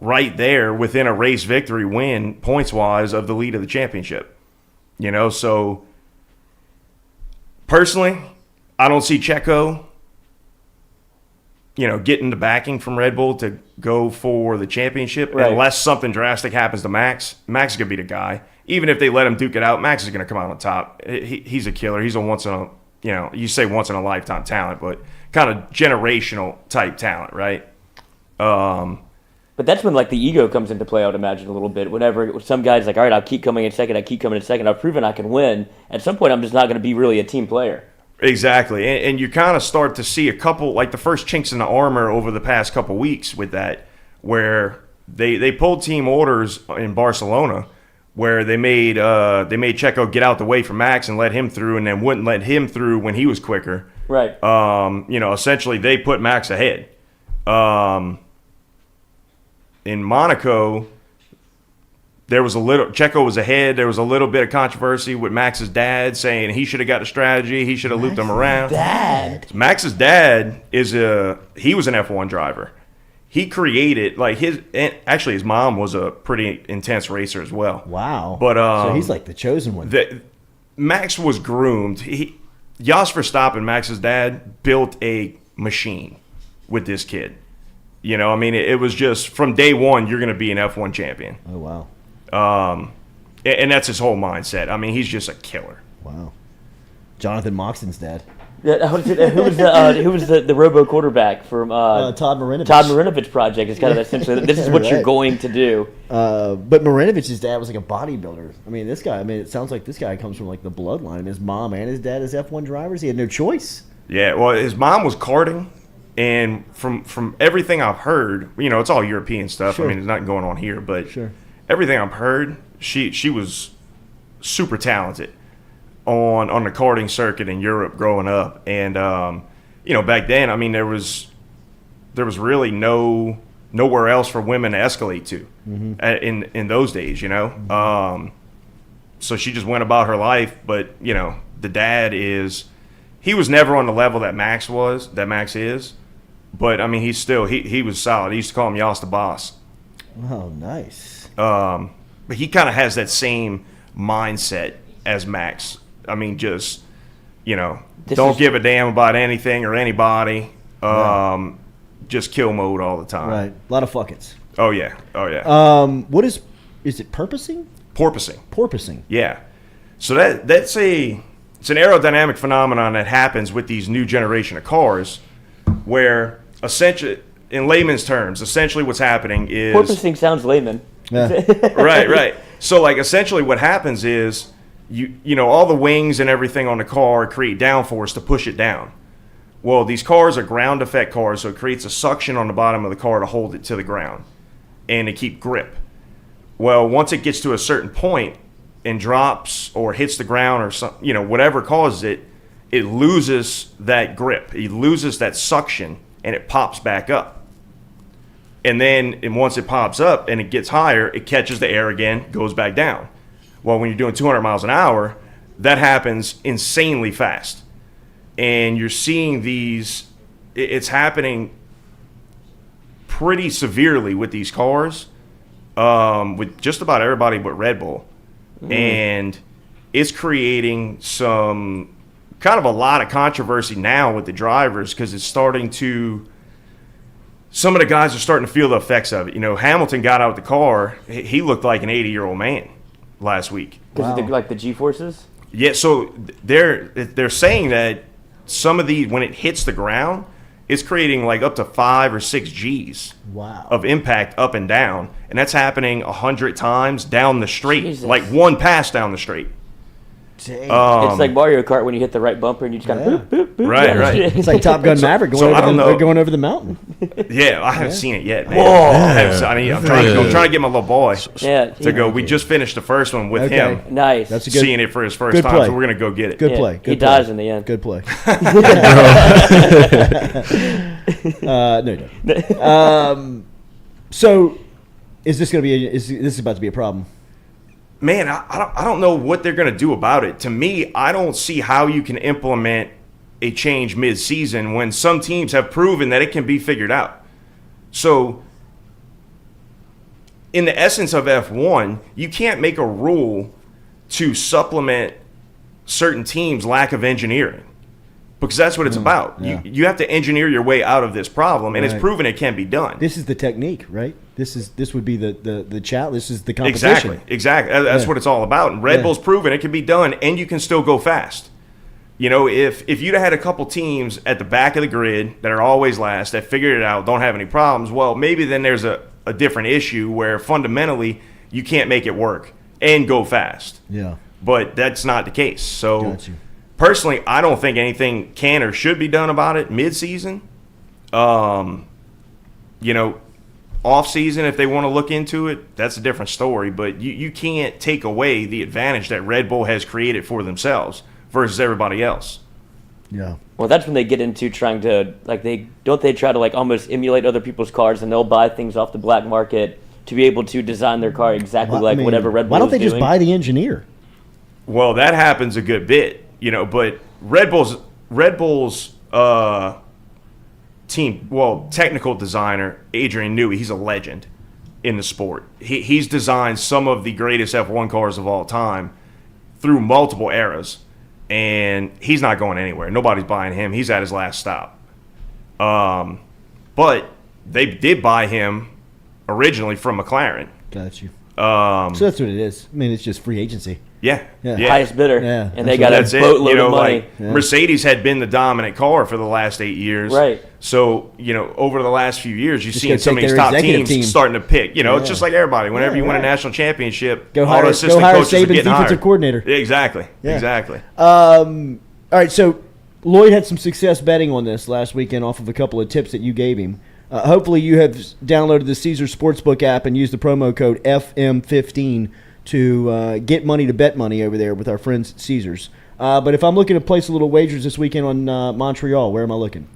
right there within a race victory win, points-wise, of the lead of the championship. So personally, I don't see Checo, getting the backing from Red Bull to go for the championship unless something drastic happens to Max. Max is going to be the guy. Even if they let him duke it out, Max is going to come out on top. He's a killer. He's a you say once in a lifetime talent, but kind of generational type talent, right? But that's when the ego comes into play, I would imagine, a little bit. Whenever some guy's like, all right, I'll keep coming in second, I've proven I can win. At some point, I'm just not going to be really a team player. Exactly. And you kind of start to see a couple, the first chinks in the armor over the past couple weeks with that, where they pulled team orders in Barcelona, where they made Checo get out the way from Max and let him through, and then wouldn't let him through when he was quicker. Right. Essentially they put Max ahead. In Monaco, Checo was ahead. There was a little bit of controversy with Max's dad saying he should have got the strategy. He should have looped him around. Max's dad he was an F1 driver. He created his mom was a pretty intense racer as well. Wow. But so he's like the chosen one. Max was groomed. Jos Verstappen, Max's dad, built a machine with this kid. It was just from day one, you're going to be an F1 champion. Oh, wow. And that's his whole mindset. I mean, he's just a killer. Wow. Jonathan Moxon's dad. Who was the robo quarterback from Todd Marinovich. Todd Marinovich project is kind of essentially this is what you're going to do. But Marinovich's dad was like a bodybuilder. I mean, it sounds like this guy comes from the bloodline. His mom and his dad is F1 drivers. He had no choice. Yeah, well, his mom was karting. And from everything I've heard, it's all European stuff. Sure. I mean, there's nothing going on here, but sure. Everything I've heard, she was super talented on the karting circuit in Europe growing up. And back then, I mean, there was really nowhere else for women to escalate to in those days, So she just went about her life, but the dad he was never on the level that Max is. But, I mean, he was solid. He used to call him Yos the boss. Oh, nice. But he kind of has that same mindset as Max. I mean, just, don't give a damn about anything or anybody. Right. Just kill mode all the time. Right. A lot of fuckets. Oh, yeah. What is it porpoising? Porpoising. Yeah. So it's an aerodynamic phenomenon that happens with these new generation of cars, where essentially, in layman's terms, what's happening is porpoising sounds layman. Yeah. right. So essentially what happens is you all the wings and everything on the car create downforce to push it down. Well, these cars are ground effect cars, so it creates a suction on the bottom of the car to hold it to the ground and to keep grip. Well, once it gets to a certain point and drops or hits the ground or some, whatever causes it, it loses that grip. It loses that suction and it pops back up. And once it pops up and it gets higher, it catches the air again, goes back down. Well, when you're doing 200 miles an hour, that happens insanely fast. And you're seeing it's happening pretty severely with these cars, with just about everybody but Red Bull. And it's creating some kind of a lot of controversy now with the drivers because it's starting to – some of the guys are starting to feel the effects of it. Hamilton got out the car. He looked like an 80-year-old man last week. Because of the G-forces? Yeah, so they're saying that some of these, when it hits the ground, it's creating like up to 5 or 6 Gs of impact up and down. And that's happening 100 times down the straight, Jesus. like one pass down the straight. Dang. It's like Mario Kart when you hit the right bumper and you just kind of boop, boop, boop. Right. It's like Top Gun Maverick going over the mountain. Yeah, I haven't seen it yet, man. Whoa. I'm trying to get my little boy to go. Yeah. We just finished the first one with him. Nice. That's a good, seeing it for his first time, so we're going to go get it. Good play. He dies in the end. Good play. No. So, is this going to be? Is this about to be a problem? Man, I don't know what they're going to do about it. To me, I don't see how you can implement a change mid-season when some teams have proven that it can be figured out. So, in the essence of F1, you can't make a rule to supplement certain teams' lack of engineering, because that's what it's about. Yeah. You have to engineer your way out of this problem, and it's proven it can be done. This is the technique, right? This would be the challenge. This is the competition. Exactly. That's what it's all about. And Red Bull's proven it can be done, and you can still go fast. If you'd have had a couple teams at the back of the grid that are always last, that figured it out, don't have any problems, well, maybe then there's a different issue where fundamentally you can't make it work and go fast. Yeah. But that's not the case. So personally, I don't think anything can or should be done about it mid-season. Off-season, if they want to look into it, that's a different story. But you can't take away the advantage that Red Bull has created for themselves versus everybody else. Yeah. Well, that's when they get into trying to they try to almost emulate other people's cars, and they'll buy things off the black market to be able to design their car exactly whatever Red Bull is doing. Why don't they just buy the engineer? Well, that happens a good bit, but Red Bull's technical designer, Adrian Newey, he's a legend in the sport. He's designed some of the greatest F1 cars of all time through multiple eras, and he's not going anywhere. Nobody's buying him. He's at his last stop. But they did buy him originally from McLaren. Got you. So that's what it is. I mean, it's just free agency. Yeah. Highest bidder. Yeah. And they got a boatload of money. Mercedes had been the dominant car for the last 8 years. Right. So, over the last few years, you've Just seen go some of take these their top executive teams team. starting to pick. It's just like everybody. Whenever you win a national championship, all the assistant coaches are Saban's getting defensive hired. coordinator. Exactly. Yeah. Exactly. All right, so Lloyd had some success betting on this last weekend off of a couple of tips that you gave him. Hopefully you have downloaded the Caesar Sportsbook app and used the promo code FM15 to get money to bet money over there with our friends at Caesars. But if I'm looking to place a little wagers this weekend on Montreal, where am I looking?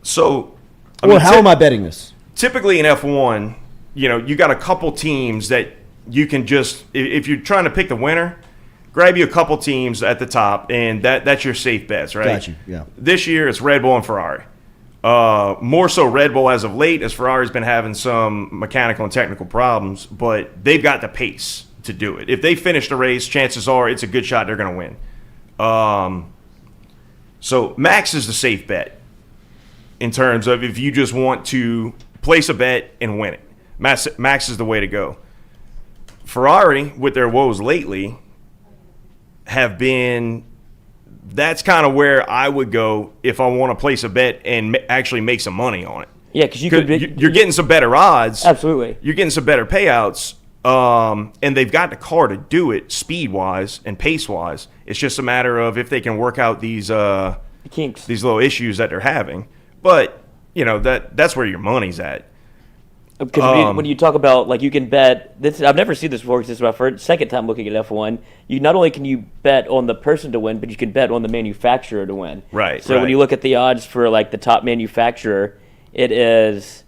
So, how am I betting this? Typically in F1, you got a couple teams that you can just, if you're trying to pick the winner, grab you a couple teams at the top, and that's your safe bets, right? Got you, yeah. This year, it's Red Bull and Ferrari. More so Red Bull as of late, as Ferrari's been having some mechanical and technical problems, but they've got the pace to do it. If they finish the race, chances are it's a good shot they're going to win. So Max is the safe bet in terms of if you just want to place a bet and win it. Max is the way to go. Ferrari, with their woes lately, have been... That's kind of where I would go if I want to place a bet and actually make some money on it. Yeah, because you're getting some better odds. Absolutely. You're getting some better payouts, and they've got the car to do it speed-wise and pace-wise. It's just a matter of if they can work out these kinks, these little issues that they're having. But that's where your money's at. Because when you talk about, like, you can bet this, I've never seen this before. This is my second time looking at F1. You not only can you bet on the person to win, but you can bet on the manufacturer to win. Right. So when you look at the odds for, like, the top manufacturer, it is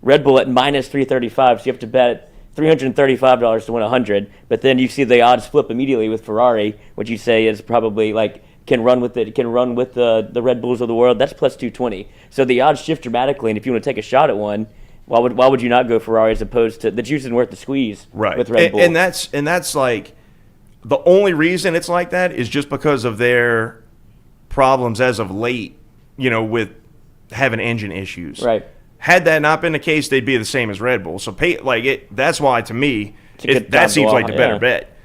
Red Bull at minus 335. So you have to bet $335 to win 100. But then you see the odds flip immediately with Ferrari, which you say is probably like can run with the Red Bulls of the world. That's plus 220. So the odds shift dramatically. And if you want to take a shot at one, why would you not go Ferrari as opposed to the juice isn't worth the squeeze with Red Bull? And that's like the only reason it's like that is just because of their problems as of late, with having engine issues. Right. Had that not been the case, they'd be the same as Red Bull. So that's why to me that seems like the better bet.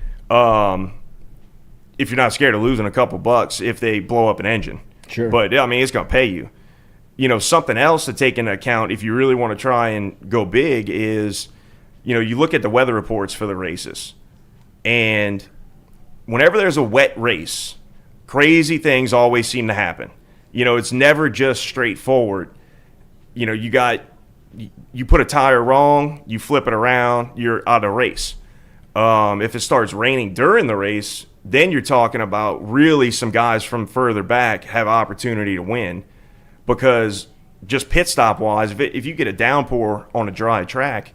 If you're not scared of losing a couple bucks if they blow up an engine. Sure. But I mean, it's going to pay you. Something else to take into account if you really want to try and go big is, you look at the weather reports for the races. And whenever there's a wet race, crazy things always seem to happen. It's never just straightforward. You put a tire wrong, you flip it around, you're out of the race. If it starts raining during the race, then you're talking about really some guys from further back have opportunity to win. Because just pit stop wise, if you get a downpour on a dry track,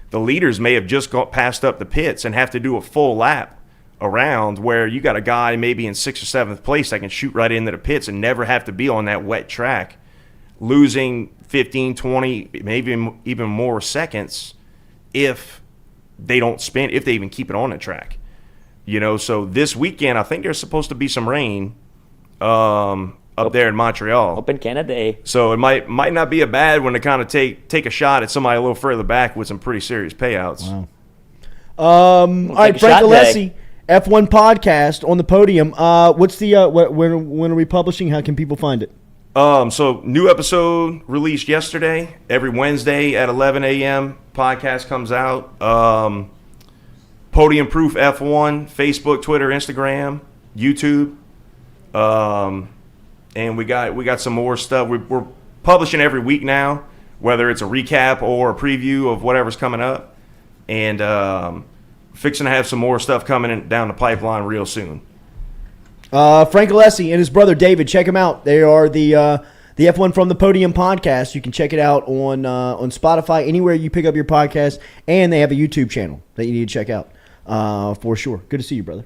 the leaders may have just passed up the pits and have to do a full lap around, where you got a guy maybe in 6th or 7th place that can shoot right into the pits and never have to be on that wet track, losing 15, 20, maybe even more seconds if they don't spin, if they even keep it on the track. So this weekend I think there's supposed to be some rain. Up there in Montreal. Up in Canada. So it might not be a bad one to kind of take a shot at somebody a little further back with some pretty serious payouts. Wow. All right, Frank Alessi, F1 podcast on the Podium. What's the when are we publishing? How can people find it? So new episode released yesterday. Every Wednesday at 11 a.m. podcast comes out. Podium Proof F1, Facebook, Twitter, Instagram, YouTube. And we got some more stuff. We're publishing every week now, whether it's a recap or a preview of whatever's coming up. And fixing to have some more stuff coming down the pipeline real soon. Frank Alessi and his brother David, check them out. They are the F1 from the Podium podcast. You can check it out on Spotify, anywhere you pick up your podcast. And they have a YouTube channel that you need to check out for sure. Good to see you, brother.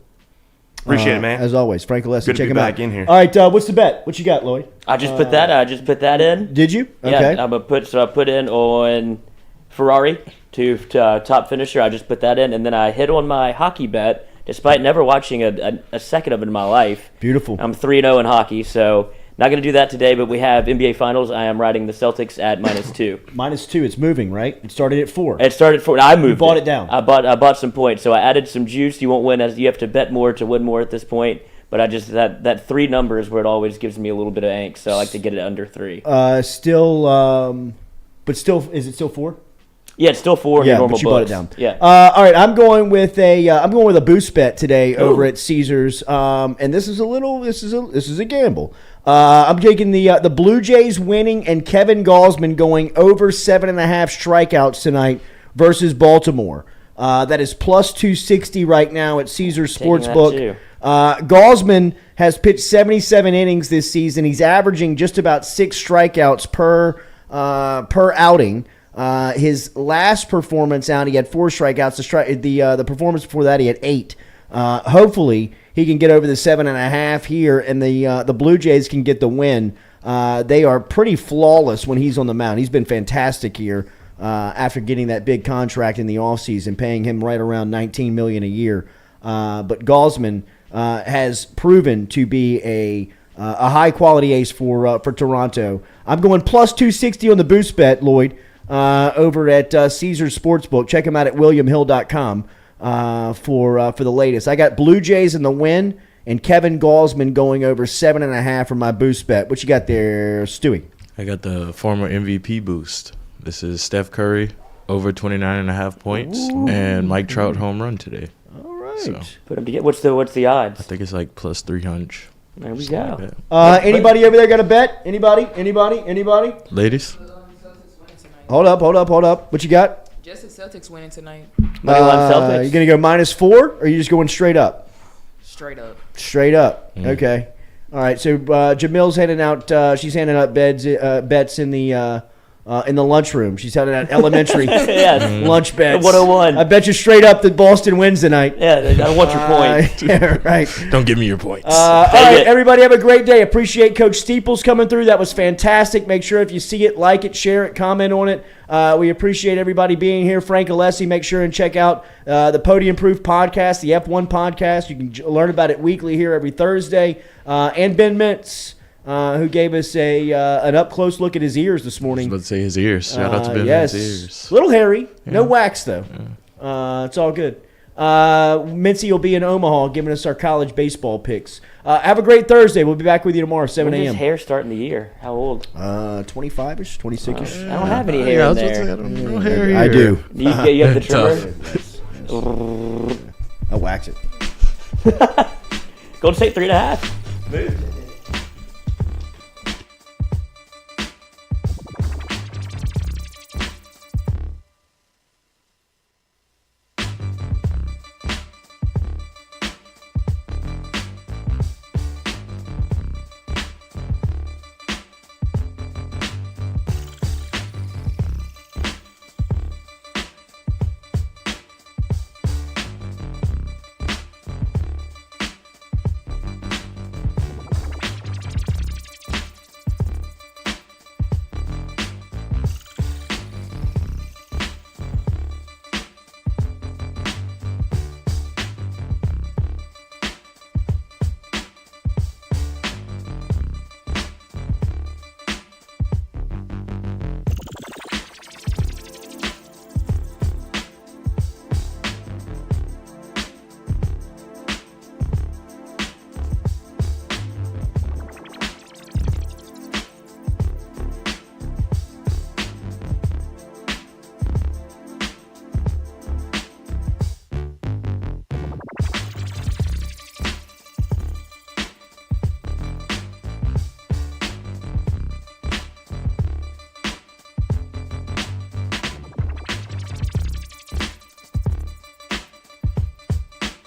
Appreciate it, man. As always, Frank Alessi. Good to check be him back out. in here. All right, what's the bet? What you got, Lloyd? I just put that in. Did you? Okay. Yeah, I put in on Ferrari to top finisher. I just put that in, and then I hit on my hockey bet, despite never watching a second of it in my life. Beautiful. I'm 3-0 in hockey, so not going to do that today. But we have NBA Finals. I am riding the Celtics at -2. -2. It's moving, right? It started at 4. It started at 4. I moved. You bought it down. I bought some points, so I added some juice. You won't win as you have to bet more to win more at this point. But I just that 3 number is where it always gives me a little bit of angst. So I like to get it under 3. But still, is it still 4? Yeah, it's still 4. Yeah, normal but you books. bought it down. Yeah. All right, I'm going with a boost bet today over at Caesars. And this is a gamble. I'm taking the Blue Jays winning and Kevin Gausman going over 7.5 strikeouts tonight versus Baltimore. That is plus 260 right now at Caesars Sportsbook. Gausman has pitched 77 innings this season. He's averaging just about 6 strikeouts per outing. His last performance out, he had 4 strikeouts. The performance before that, he had 8. Hopefully, he can get over the 7.5 here, and the Blue Jays can get the win. They are pretty flawless when he's on the mound. He's been fantastic here after getting that big contract in the offseason, paying him right around $19 million a year. But Gausman has proven to be a high-quality ace for Toronto. I'm going plus 260 on the boost bet, Lloyd, over at Caesars Sportsbook. Check them out at WilliamHill.com for the latest. I got Blue Jays in the win and Kevin Gausman going over 7.5 for my boost bet. What you got there, Stewie? I got the former MVP boost. This is Steph Curry over 29.5 points and Mike Trout home run today. All right. So, Put them together. What's the odds? I think it's like plus 300. There we go. Anybody over there got a bet? Anybody? Ladies? Hold up. What you got? Just the Celtics winning tonight. Money line Celtics. You going to go -4, or are you just going straight up? Straight up. Straight up. Okay. All right. So Jamil's handing out. She's handing out bets in the lunchroom. She's handing out elementary lunch bets. 101. I bet you straight up that Boston wins tonight. Yeah, I want your point. Yeah, right. Don't give me your points. All right, everybody have a great day. Appreciate Coach Steeples coming through. That was fantastic. Make sure if you see it, like it, share it, comment on it. We appreciate everybody being here. Frank Alessi, make sure and check out the Podium Proof podcast, the F1 podcast. You can learn about it weekly here every Thursday. And Ben Mintz, who gave us an up-close look at his ears this morning. I was about to say his ears. Shout out to Ben yes. Mint's ears. A little hairy. No wax, though. It's all good. Mincy will be in Omaha giving us our college baseball picks. Have a great Thursday. We'll be back with you tomorrow, 7 When a.m. does hair starting the year? How old? 25-ish, 26-ish. I don't have any hair in there. I don't know hair here. I do. You have the trimmer? I wax it. Golden State 3.5.